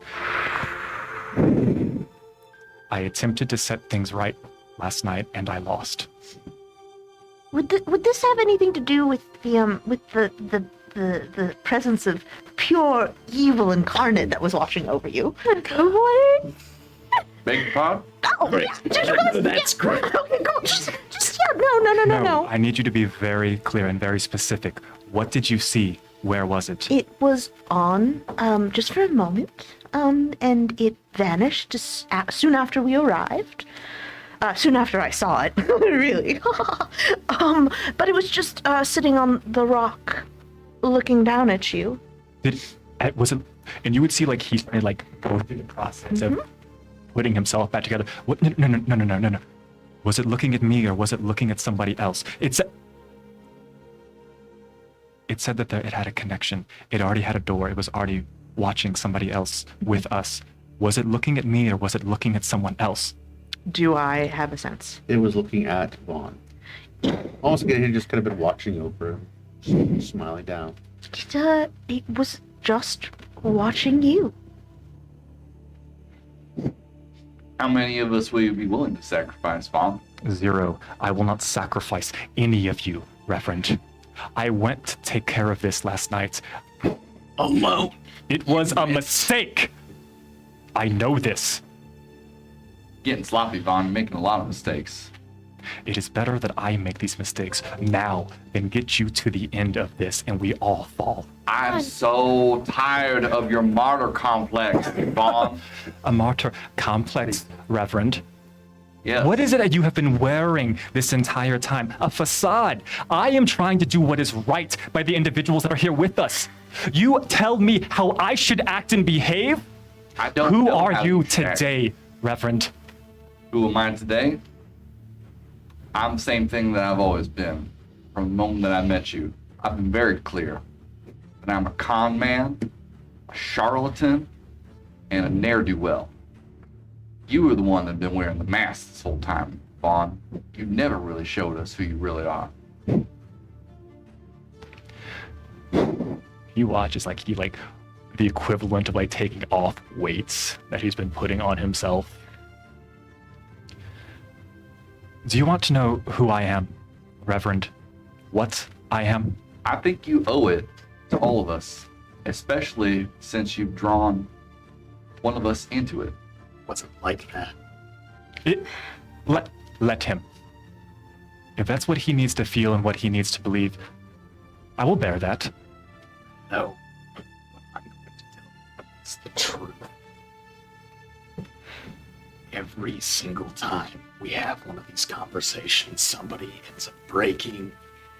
I attempted to set things right last night, and I lost. Would this have anything to do with the presence of pure evil incarnate that was watching over you? What? Beg your pardon? Oh, Great. That's great. Okay, cool. Just no. I need you to be very clear and very specific. What did you see? Where was it? It was on, just for a moment, and it vanished soon after we arrived. Soon after I saw it, really. But it was just sitting on the rock, looking down at you. Was it? And you would see like he's trying to like go through the process of putting himself back together. What? No. Was it looking at me or was it looking at somebody else? It said that it had a connection. It already had a door. It was already watching somebody else with us. Was it looking at me or was it looking at someone else? Do I have a sense? It was looking at Vahn. Almost again, he just kind of been watching over him, smiling down. It was just watching you. How many of us will you be willing to sacrifice, Vahn? 0. I will not sacrifice any of you, Reverend. I went to take care of this last night. Alone. It was a mistake. I know this. Getting sloppy, Vahn. You're making a lot of mistakes. It is better that I make these mistakes now than get you to the end of this and we all fall. I'm so tired of your martyr complex, Vahn. A martyr complex, Reverend? Yes. What is it that you have been wearing this entire time? A facade. I am trying to do what is right by the individuals that are here with us. You tell me how I should act and behave? I don't Who know are how you to act. today, Reverend? Who am I today? I'm the same thing that I've always been. From the moment that I met you, I've been very clear that I'm a con man, a charlatan, and a ne'er-do-well. You were the one that been wearing the mask this whole time, Vahn. You never really showed us who you really are. You watch as like he like the equivalent of like taking off weights that he's been putting on himself. Do you want to know who I am, Reverend? What I am? I think you owe it to all of us, especially since you've drawn one of us into it. Wasn't like that. Let him. If that's what he needs to feel and what he needs to believe, I will bear that. No. I'm going to tell you. It's the truth. Every single time we have one of these conversations, somebody ends up breaking,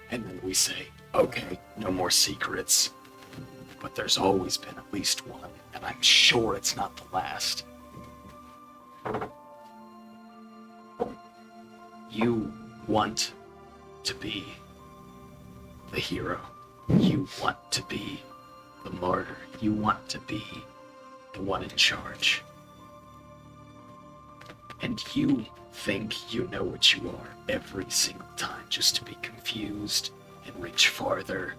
and then we say, okay, no more secrets. But there's always been at least one, and I'm sure it's not the last. You want to be the hero. You want to be the martyr. You want to be the one in charge. And you think you know what you are every single time just to be confused and reach farther.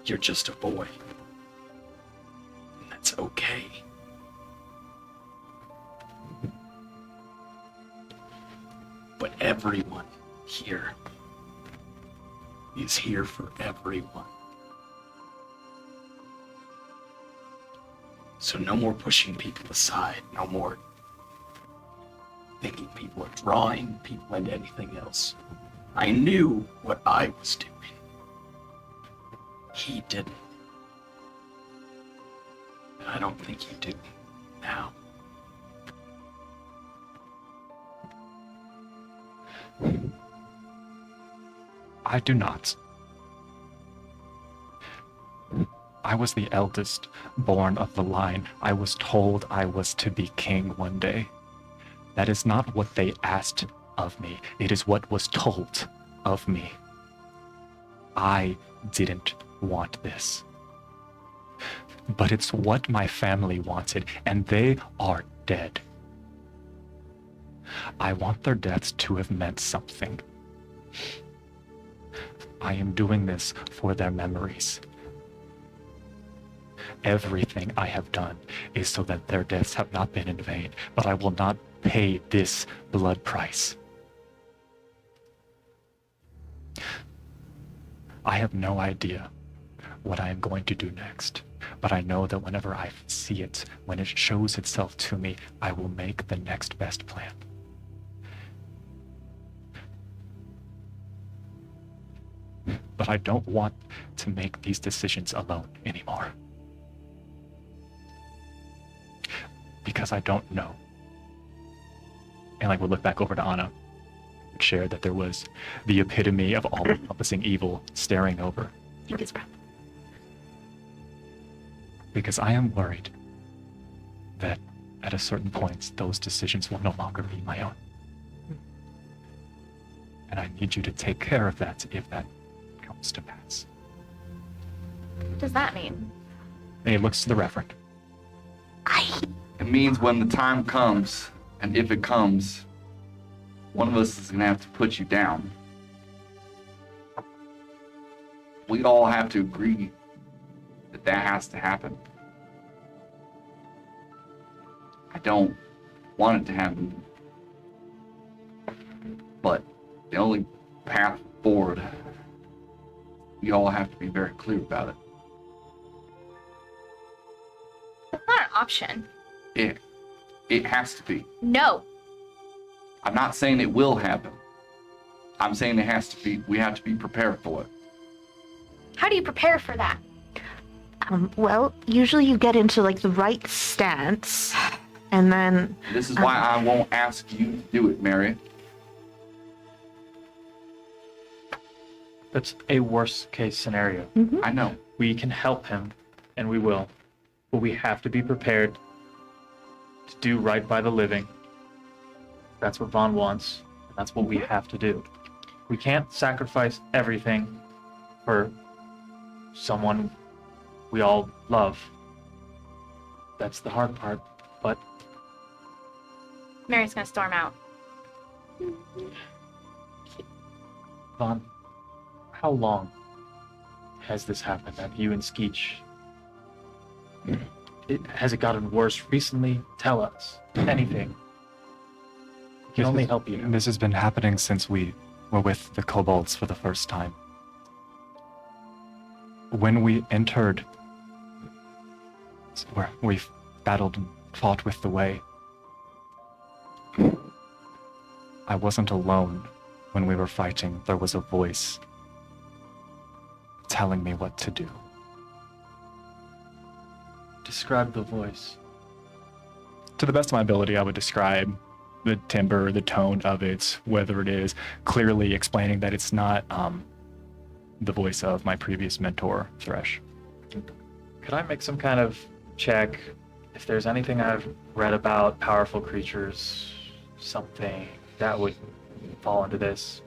You're just a boy. And that's okay. But everyone here is here for everyone. So no more pushing people aside, no more thinking people are drawing people into anything else. I knew what I was doing. He didn't. And I don't think you do now. I do not. I was the eldest born of the line. I was told I was to be king one day. That is not what they asked of me. It is what was told of me. I didn't want this. But it's what my family wanted, and they are dead. I want their deaths to have meant something. I am doing this for their memories. Everything I have done is so that their deaths have not been in vain, but I will not pay this blood price. I have no idea what I am going to do next, but I know that whenever I see it, when it shows itself to me, I will make the next best plan. But I don't want to make these decisions alone anymore. Because I don't know. And like we'll look back over to Anna, and share that there was the epitome of all-encompassing evil staring over. Take his breath. Because I am worried that at a certain point, those decisions will no longer be my own. And I need you to take care of that if that comes to pass. What does that mean? And he looks to the Reverend. It means when the time comes, and if it comes, one of us is going to have to put you down. We all have to agree that that has to happen. I don't want it to happen, but the only path forward, we all have to be very clear about it. That's not an option. It has to be. No. I'm not saying it will happen. I'm saying it has to be, we have to be prepared for it. How do you prepare for that? Well, usually you get into like the right stance, and then This is why I won't ask you to do it, Mary. That's a worst case scenario. I know. We can help him, and we will, but we have to be prepared to do right by the living. That's what Vahn wants, and that's what we have to do. We can't sacrifice everything for someone we all love. That's the hard part, but Mary's gonna storm out. Vahn, how long has this happened? Have you and Skeech? Has it gotten worse recently? Tell us. Anything. We can only help you. This has been happening since we were with the kobolds for the first time. When we entered, where we battled and fought with the Way, I wasn't alone when we were fighting. There was a voice telling me what to do. Describe the voice. To the best of my ability, I would describe the timbre, the tone of it, whether it is clearly explaining that it's not the voice of my previous mentor, Thresh. Could I make some kind of check if there's anything I've read about powerful creatures, something that would fall into this?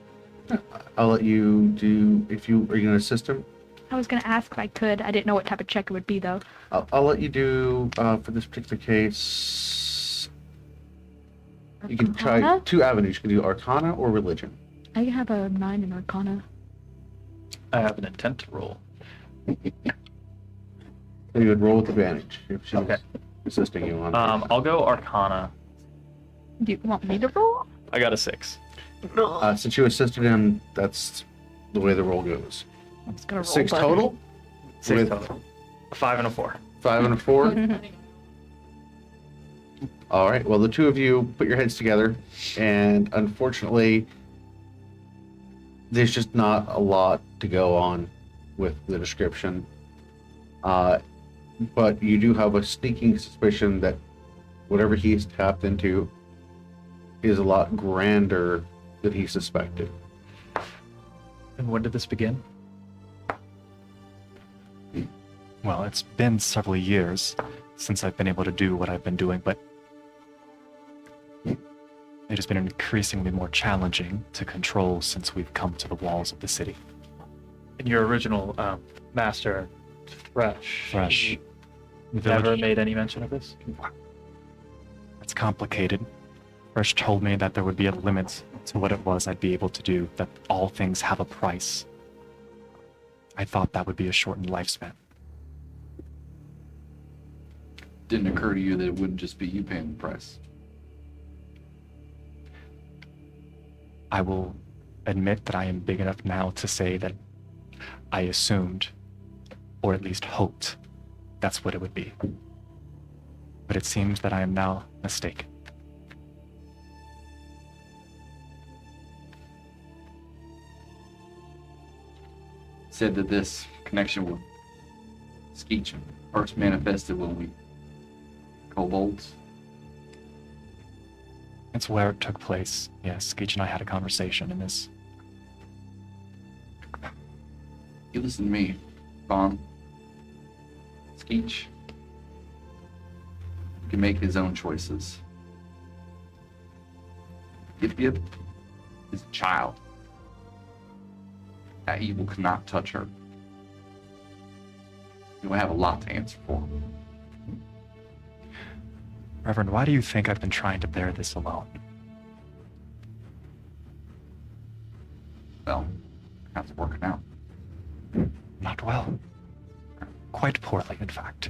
I'll let you do, are you going to assist him? I was gonna ask if I could. I didn't know what type of check it would be though. I'll let you do, for this particular case, you can try Arcana? 2 avenues. You can do Arcana or Religion. I have a 9 in Arcana. I have an intent to roll. So you would roll with advantage if she's Okay. assisting you on I'll go Arcana. Do you want me to roll? I got a 6. Since you assisted him, that's the way the roll goes. I'm just gonna roll. 6 but- total? 6 With total. A 5 and a 4. 5 and a 4? All right. Well, the two of you put your heads together, and unfortunately, there's just not a lot to go on with the description. But you do have a sneaking suspicion that whatever he's tapped into is a lot grander than he suspected. And when did this begin? Well, it's been several years since I've been able to do what I've been doing, but it has been increasingly more challenging to control since we've come to the walls of the city. And your original master, Thresh. Never made any mention of this? It's complicated. Fresh told me that there would be a limit to what it was I'd be able to do, that all things have a price. I thought that would be a shortened lifespan. didn't occur to you that it wouldn't just be you paying the price. I will admit that I am big enough now to say that I assumed, or at least hoped, that's what it would be. But it seems that I am now mistaken. Said that this connection with Skeech first manifested when we kobolds. It's where it took place. Yes, Skeech and I had a conversation in this. You listen to me, Vahn. Skeech can make his own choices. Yip Yip is a child. That evil cannot touch her. You will have a lot to answer for. Reverend, why do you think I've been trying to bear this alone? Well, how's it working out? Not well. Quite poorly, in fact.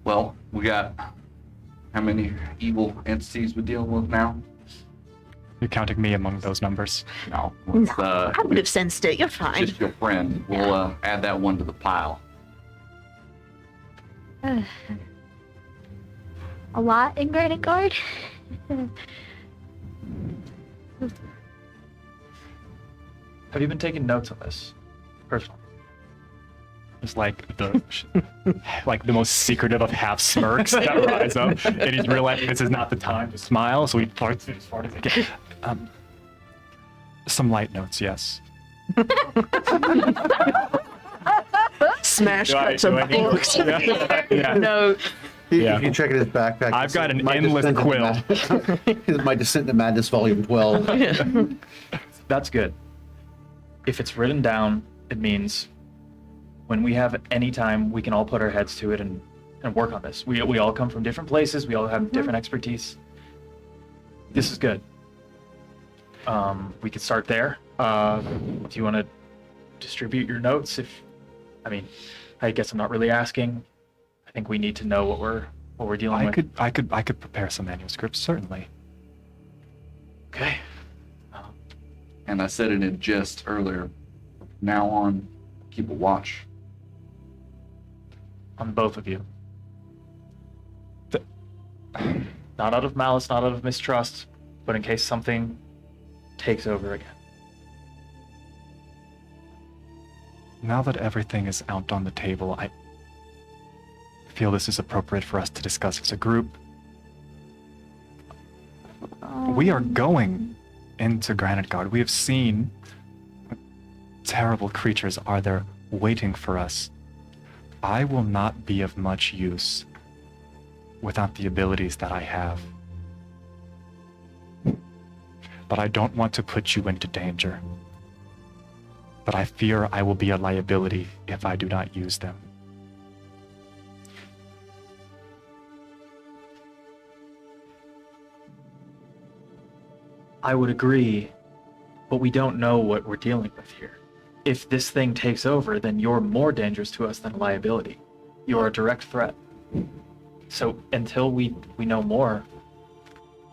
Well, we got how many evil entities we're dealing with now? You're counting me among those numbers? No. No, I would have sensed it. You're fine. Just your friend. We'll add that one to the pile. A lot in Granitegard. Have you been taking notes on this? Personally? It's like the most secretive of half smirks that rise up, and he's realized this is not the time to smile, so he farts as hard as he can. Some light notes, yes. Smash cuts of books. Yeah. No. Yeah. You can check in his backpack. I've got an My endless Descent quill. into My Descent into Madness, Volume 12. That's good. If it's written down, it means when we have any time, we can all put our heads to it and work on this. We all come from different places. We all have different expertise. This is good. We could start there. Do you want to distribute your notes? I guess I'm not really asking. I think we need to know what we're dealing with. I could prepare some manuscripts, certainly. Okay. And I said it in jest earlier. From now on, keep a watch. On both of you. Not out of malice, not out of mistrust, but in case something takes over again. Now that everything is out on the table, I feel this is appropriate for us to discuss as a group. We are going into Granitegard. We have seen what terrible creatures are there waiting for us. I will not be of much use without the abilities that I have. But I don't want to put you into danger. But I fear I will be a liability if I do not use them. I would agree, but we don't know what we're dealing with here. If this thing takes over, then you're more dangerous to us than a liability. You're a direct threat. So until we know more,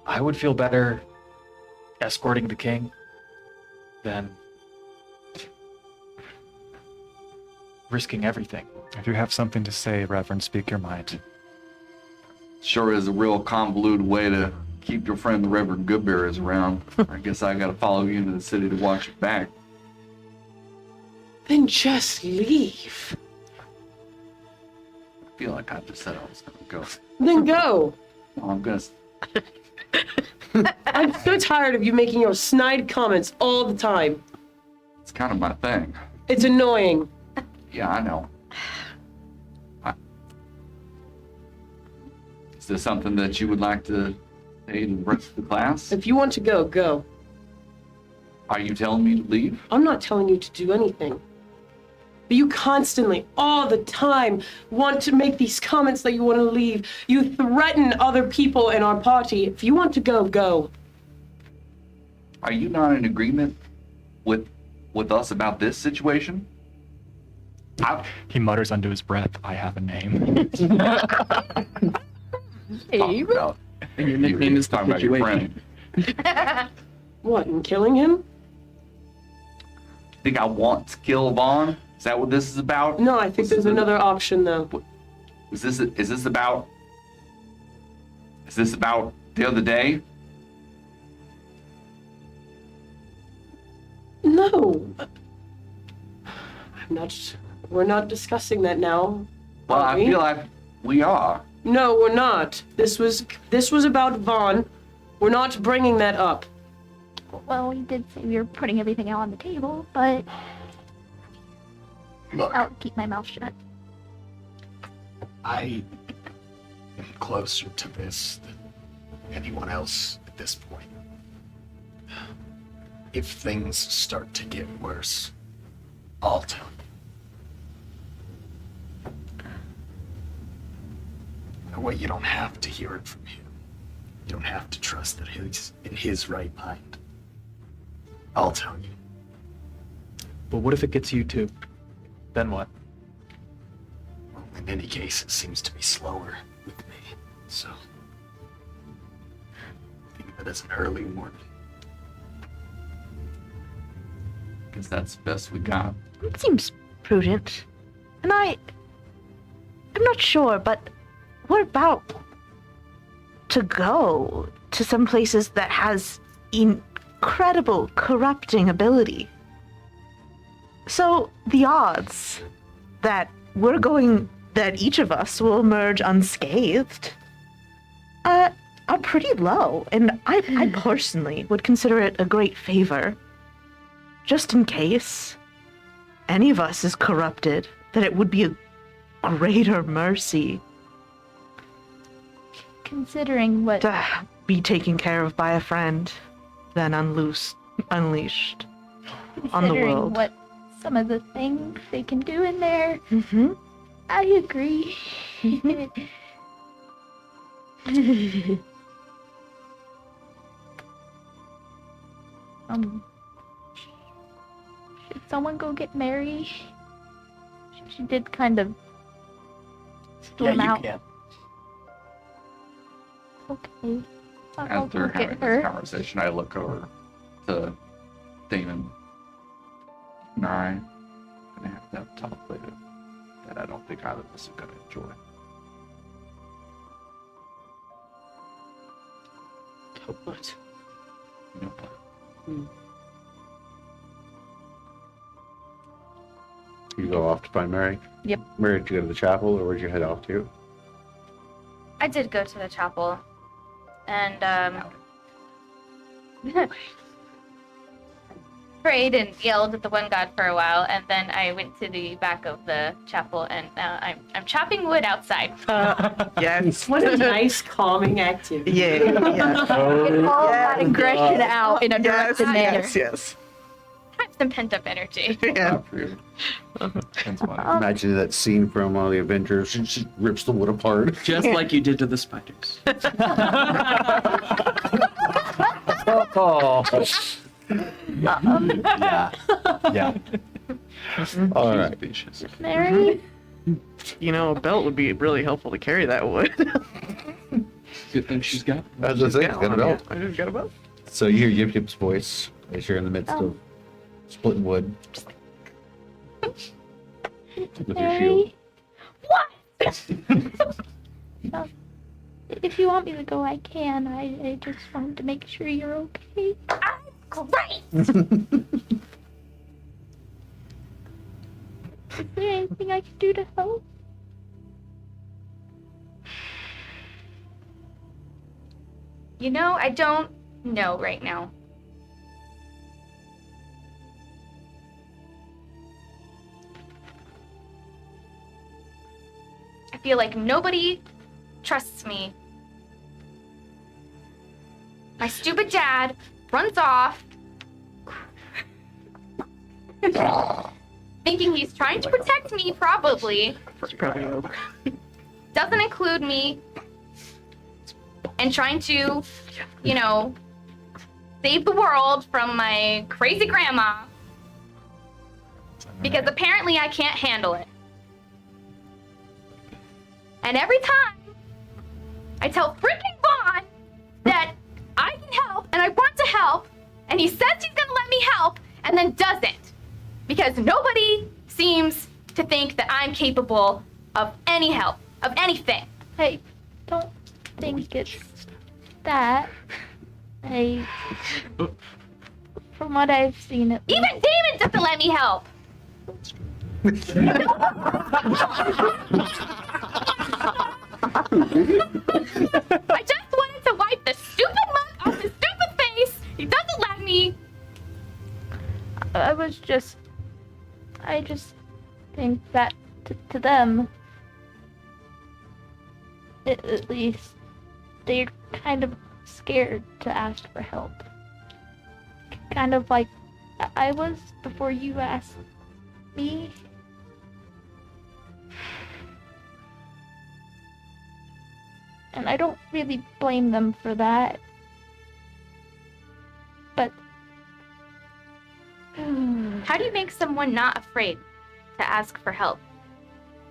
I would feel better escorting the king than risking everything. If you have something to say, Reverend, speak your mind. Sure is a real convoluted way to keep your friend the Reverend Goodberries around. I guess I gotta follow you into the city to watch your back. Then just leave. I feel like I just said I was gonna go. Then go. I'm gonna... I'm so tired of you making your snide comments all the time. It's kind of my thing. It's annoying. Yeah, I know. Is this something that you would like to say to the rest of the class? If you want to go, go. Are you telling me to leave? I'm not telling you to do anything. But you constantly, all the time, want to make these comments that you want to leave. You threaten other people in our party. If you want to go, go. Are you not in agreement with us about this situation? He mutters under his breath, I have a name. And your nickname is talking about your Situation. friend. What, in killing him? Think I want to kill Vahn? Is that what this is about? No, I think there's another option, though. Is this about the other day? No. We're not discussing that now. Well, are I we? feel like we are. No, we're not. This was about Vahn. We're not bringing that up. Well, you did say we were putting everything out on the table, but Look, I'll keep my mouth shut. I am closer to this than anyone else at this point. If things start to get worse, I'll tell you. That way you don't have to hear it from him. You don't have to trust that he's in his right mind. I'll tell you. But what if it gets you too? Then what? Well, in any case, it seems to be slower with me, so think of it as an early warning. Guess that's the best we got. It seems prudent. And I'm not sure, but we're about to go to some places that has incredible corrupting ability. So the odds that each of us will emerge unscathed are pretty low, and I personally would consider it a great favor, just in case any of us is corrupted, that it would be a greater mercy Considering what to be taken care of by a friend than unleashed on the considering world. what some of the things they can do in there, Mm-hmm. I agree. Should someone go get Mary? She did kind of storm Yeah, you out. can. Okay. I'll After go having get this her. conversation, I look over to Damon. And I'm gonna have to have a talk later that I don't think either of us are gonna enjoy. What? You know, You go off to find Mary? Yep. Mary, did you go to the chapel, or where'd you head off to? I did go to the chapel, and prayed and yelled at the one god for a while, and then I went to the back of the chapel, and now I'm chopping wood outside. Yes. What a nice, calming activity. Yeah. Yeah. Get all that aggression out in a directed manner. Yes. I have some pent up energy. Yeah. for you. That's why. Imagine that scene from the Avengers. And she rips the wood apart. Just like you did to the spiders. Oh. Yeah. Yeah. All right. Vicious. Mary? You know, a belt would be really helpful to carry that wood. Good thing she's got. As I say, got a belt. I just got a belt. So you hear Yip Yip's voice as you're in the midst of splitting wood. With your shield. Mary? What? If you want me to go, I can. I just wanted to make sure you're okay. Great! Is there anything I can do to help? You know, I don't know right now. I feel like nobody trusts me. My stupid dad runs off, thinking he's trying to protect me, probably. Doesn't include me, and trying to, you know, save the world from my crazy grandma. Because apparently I can't handle it. And every time I tell freaking Vahn that I can help and I want to help, and he says he's gonna let me help and then doesn't. Because nobody seems to think that I'm capable of any help, of anything. I don't think it's that. From what I've seen, Even Damon doesn't let me help. I just wanted to wipe the stupid mug off his stupid face. He doesn't let me. I just think that to them, at least, they're kind of scared to ask for help. Kind of like I was before you asked me. And I don't really blame them for that. But How do you make someone not afraid to ask for help?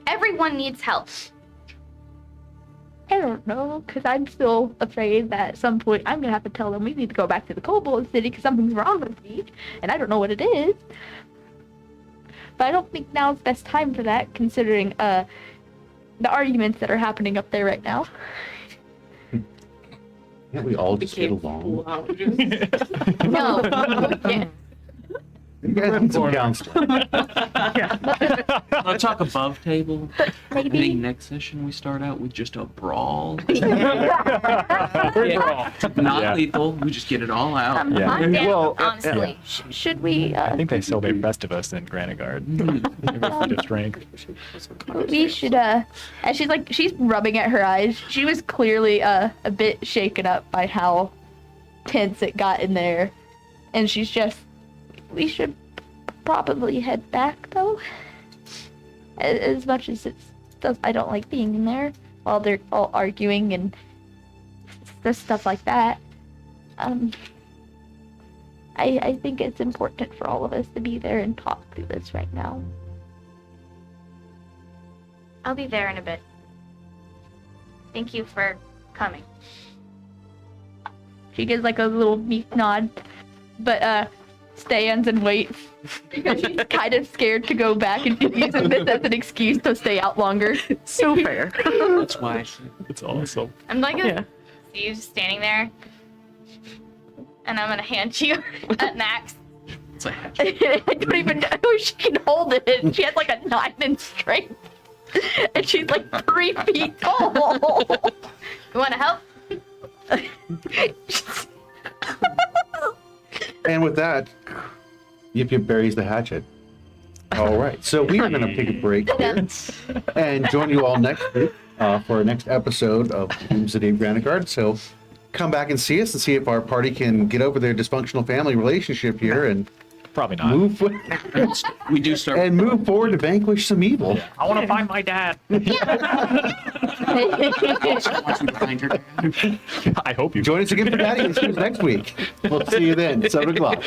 Everyone needs help. I don't know, because I'm still afraid that at some point I'm gonna have to tell them we need to go back to the Kobold City because something's wrong with me, and I don't know what it is. But I don't think now's the best time for that, considering the arguments that are happening up there right now. Can't we all just get along? No, we can't. You guys need some counseling. I'll talk above table. I Maybe. think next session we start out with just a brawl. Brawl. Not lethal. We just get it all out. I'm down, honestly. Should we? I think they celebrate Festivus in Granitegard. Maybe a feat of strength. We should. And she's rubbing at her eyes. She was clearly a bit shaken up by how tense it got in there, and she's just. We should probably head back, though. As much as I don't like being in there while they're all arguing and stuff like that. I think it's important for all of us to be there and talk through this right now. I'll be there in a bit. Thank you for coming. She gives like a little meek nod, but stands and waits because she's kind of scared to go back, and she's using this as an excuse to stay out longer. So fair. That's why. It's awesome. I'm like, see you just standing there, and I'm gonna hand you at Max. It's a I don't even know if she can hold it. She has like a 9 in strength, and she's like 3 feet tall. You wanna help? And with that, Yip Yip buries the hatchet. All right, so we are going to take a break here and join you all next week for our next episode of Doom City of Granitegard. So come back and see us and see if our party can get over their dysfunctional family relationship here and Probably not. We do start. and move forward to vanquish some evil. I want to find my dad. I hope you Join us again for Daddy Issues next week. We'll see you then, 7 o'clock.